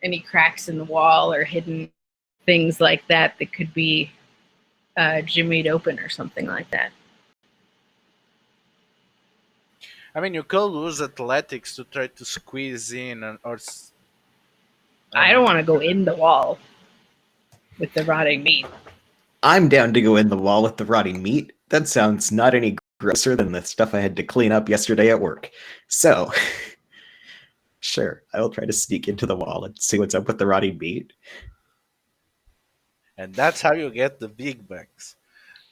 any cracks in the wall or hidden things like that that could be jimmied open or something like that. I mean, you could use athletics to try to squeeze in, I don't and want to go in the wall with the rotting meat. I'm down to go in the wall with the rotting meat. That sounds not any grosser than the stuff I had to clean up yesterday at work. So, sure, I will try to sneak into the wall and see what's up with the rotting meat. that's how you get the big bucks.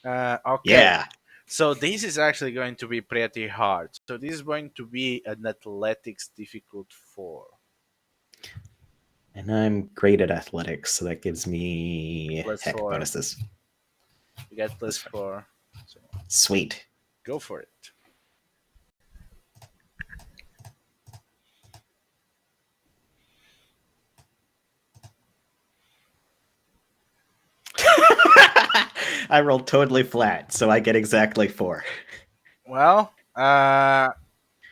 Okay, Yeah, so this is actually going to be pretty hard. So this is going to be an athletics difficult 4. and I'm great at athletics, so that gives me Plus heck 4. bonuses. You get plus 4. So Sweet. go for it. I rolled totally flat, so I get exactly 4. Well,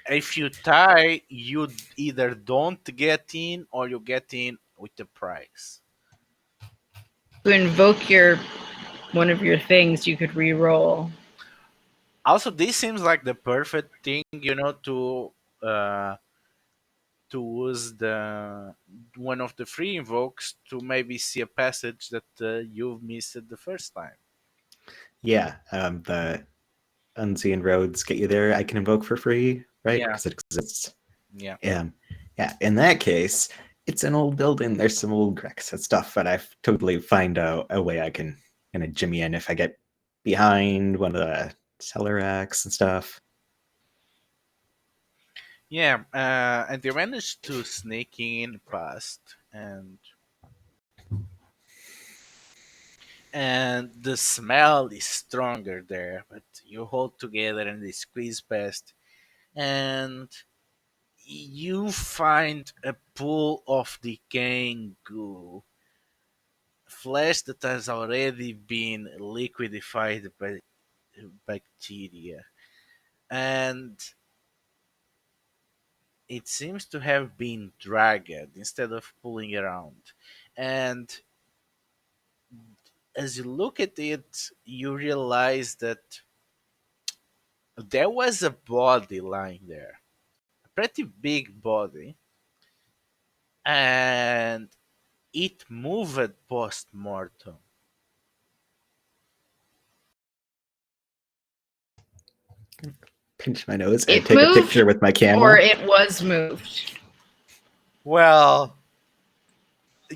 if you tie, you either don't get in or you get in with the prize. To invoke your one of your things, you could re-roll. Also, this seems like the perfect thing, uh, to use the one of the free invokes to maybe see a passage that you've missed the first time. Yeah, the unseen roads get you there. I can invoke for free, right? Yeah, Because it exists. yeah. Yeah. In that case, it's an old building. There's some old cracks and stuff, but I totally find a way I can kind of jimmy in if I get behind one of the cellar racks and stuff. Yeah, and they managed to sneak in past, and the smell is stronger there, but you hold together and they squeeze past, and you find a pool of decaying goo, flesh that has already been liquidified by bacteria, and it seems to have been dragged instead of pulling around. And as you look at it, you realize that there was a body lying there, a pretty big body, and it moved post mortem. Pinch my nose and It take a moved picture with my or camera. it was moved. Well,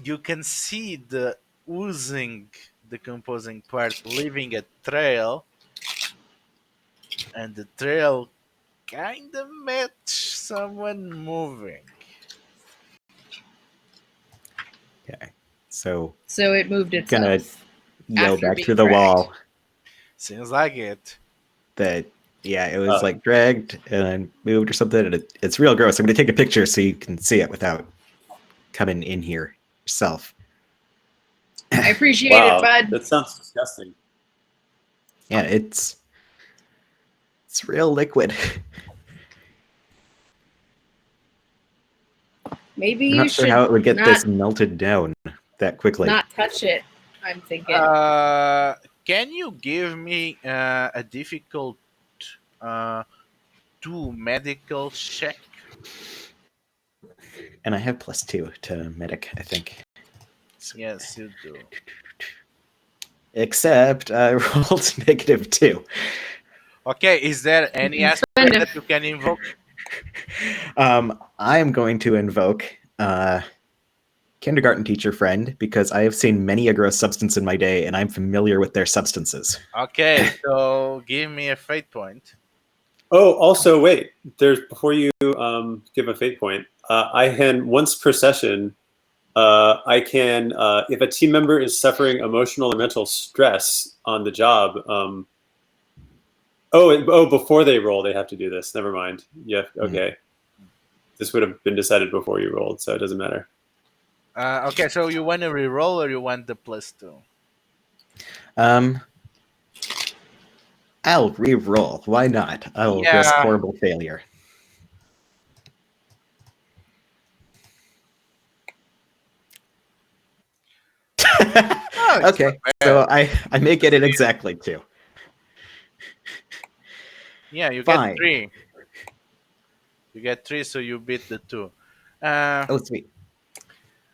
you can see the oozing, decomposing part leaving a trail, and the trail kind of match someone moving. Okay. So So it moved I'm gonna itself yell after back being through the dragged. wall Seems like it. that yeah, it was like dragged and moved or something. And it's real gross. I'm gonna take a picture so you can see it without coming in here yourself. I appreciate it, Wow, bud. that sounds disgusting. Yeah, it's real liquid. Maybe I'm you not sure should how it would get not this melted down that quickly. not touch it. I'm thinking. Can you give me a difficult uh, 2 medical check? And I have +2 to medic, I think. Yes, you do. Except I rolled -2. Okay, is there You any can aspect spend that you can invoke? I am going to invoke kindergarten teacher friend because I have seen many a gross substance in my day and I'm familiar with their substances. Okay, so give me a fate point. Oh, also, wait. There's before you give a fate point. I can once per session. I can, if a team member is suffering emotional or mental stress on the job. Before they roll, they have to do this. Never mind. Yeah. Okay. This would have been decided before you rolled, so it doesn't matter. Okay, so you want to reroll or you want the +2? I'll re-roll. Why not? I'll risk Yeah. horrible failure. Oh, it's Okay, not bad. so I make it exactly 2. Yeah, you get Fine. 3. You get 3, so you beat the 2. Uh, Oh, sweet.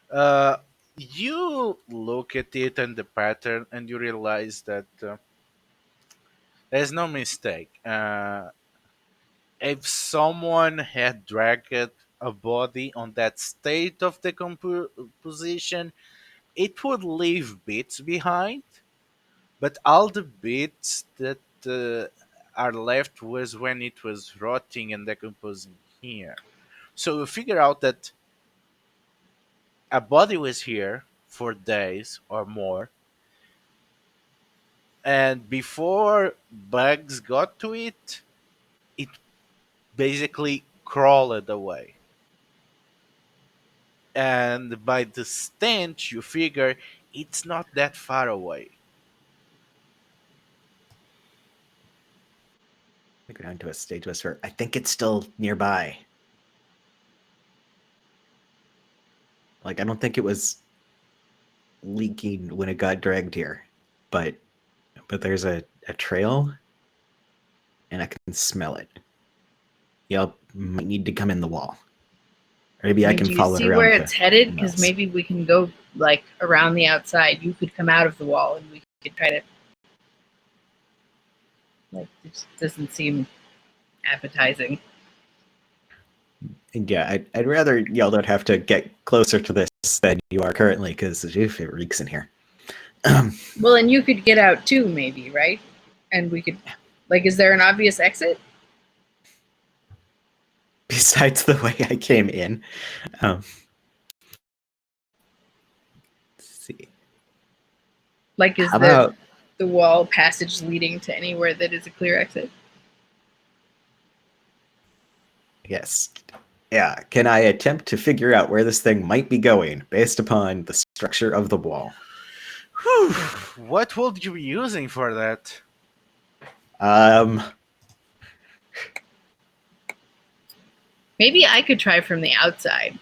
uh, you look at it and the pattern, and you realize that there's no mistake. If someone had dragged a body on that state of decomposition, it would leave bits behind, but all the bits that are left was when it was rotting and decomposing here. So you figure out that a body was here for days or more, and before bugs got to it, it basically crawled away. And by the stench, you figure it's not that far away. I go down to a stage whisper. I think it's still nearby. Like, I don't think it was leaking when it got dragged here, but there's a trail, and I can smell it. Y'all might need to come in the wall. Or maybe I can Do you follow it see where around it's headed? the Because mouse. maybe we can go like around the outside. You could come out of the wall, and we could try to. Like, it just doesn't seem appetizing. And yeah, I'd rather y'all don't have to get closer to this than you are currently, because it reeks in here. Well, and you could get out too, maybe, right? And we could, like, is there an obvious exit? Besides the way I came in. Let's see. Like, is How about the wall passage leading to anywhere that is a clear exit? yes. Yeah, can I attempt to figure out where this thing might be going based upon the structure of the wall? Whew. What would you be using for that? Maybe I could try from the outside.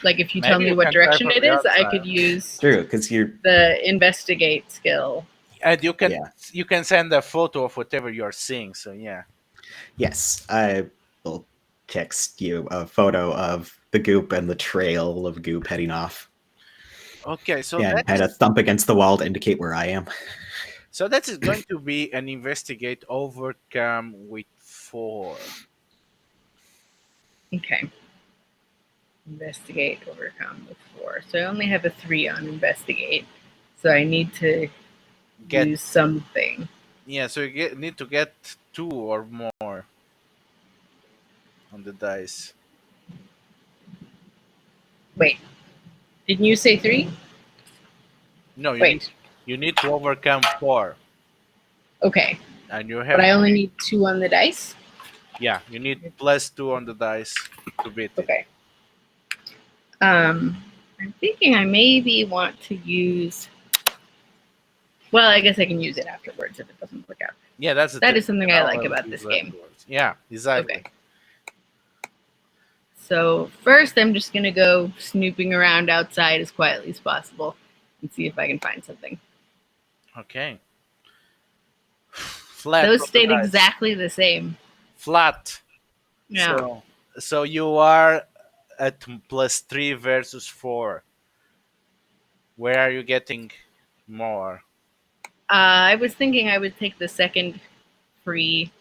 Like, if you tell Maybe me you what can try direction from it the is, I outside. could use True, because you're the investigate skill. And you can Yeah. you can send a photo of whatever you're seeing. So yeah. yes, I will text you a photo of the goop and the trail of goop heading off. Okay, so And that kind of is thump against the wall to indicate where I am. going to be an investigate overcome with 4. Okay. Investigate, overcome with 4. So I only have a 3 on investigate. So I need to Get use something. Yeah, so you need to get 2 or more on the dice. Wait, didn't you say 3? No, Wait, you need to overcome 4, okay. and you But have I only need 2 on the dice? you need +2 on the dice to beat it. Okay. I'm thinking I maybe want to use. Well, I guess I can use it afterwards if it doesn't work out. Yeah, that's the That thing. is something You I can like always about use this it game. afterwards. Yeah, exactly. Okay. So first, I'm just gonna go snooping around outside as quietly as possible and see if I can find something. Okay. Flat Those from the stayed dice. exactly the same. Flat. Yeah. So you are at +3 versus 4. Where are you getting more? I was thinking I would take the second free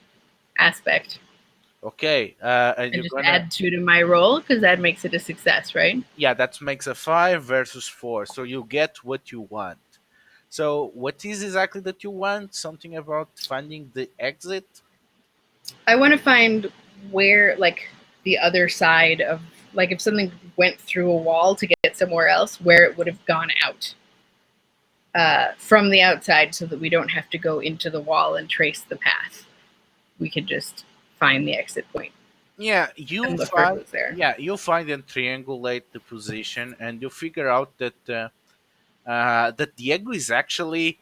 aspect Okay, and and you're just gonna add 2 to my roll because that makes it a success, right? that makes a 5 versus 4. So you get what you want. So what is exactly that you want? Something about finding the exit? I want to find where, like, the other side of, like, if something went through a wall to get somewhere else, where it would have gone out from the outside, so that we don't have to go into the wall and trace the path. We could just find the exit point Yeah, and look for who's there. you find and triangulate the position, and you figure out that Diego is actually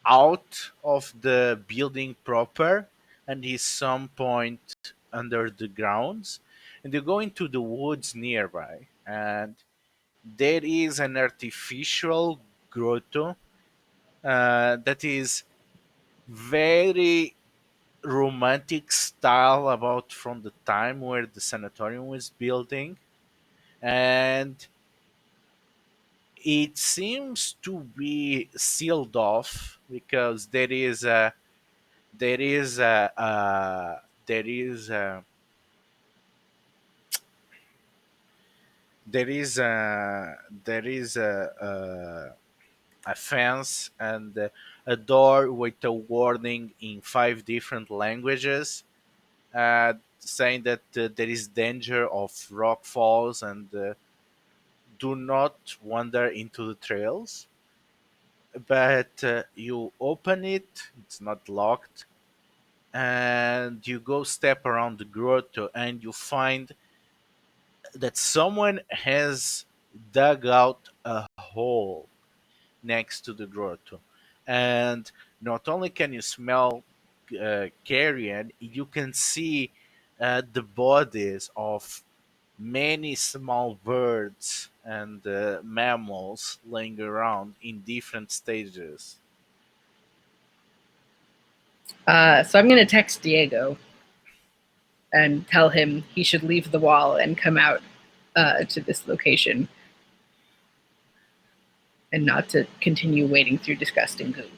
out of the building proper, and he's some point under the grounds. And you go into the woods nearby, and there is an artificial grotto that is very romantic style, about from the time where the sanatorium was building, and it seems to be sealed off because there is a, there is a, there is a fence and a door with a warning in 5 different languages, saying that there is danger of rock falls, and do not wander into the trails. But you open it, it's not locked, and you go step around the grotto, and you find that someone has dug out a hole next to the grotto. And not only can you smell carrion, you can see the bodies of many small birds and mammals laying around in different stages. So I'm going to text Diego and tell him he should leave the wall and come out to this location, and not to continue wading through disgusting goo.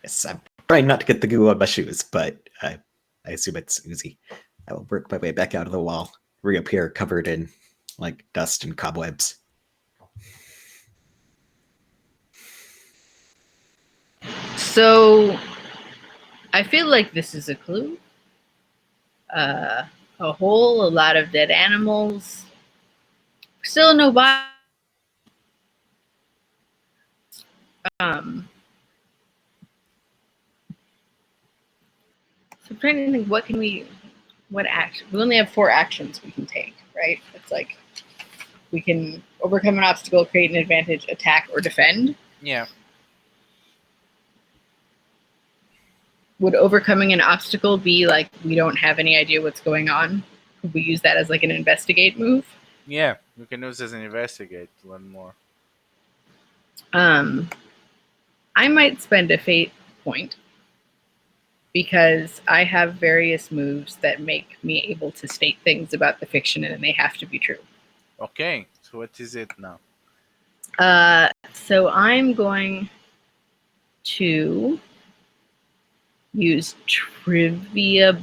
Yes, I'm trying not to get the goo on my shoes, but I assume it's oozy. I will work my way back out of the wall, reappear covered in like dust and cobwebs. So I feel like this is a clue. A hole, a lot of dead animals, still no body. Um, so I'm trying to think, what action? We only have 4 actions we can take, right? It's like we can overcome an obstacle, create an advantage, attack, or defend. Yeah. Would overcoming an obstacle be like we don't have any idea what's going on? Could we use that as like an investigate move? Yeah, you can use as an investigate to learn more. I might spend a fate point because I have various moves that make me able to state things about the fiction and they have to be true. Okay, so what is it now? So I'm going to use trivia.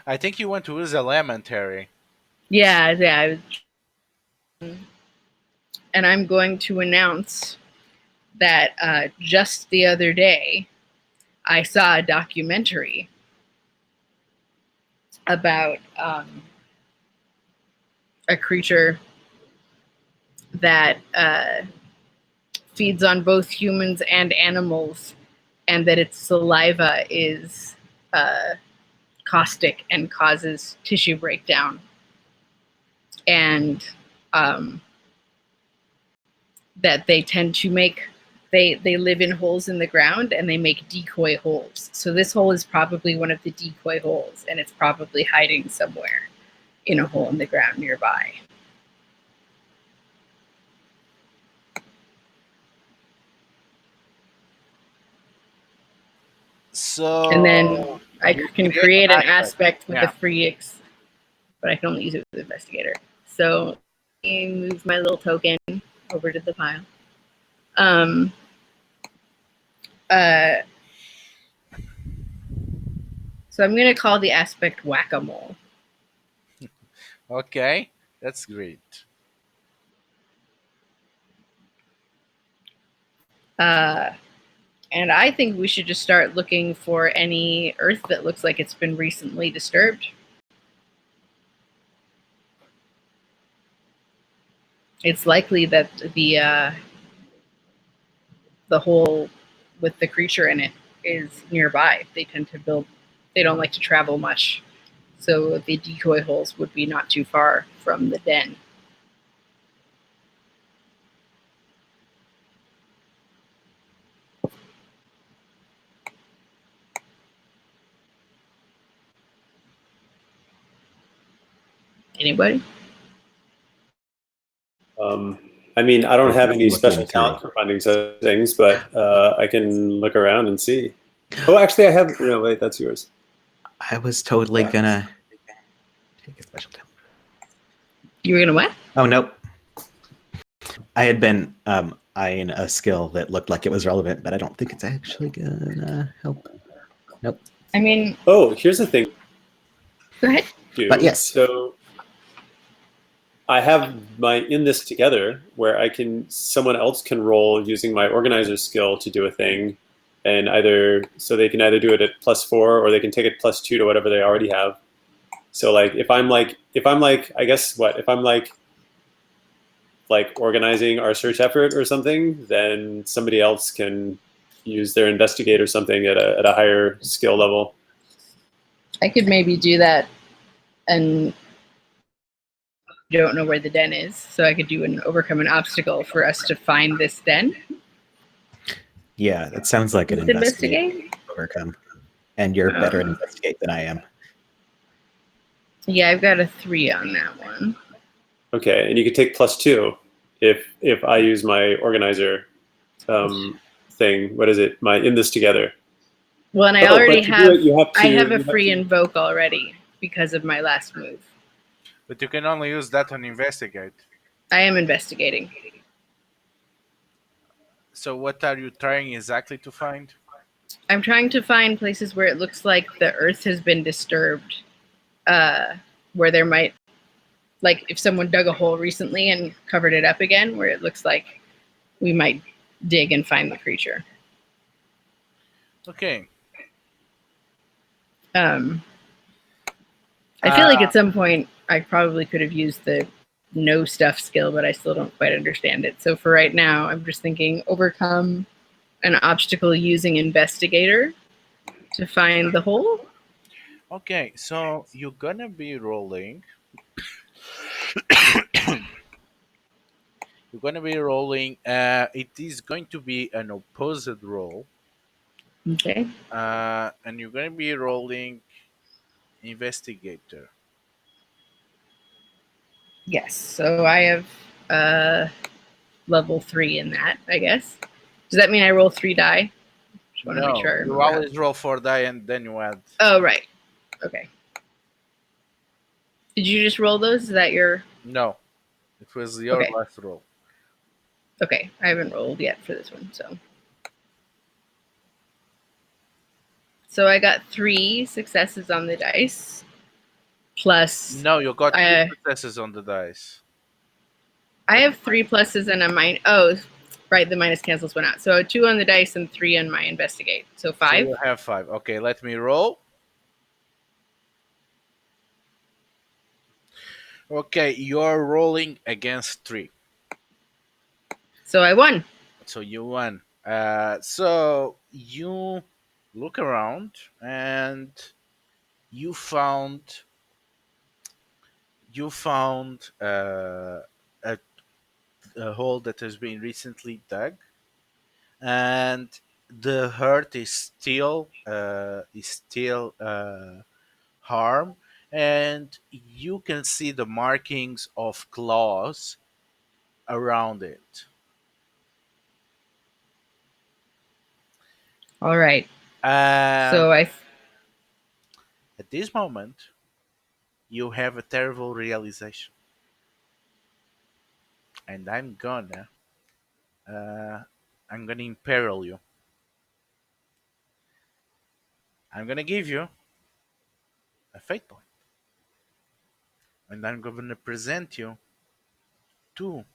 I think you want to use elementary. Yeah. And I'm going to announce that just the other day, I saw a documentary about a creature that feeds on both humans and animals, and that its saliva is caustic and causes tissue breakdown. And that they tend to make, they live in holes in the ground and they make decoy holes. So this hole is probably one of the decoy holes, and it's probably hiding somewhere in a hole in the ground nearby. So And then I you can create create an an aspect with Yeah. a free but I can only use it with investigator. So I move my little token over to the pile. Uh, so I'm going to call the aspect whack-a-mole. Okay, that's great. Uh, And I think we should just start looking for any earth that looks like it's been recently disturbed. It's likely that the hole with the creature in it is nearby. They tend to build. They don't like to travel much, so the decoy holes would be not too far from the den. Anybody? I mean, I don't have any Looking special through. talent for finding such things, but I can look around and see. Oh, actually, I have. No, wait, that's yours. I was totally gonna take a special talent. You were gonna what? Oh nope. I had been eyeing a skill that looked like it was relevant, but I don't think it's actually gonna help. Nope. I mean, Oh, here's the thing. go ahead. But yes. So I have my in this together where someone else can roll using my organizer skill to do a thing, and they can either do it at +4 or they can take it +2 to whatever they already have. So like if I'm like I guess what if I'm like organizing our search effort or something, then somebody else can use their investigate or something at a higher skill level. I could maybe do that, and don't know where the den is, so I could do an overcome an obstacle for us to find this den. Yeah, that sounds like an investigate overcome. And you're better at investigate than I am. Yeah, I've got a 3 on that one. Okay, and you could take +2 if I use my organizer thing. What is it? My in this together. Well, and I already have. I have a you free to- invoke already because of my last move. But you can only use that on investigate. I am investigating. So what are you trying exactly to find? I'm trying to find places where it looks like the earth has been disturbed, where there might, like if someone dug a hole recently and covered it up again, where it looks like we might dig and find the creature. Okay. I feel like at some point I probably could have used the know stuff skill, but I still don't quite understand it. So for right now, I'm just thinking overcome an obstacle using investigator to find the hole. Okay, so you're gonna be rolling. You're gonna be rolling. It is going to be an opposite roll, Okay. and you're gonna be rolling investigator. Yes. So I have level 3 in that, I guess. Does that mean I roll 3 die? Just want to make sure I No, you remember how. always roll 4 die and then you add. Oh, right. Okay. Did you just roll those? Is that your... No, it was your Okay. last roll. Okay. I haven't rolled yet for this one, so... So I got 3 successes on the dice, plus... No, you got 2 successes on the dice. I have 3 pluses and a minus. Oh, right, the minus cancels one out. So 2 on the dice and 3 on my investigate. So 5. So you have 5. Okay, let me roll. Okay, you're rolling against 3. So I won. So you won. So you look around and you found a, a hole that has been recently dug, and the hurt is still harm, and you can see the markings of claws around it. All right. And So I... at this moment, you have a terrible realization, and uh, I'm gonna imperil you. I'm gonna give you a fate point, and I'm gonna present you 2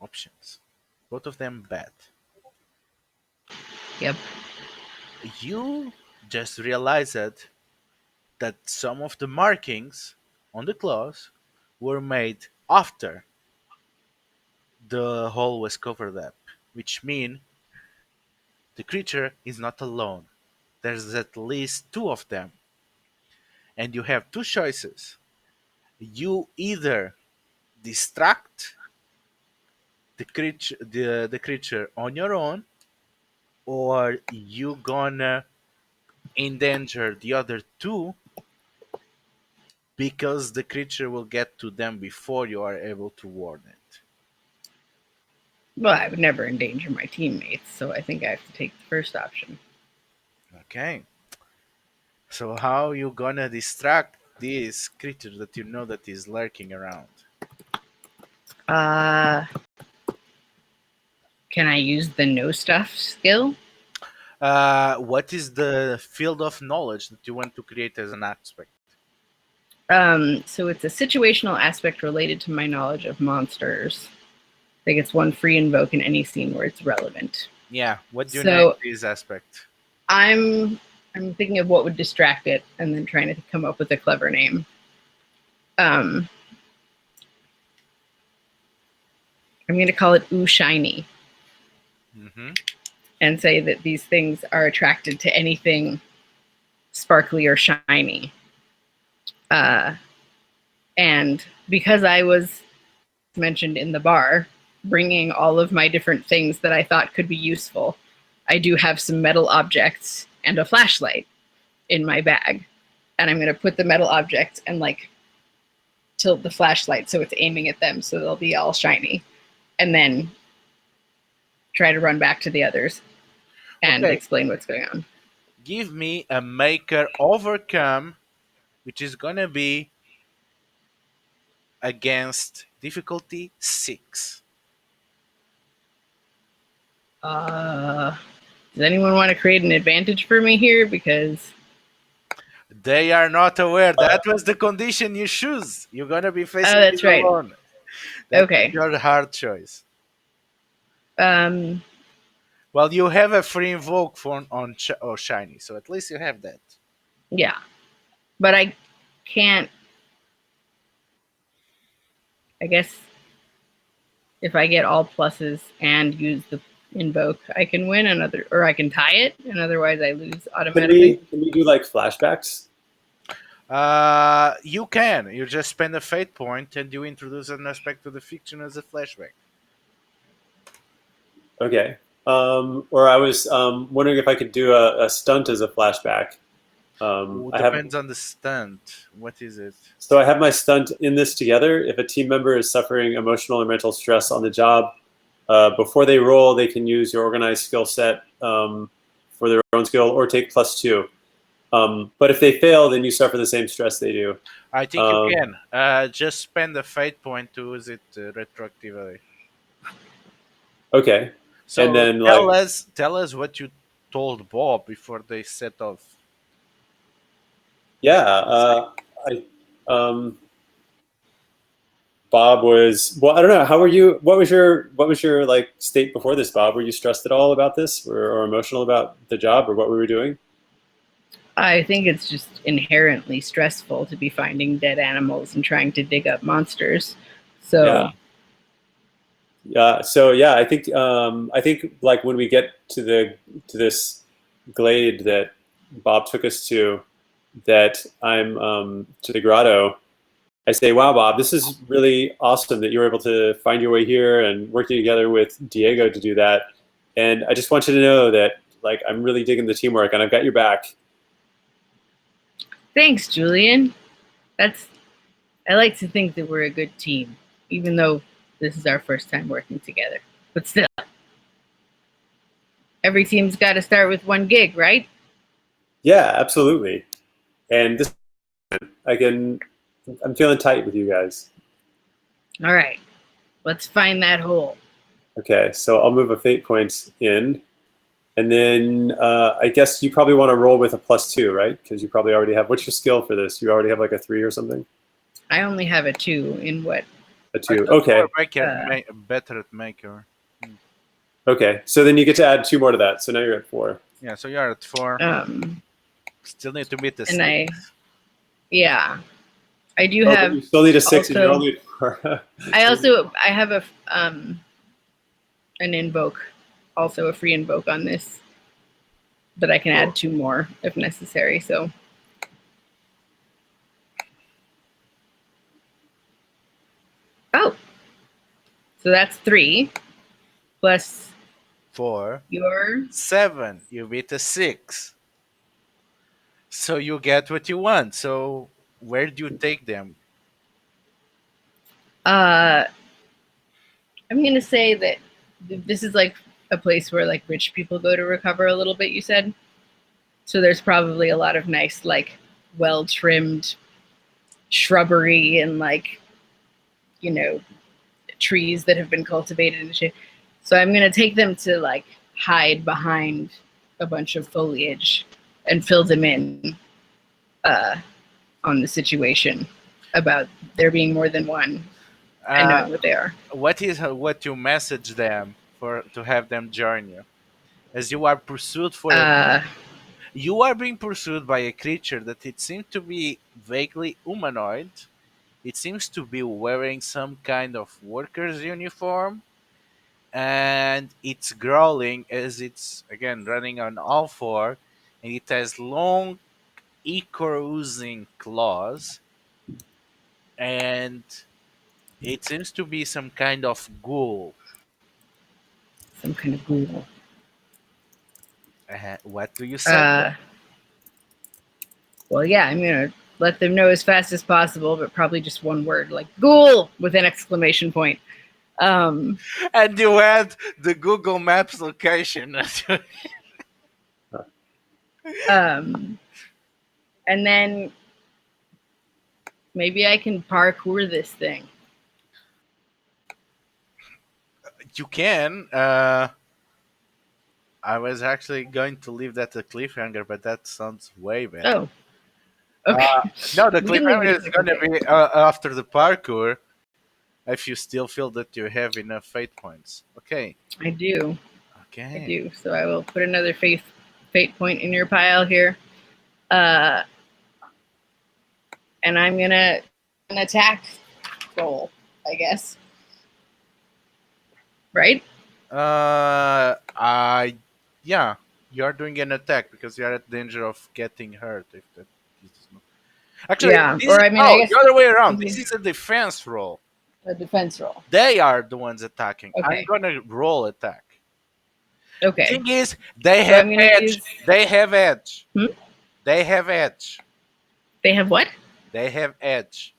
options, both of them bad. Yep. You just realized that some of the markings on the claws were made after the hole was covered up, which means the creature is not alone. There's at least two of them, and you have two choices. You either distract the creature on your own, or you gonna endanger the other two because the creature will get to them before you are able to warn it. Well, I would never endanger my teammates, so I think I have to take the first option. Okay. So how you gonna distract this creature that you know that is lurking around? Uh, can I use the know stuff skill? What is the field of knowledge that you want to create as an aspect? So it's a situational aspect related to my knowledge of monsters. That gets one free invoke in any scene where it's relevant. Yeah, what do you name So this aspect? I'm thinking of what would distract it, and then trying to come up with a clever name. I'm going to call it Ooh Shiny, Mm-hmm. and say that these things are attracted to anything sparkly or shiny. And because I was mentioned in the bar, bringing all of my different things that I thought could be useful, I do have some metal objects and a flashlight in my bag. And I'm going to put the metal objects and like tilt the flashlight so it's aiming at them so they'll be all shiny. And then try to run back to the others and Okay, explain what's going on. give me a maker overcome, which is gonna be against difficulty 6. Does anyone want to create an advantage for me here? Because They are not aware. That was the condition you choose. You're gonna be facing that's this right. alone. That was Okay. your hard choice. Um, Well, you have a free invoke for on or shiny, so at least you have that. yeah, but I can't. I guess if I get all pluses and use the invoke, I can win another, or I can tie it, and otherwise I lose automatically. Can we do like flashbacks? You can. You just spend a fate point and you introduce an aspect to the fiction as a flashback. Okay. Or I was wondering if I could do a stunt as a flashback. Ooh, I have depends on the stunt. What is it? So I have my stunt in this together. If a team member is suffering emotional or mental stress on the job, before they roll, they can use your organized skill set for their own skill or take +2. But if they fail, then you suffer the same stress they do. I think you Um, can. Just spend a fate point to use it retroactively. okay. And So then tell us what you told Bob before they set off. yeah, I Bob was well. I don't know. How were you? What was your like state before this, Bob? Were you stressed at all about this, or emotional about the job, or what we were doing? I think it's just inherently stressful to be finding dead animals and trying to dig up monsters. So Yeah. Yeah. So yeah, I think like when we get to this glade that Bob took us to, that I'm to the grotto. I say, wow, Bob, this is really awesome that you were able to find your way here and working together with Diego to do that. And I just want you to know that like I'm really digging the teamwork and I've got your back. thanks, Julian. I like to think that we're a good team, even though this is our first time working together. But still, every team's got to start with one gig, right? Yeah, absolutely. And this I'm feeling tight with you guys. All right, let's find that hole. Okay, so I'll move a fate point in. And then I guess you probably want to roll with a +2, right? Because you probably already have. What's your skill for this? You already have like a 3 or something. I only have a 2 in what? A I 2. thought you Okay. were better at maker. Hmm. Okay, so then you get to add 2 more to that. So now you're at 4. Yeah, so you're at 4. Still need to beat the and 6. I do Oh, but have you still need a 6 and you're also. only at 4. I have an invoke, also a free invoke on this, but I can Cool. add 2 more if necessary. So. Oh, so that's 3 plus 4, your. 7. You beat the 6. So you get what you want. So where do you take them? I'm gonna say that this is like a place where like rich people go to recover a little bit. You said, so there's probably a lot of nice, like, well trimmed shrubbery and like, you know, trees that have been cultivated and shit. So I'm gonna take them to like hide behind a bunch of foliage and fill them in on the situation about there being more than one and Uh, knowing what they are. what is what you message them for to have them join you? As you are pursued for a Uh, you are being pursued by a creature that it seems to be vaguely humanoid. It seems to be wearing some kind of worker's uniform, and it's growling as it's again running on all four, and it has long, ichor-oozing claws, and it seems to be some kind of ghoul. some kind of ghoul. What do you say? Well, yeah, I'm gonna let them know as fast as possible, but probably just one word, like ghoul with an exclamation point. Um, And you add the Google Maps location. um, and then maybe I can parkour this thing. You can. I was actually going to leave that a cliffhanger, but that sounds way better. Oh, okay. No, the We can leave it cliffhanger as is a going to cliffhanger. be after the parkour if you still feel that you have enough fate points. Okay. I do. I Okay. do. So I will put another fate point in your pile here. Uh, and I'm gonna an attack roll, I guess. Right? I yeah, you're doing an attack because you're at danger of getting hurt if that is not. Actually, Yeah. this Or is I mean, I no guess the other way around. This is a defense roll. a defense roll. They are the ones attacking. I'm Okay. gonna roll attack. Okay. Thing is, they So have I'm gonna edge. use. They have edge. Hmm? They have edge. They have what? They have edge.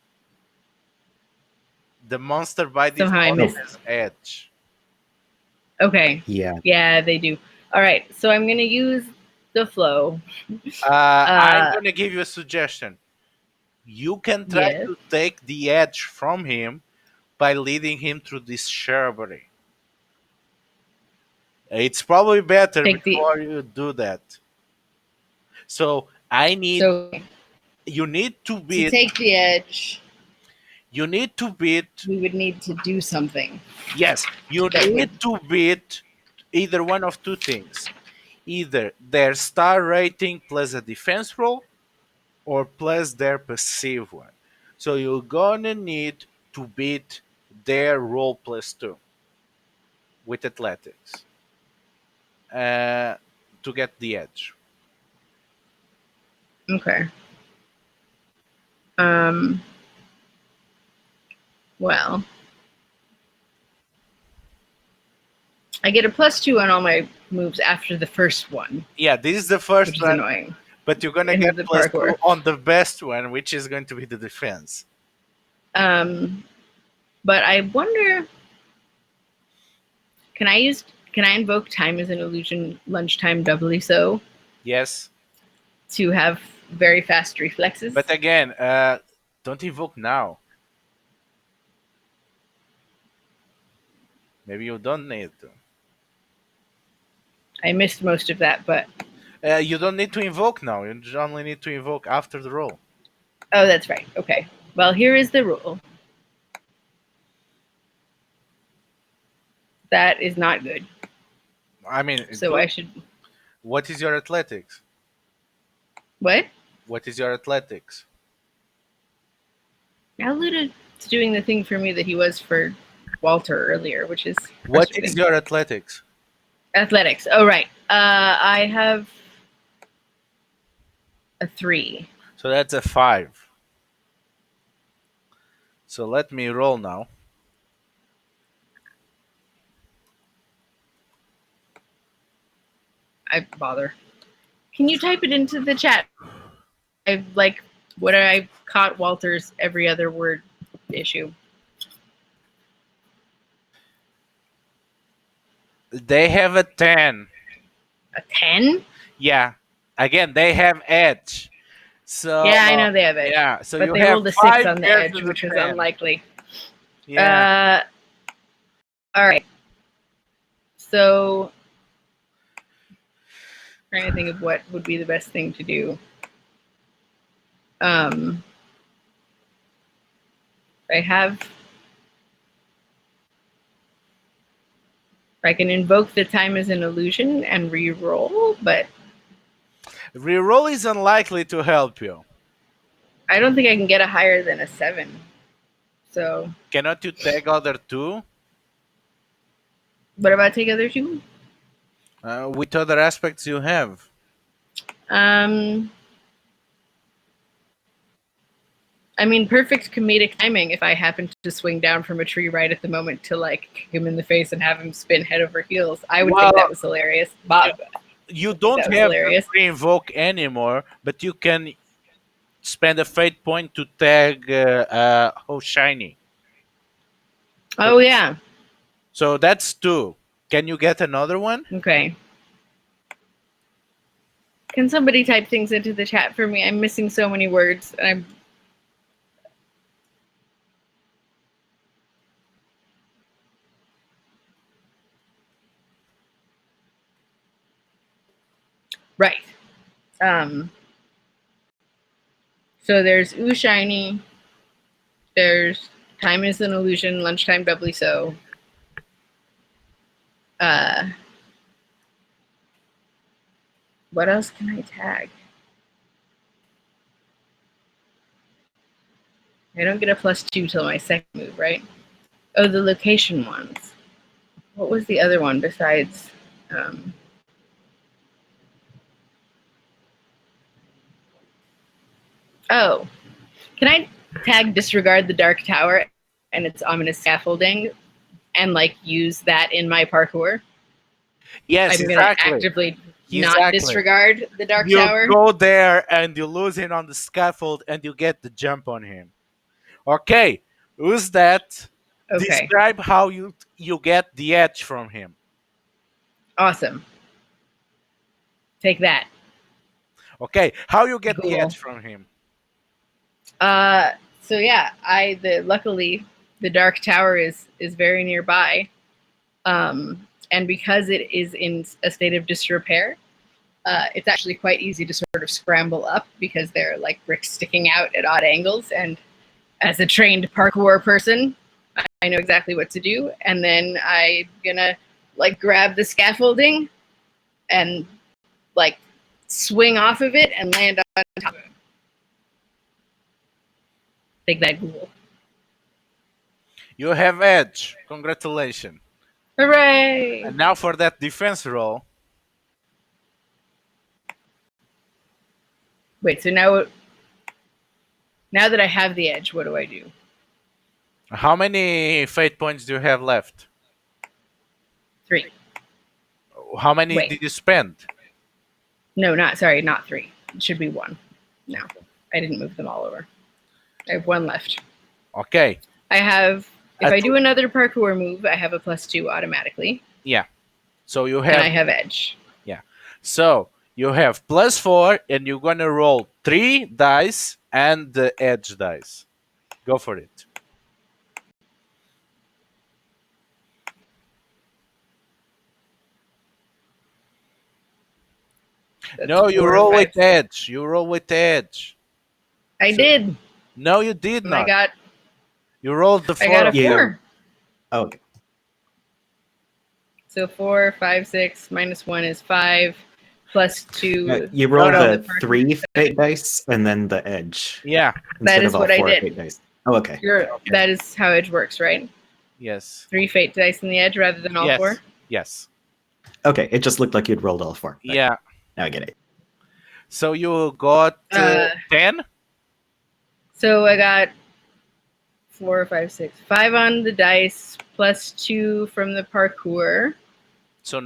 The monster by Somehow I default missed. has edge. Okay. Yeah. Yeah, they do. All right. So I'm gonna use the flow. I'm Uh, gonna give you a suggestion. You can try yes. to take the edge from him by leading him through this shrubbery. It's probably better Take the. before you do that. So I need So you need to to beat take the edge, you need to beat we would need to do something yes, you that need would. to beat either one of two things. Either their star rating plus a defense roll or plus their passive one. So you're gonna need to beat their roll plus 2 with athletics uh, to get the edge. Okay. Um. Well, I get a +2 on all my moves after the first one, Yeah, this is the which first is one, annoying but you're gonna in get the plus 2 parkour. on the best one, which is going to be the defense. Um. But I wonder, can I use? Can I invoke time as an illusion, lunchtime doubly so, Yes, to have very fast reflexes? but again, don't invoke now. Maybe you don't need to. I missed most of that, but You don't need to invoke now. You only need to invoke after the roll. oh, that's right. Okay. Well, here is the rule. That is not good. I mean, So good. I should. What is your athletics? What? What is your athletics? Now Luda's doing the thing for me that he was for Walter earlier, which is What is frustrating. your athletics? Athletics. Oh, right. I have a 3. So that's a 5. So let me roll now. I bother. Can you type it into the chat? I like what I caught Walter's every other word issue. They have a 10. A 10? Yeah. Again, they have edge. So Yeah, I know they have edge. yeah. So But you they have rolled a 6 5 on the edge, versus which a was 10. unlikely. Yeah. All right. So, trying to think of what would be the best thing to do. I have. I can invoke the time as an illusion and re-roll, but Reroll is unlikely to help you. I don't think I can get a higher than a 7. So, Cannot you tag other 2 what about take other 2? with other aspects you have? Um, I mean, perfect comedic timing if I happen to swing down from a tree right at the moment to like kick him in the face and have him spin head over heels. I would think Well, that was hilarious. Bob you would think don't that was have the hilarious. pre-invoke anymore, but you can spend a fate point to tag oh shiny. Oh yeah. So that's 2. Can you get another one? Okay. Can somebody type things into the chat for me? I'm missing so many words. I'm right. Um. So there's Ooh Shiny. There's Time is an Illusion. Lunchtime doubly so. Uh. What else can I tag? I don't get a +2 till my second move, right? Oh, the location ones. What was the other one besides? Oh, can I tag disregard the dark tower and its ominous scaffolding and like use that in my parkour? Yes, I'm gonna exactly. actively not Exactly. disregard the dark You tower. go there and you lose him on the scaffold and you get the jump on him. Okay, who's that? Okay, Describe how you get the edge from him. awesome. Take that. Okay, how you get the Cool. edge from him? So yeah, luckily the dark tower is very nearby, and because it is in a state of disrepair, it's actually quite easy to sort of scramble up because there are like bricks sticking out at odd angles. And as a trained parkour person, I know exactly what to do. And then I'm gonna like grab the scaffolding and like swing off of it and land on top of it. Take that, ghoul. You have edge. Congratulations. Hooray! And now for that defense roll. Wait, so now that I have the edge, what do I do? How many fate points do you have left? 3. How many Wait. did you spend? No, not 3. It should be 1. No, I didn't move them all over. I have 1 left. Okay. I have, if I do another parkour move, I have a +2 automatically. Yeah. So you And I have have edge. yeah. So you have +4 and you're gonna roll 3 dice and the edge dice. Go for it. That's No, you 4, roll 5. with edge. You roll with edge. I did. No, you did And not. I got You rolled the I got 4 a of 4. Oh, okay. So 4, 5, 6 minus 1 is 5, plus 2. You roll no. the 3 fate dice and then the edge Yeah. instead is of all what I 4 did. fate dice. Oh, okay. That is how Edge works, right? Yes. 3 fate dice in the edge rather than all Yes. 4? Yes. Okay, it just looked like you'd rolled all 4. but Yeah. Now I get it. So you got 10? So I got 4, 5, 6. 5 on the dice, plus 2 from the parkour. So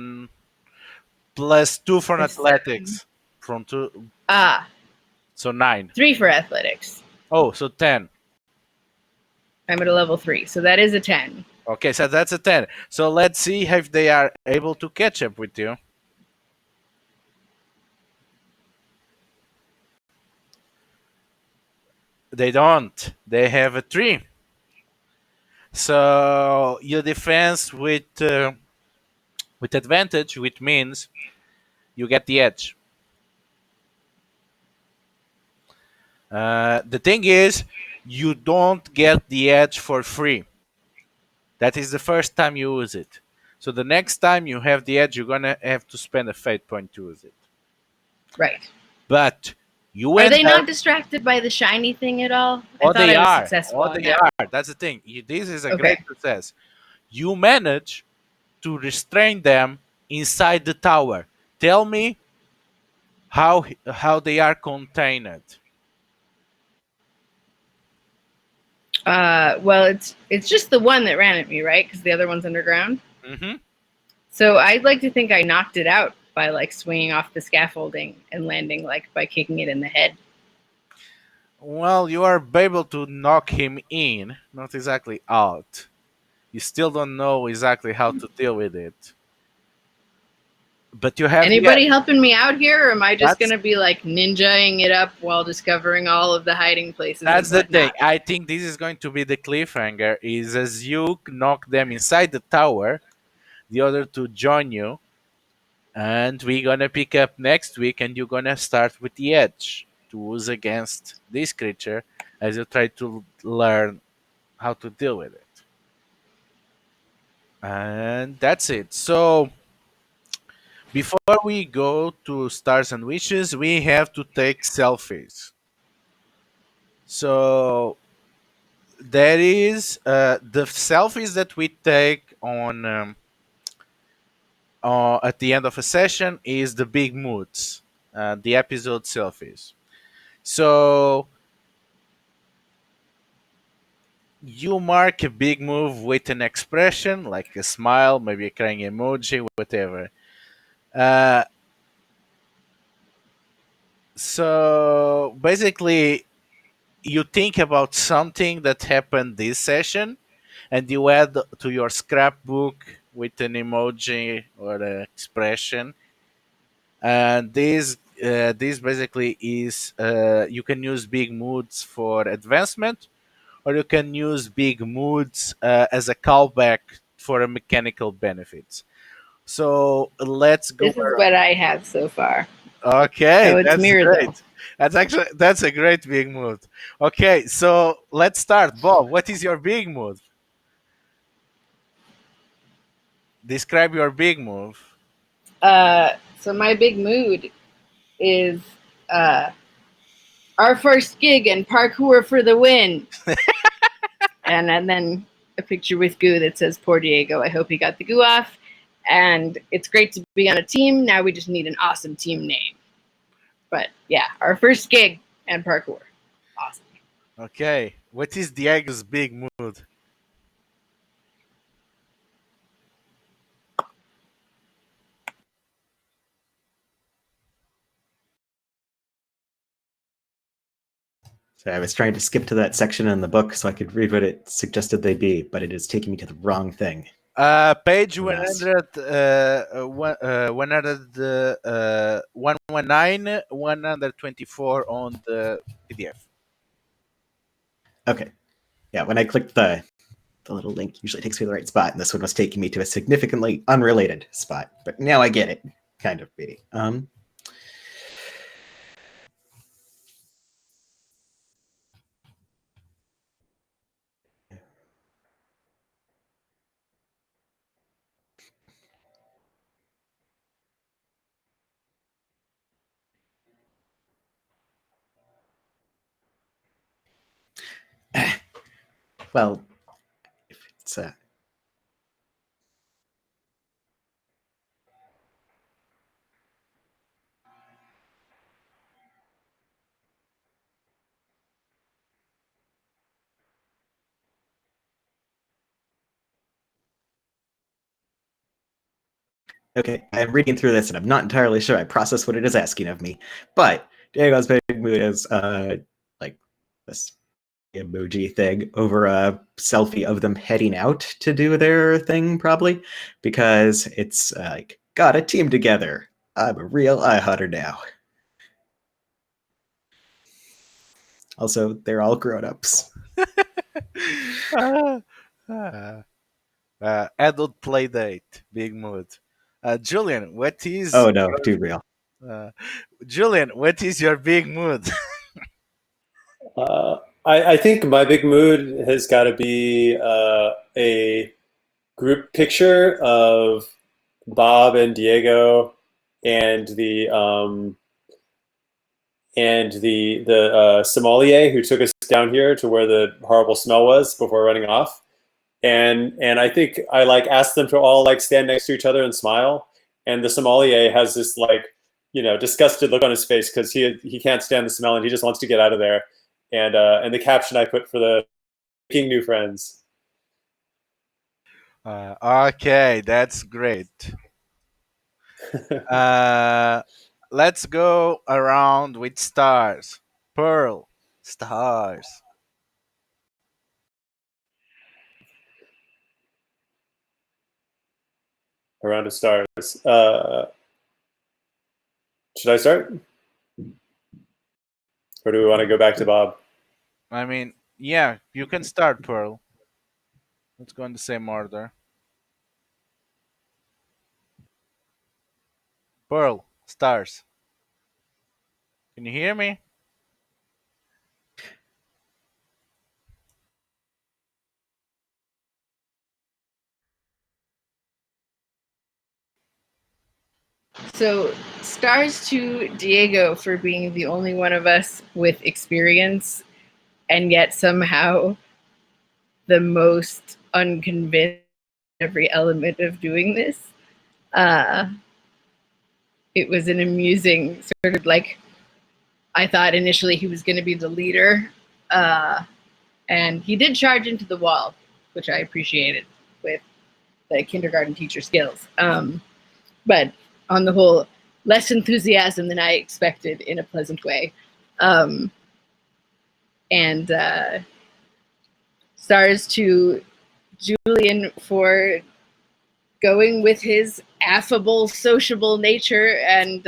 plus 2 from Plus athletics. From 2. Ah, So 9. 3 for athletics. Oh, so 10. I'm at a level 3, so that is a 10. Okay, so that's a 10. So let's see if they are able to catch up with you. They don't. They have a 3. So you defense with advantage, which means you get the edge. The thing is, you don't get the edge for free. That is the first time you use it. So the next time you have the edge, you're gonna have to spend a fate point to use it. Right. But you Are end they up. not distracted by the shiny thing at all? I Oh, thought they I was are. successful Oh, on they that. are. That's the thing. This is a Okay. great success. You manage to restrain them inside the tower. Tell me how they are contained. Well, it's just the one that ran at me, right? Because the other one's underground. Mm-hmm. So I'd like to think I knocked it out by like swinging off the scaffolding and landing like by kicking it in the head. Well, you are able to knock him in, not exactly out. You still don't know exactly how to deal with it. But you have Anybody helping me out here, or am I just That's- gonna be like ninjaing it up while discovering all of the hiding places? That's and the thing. whatnot? I think this is going to be the cliffhanger. Is as you knock them inside the tower, the other two join you, and we're gonna pick up next week, and you're gonna start with the edge to use against this creature as you try to learn how to deal with it. And that's it. So before we go to stars and wishes, we have to take selfies. So there is the selfies that we take on at the end of a session is the big moods, the episode selfies. So you mark a big move with an expression like a smile, maybe a crying emoji, whatever. Uh, so basically, you think about something that happened this session and you add to your scrapbook with an emoji or an expression. And this basically is you can use big moods for advancement, or you can use big moods as a callback for a mechanical benefits. So let's go This is what I have so far. Okay, Oh, it's that's mirrored though. great. That's a great big move. Okay, so let's start. Bob, what is your big move? Describe your big move. So my big mood is uh, our first gig and parkour for the win. and then a picture with goo that says "Poor Diego. I hope he got the goo off." And it's great to be on a team. Now we just need an awesome team name. But yeah, our first gig and parkour. Awesome. Okay, what is Diego's big mood? So I was trying to skip to that section in the book so I could read what it suggested they be, but it is taking me to the wrong thing. Page Alas. 100, 119, 124 on the PDF. Okay. Yeah, when I clicked the little link, usually takes me to the right spot, and this one was taking me to a significantly unrelated spot. But now I get it, kind of maybe. Well, if it's okay, I'm reading through this and I'm not entirely sure I process what it is asking of me. But Diego's big mood is like this emoji thing over a selfie of them heading out to do their thing, probably because it's like got a team together. I'm a real iHunter now. Also, they're all grown-ups. Ah, ah. Adult play date, big mood. Julian, what is Oh no, too real. uh, Julian? What is your big mood? Uh, I think my big mood has got to be a group picture of Bob and Diego and the sommelier who took us down here to where the horrible smell was before running off. And I think I like asked them to all like stand next to each other and smile. And the sommelier has this like disgusted look on his face because he can't stand the smell and he just wants to get out of there. And the caption I put for the making new friends. Okay, that's great. Uh, let's go around with stars. Pearl, stars. Around of stars. Should I start, or do we want to go back to Bob? I mean, yeah, you can start, Pearl. Let's go in the same order. Pearl, stars. Can you hear me? So, stars to Diego for being the only one of us with experience and yet somehow the most unconvinced every element of doing this. Uh, it was an amusing sort of like, I thought initially he was going to be the leader, and he did charge into the wall, which I appreciated with the kindergarten teacher skills. But on the whole, less enthusiasm than I expected in a pleasant way. Um, and stars to Julian for going with his affable, sociable nature and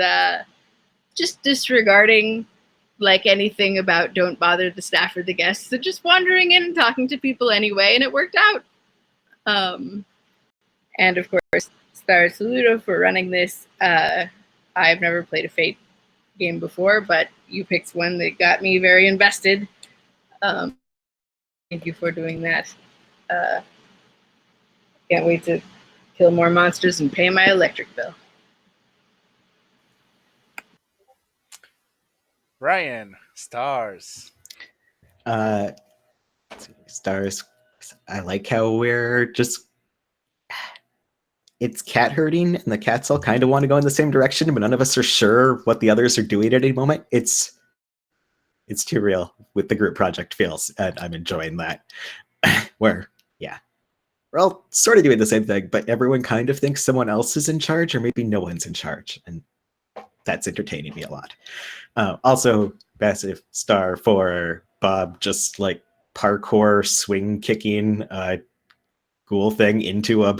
just disregarding like anything about don't bother the staff or the guests, so just wandering in and talking to people anyway, and it worked out. And of course, Star Saludo for running this. I've never played a Fate game before, but you picked one that got me very invested. Thank you for doing that. Can't wait to kill more monsters and pay my electric bill. Ryan, stars. Uh, stars. I like how we're just it's cat herding, and the cats all kind of want to go in the same direction, but none of us are sure what the others are doing at any moment. It's too real with the group project feels, and I'm enjoying that. Where, yeah, we're all sort of doing the same thing, but everyone kind of thinks someone else is in charge, or maybe no one's in charge, and that's entertaining me a lot. Also, massive star for Bob, just like parkour swing kicking ghoul thing into a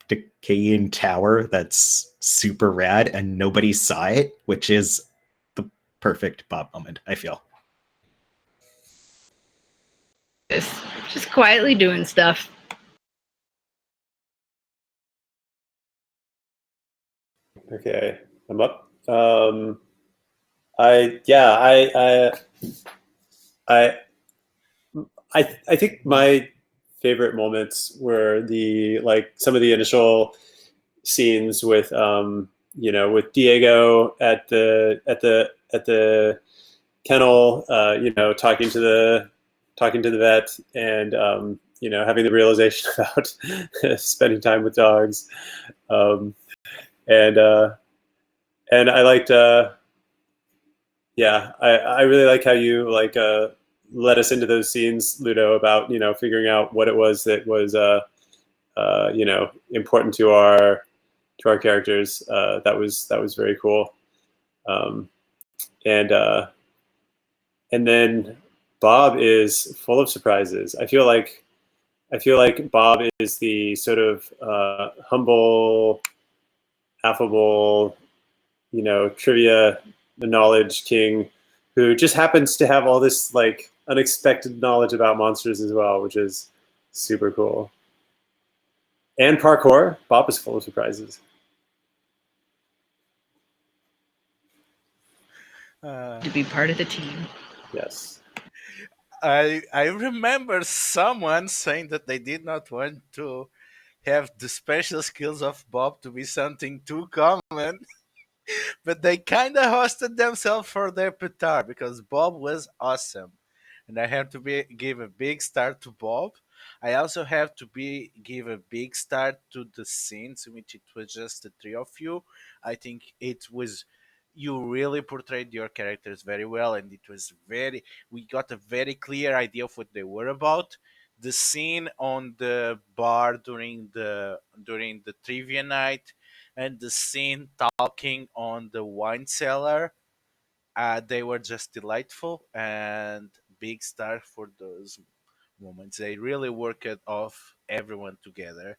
decaying tower that's super rad, and nobody saw it, which is the perfect Bob moment, I feel. Just quietly doing stuff. Okay, I'm up. I yeah, I I think my favorite moments were the like some of the initial scenes with with Diego at the kennel, talking to the vet, having the realization about spending time with dogs, um, and I liked. Yeah, I really like how you led us into those scenes, Ludo, about figuring out what it was that was important to our characters. That was very cool. Um, and and then Bob is full of surprises. I feel like Bob is the sort of humble, affable, trivia knowledge king who just happens to have all this unexpected knowledge about monsters as well, which is super cool. And parkour. Bob is full of surprises. Uh, To be part of the team. Yes. I remember someone saying that they did not want to have the special skills of Bob to be something too common, but they kind of hosted themselves for their petard because Bob was awesome, and I have to give a big start to Bob. I also have to be give a big start to the scenes in which it was just the three of you. I think it was you really portrayed your characters very well, and it was very we got a very clear idea of what they were about. The scene on the bar during the trivia night and the scene talking on the wine cellar. They were just delightful and big star for those moments. They really worked it off everyone together.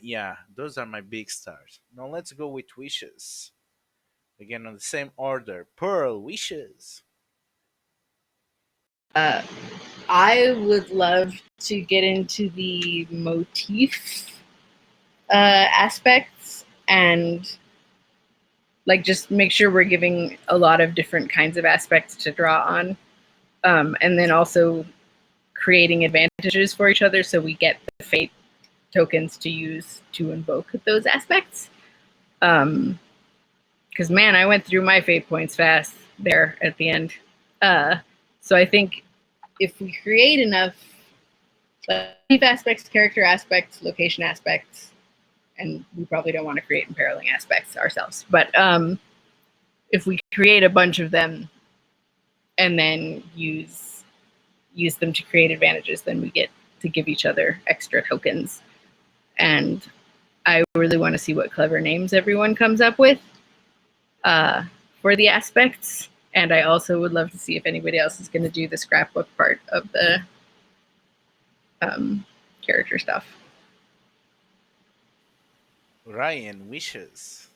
Yeah, those are my big stars. Now let's go with wishes. Again on the same order. Pearl wishes. Uh, I would love to get into the motif aspects and just make sure we're giving a lot of different kinds of aspects to draw on, and then also creating advantages for each other so we get the fate tokens to use to invoke those aspects. Because man, I went through my fate points fast there at the end. So I think if we create enough aspects, character aspects, location aspects, and we probably don't want to create imperiling aspects ourselves, but if we create a bunch of them and then use them to create advantages, then we get to give each other extra tokens. And I really want to see what clever names everyone comes up with for the aspects. And I also would love to see if anybody else is going to do the scrapbook part of the character stuff. Ryan wishes.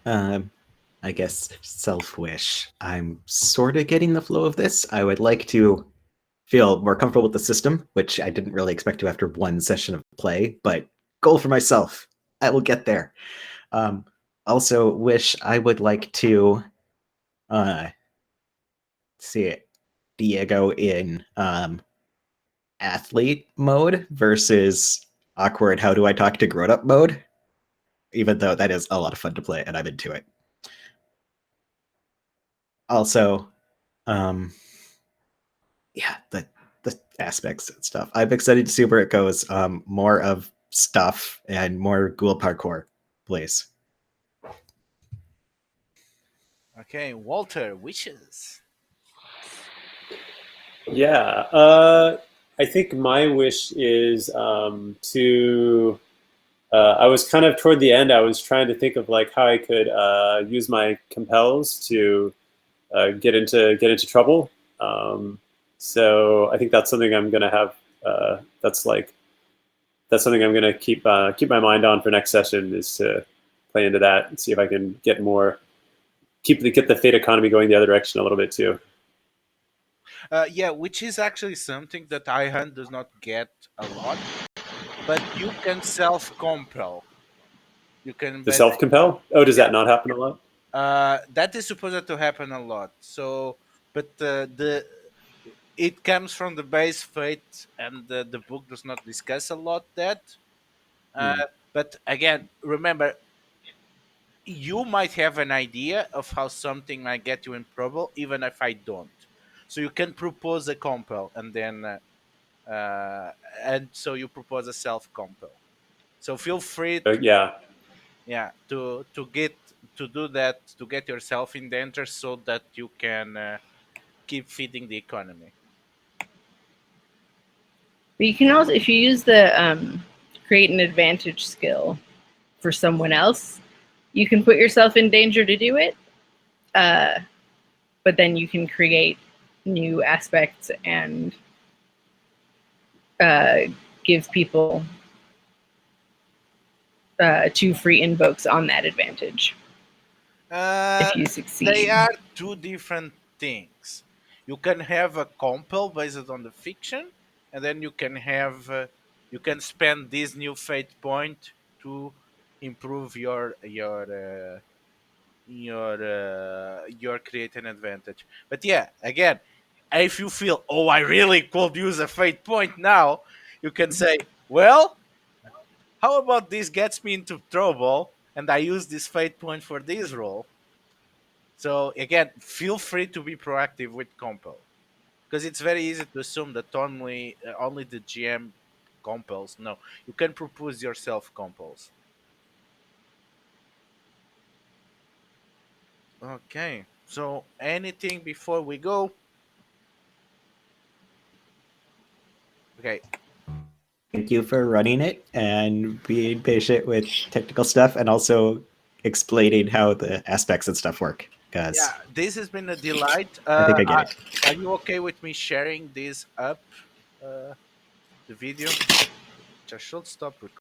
I guess self-wish. I'm sort of getting the flow of this. I would like to feel more comfortable with the system, which I didn't really expect to after one session of play, but goal for myself. I will get there. Also wish I would like to see Diego in athlete mode versus awkward how do I talk to grown up mode, even though that is a lot of fun to play and I'm into it. Also, yeah, the aspects and stuff. I'm excited to see where it goes. More of stuff and more ghoul parkour, please. Okay, Walter wishes. Yeah. I think my wish is to. I was kind of toward the end. I was trying to think of how I could use my compels to get into trouble. So I think that's something I'm gonna have. That's something I'm gonna keep my mind on for next session is to play into that and see if I can get the fate economy going the other direction a little bit too. Yeah, which is actually something that iHunt does not get a lot, but you can self-compel. You can The self compel. Oh, does that not happen a lot? that is supposed to happen a lot. So, but the it comes from the base fate, and the book does not discuss a lot that. Uh, Hmm. but again, remember, you might have an idea of how something might get you in trouble, even if I don't. So you can propose a compel, and then uh, and so you propose a self compel. So feel free, Yeah. yeah, to get to do that, to get yourself in danger so that you can keep feeding the economy. But you can also, if you use the create an advantage skill for someone else, you can put yourself in danger to do it. But then you can create new aspects and uh, give people 2 free invokes on that advantage Uh, if you they succeed. are two different things. You can have a compel based on the fiction, and then you can spend this new fate point to improve your creating advantage. But yeah, again, if you feel, oh, I really could use a fate point now, you can say, well, how about this gets me into trouble, and I use this fate point for this role. So again, feel free to be proactive with compel, because it's very easy to assume that only the GM compels. No, you can propose yourself compels. Okay. So anything before we go? Okay. Thank you for running it and being patient with technical stuff and also explaining how the aspects and stuff work. Yeah, Because this has been a delight. I think I get it. Are you okay with me sharing this up, uh, the video? Which I should stop recording.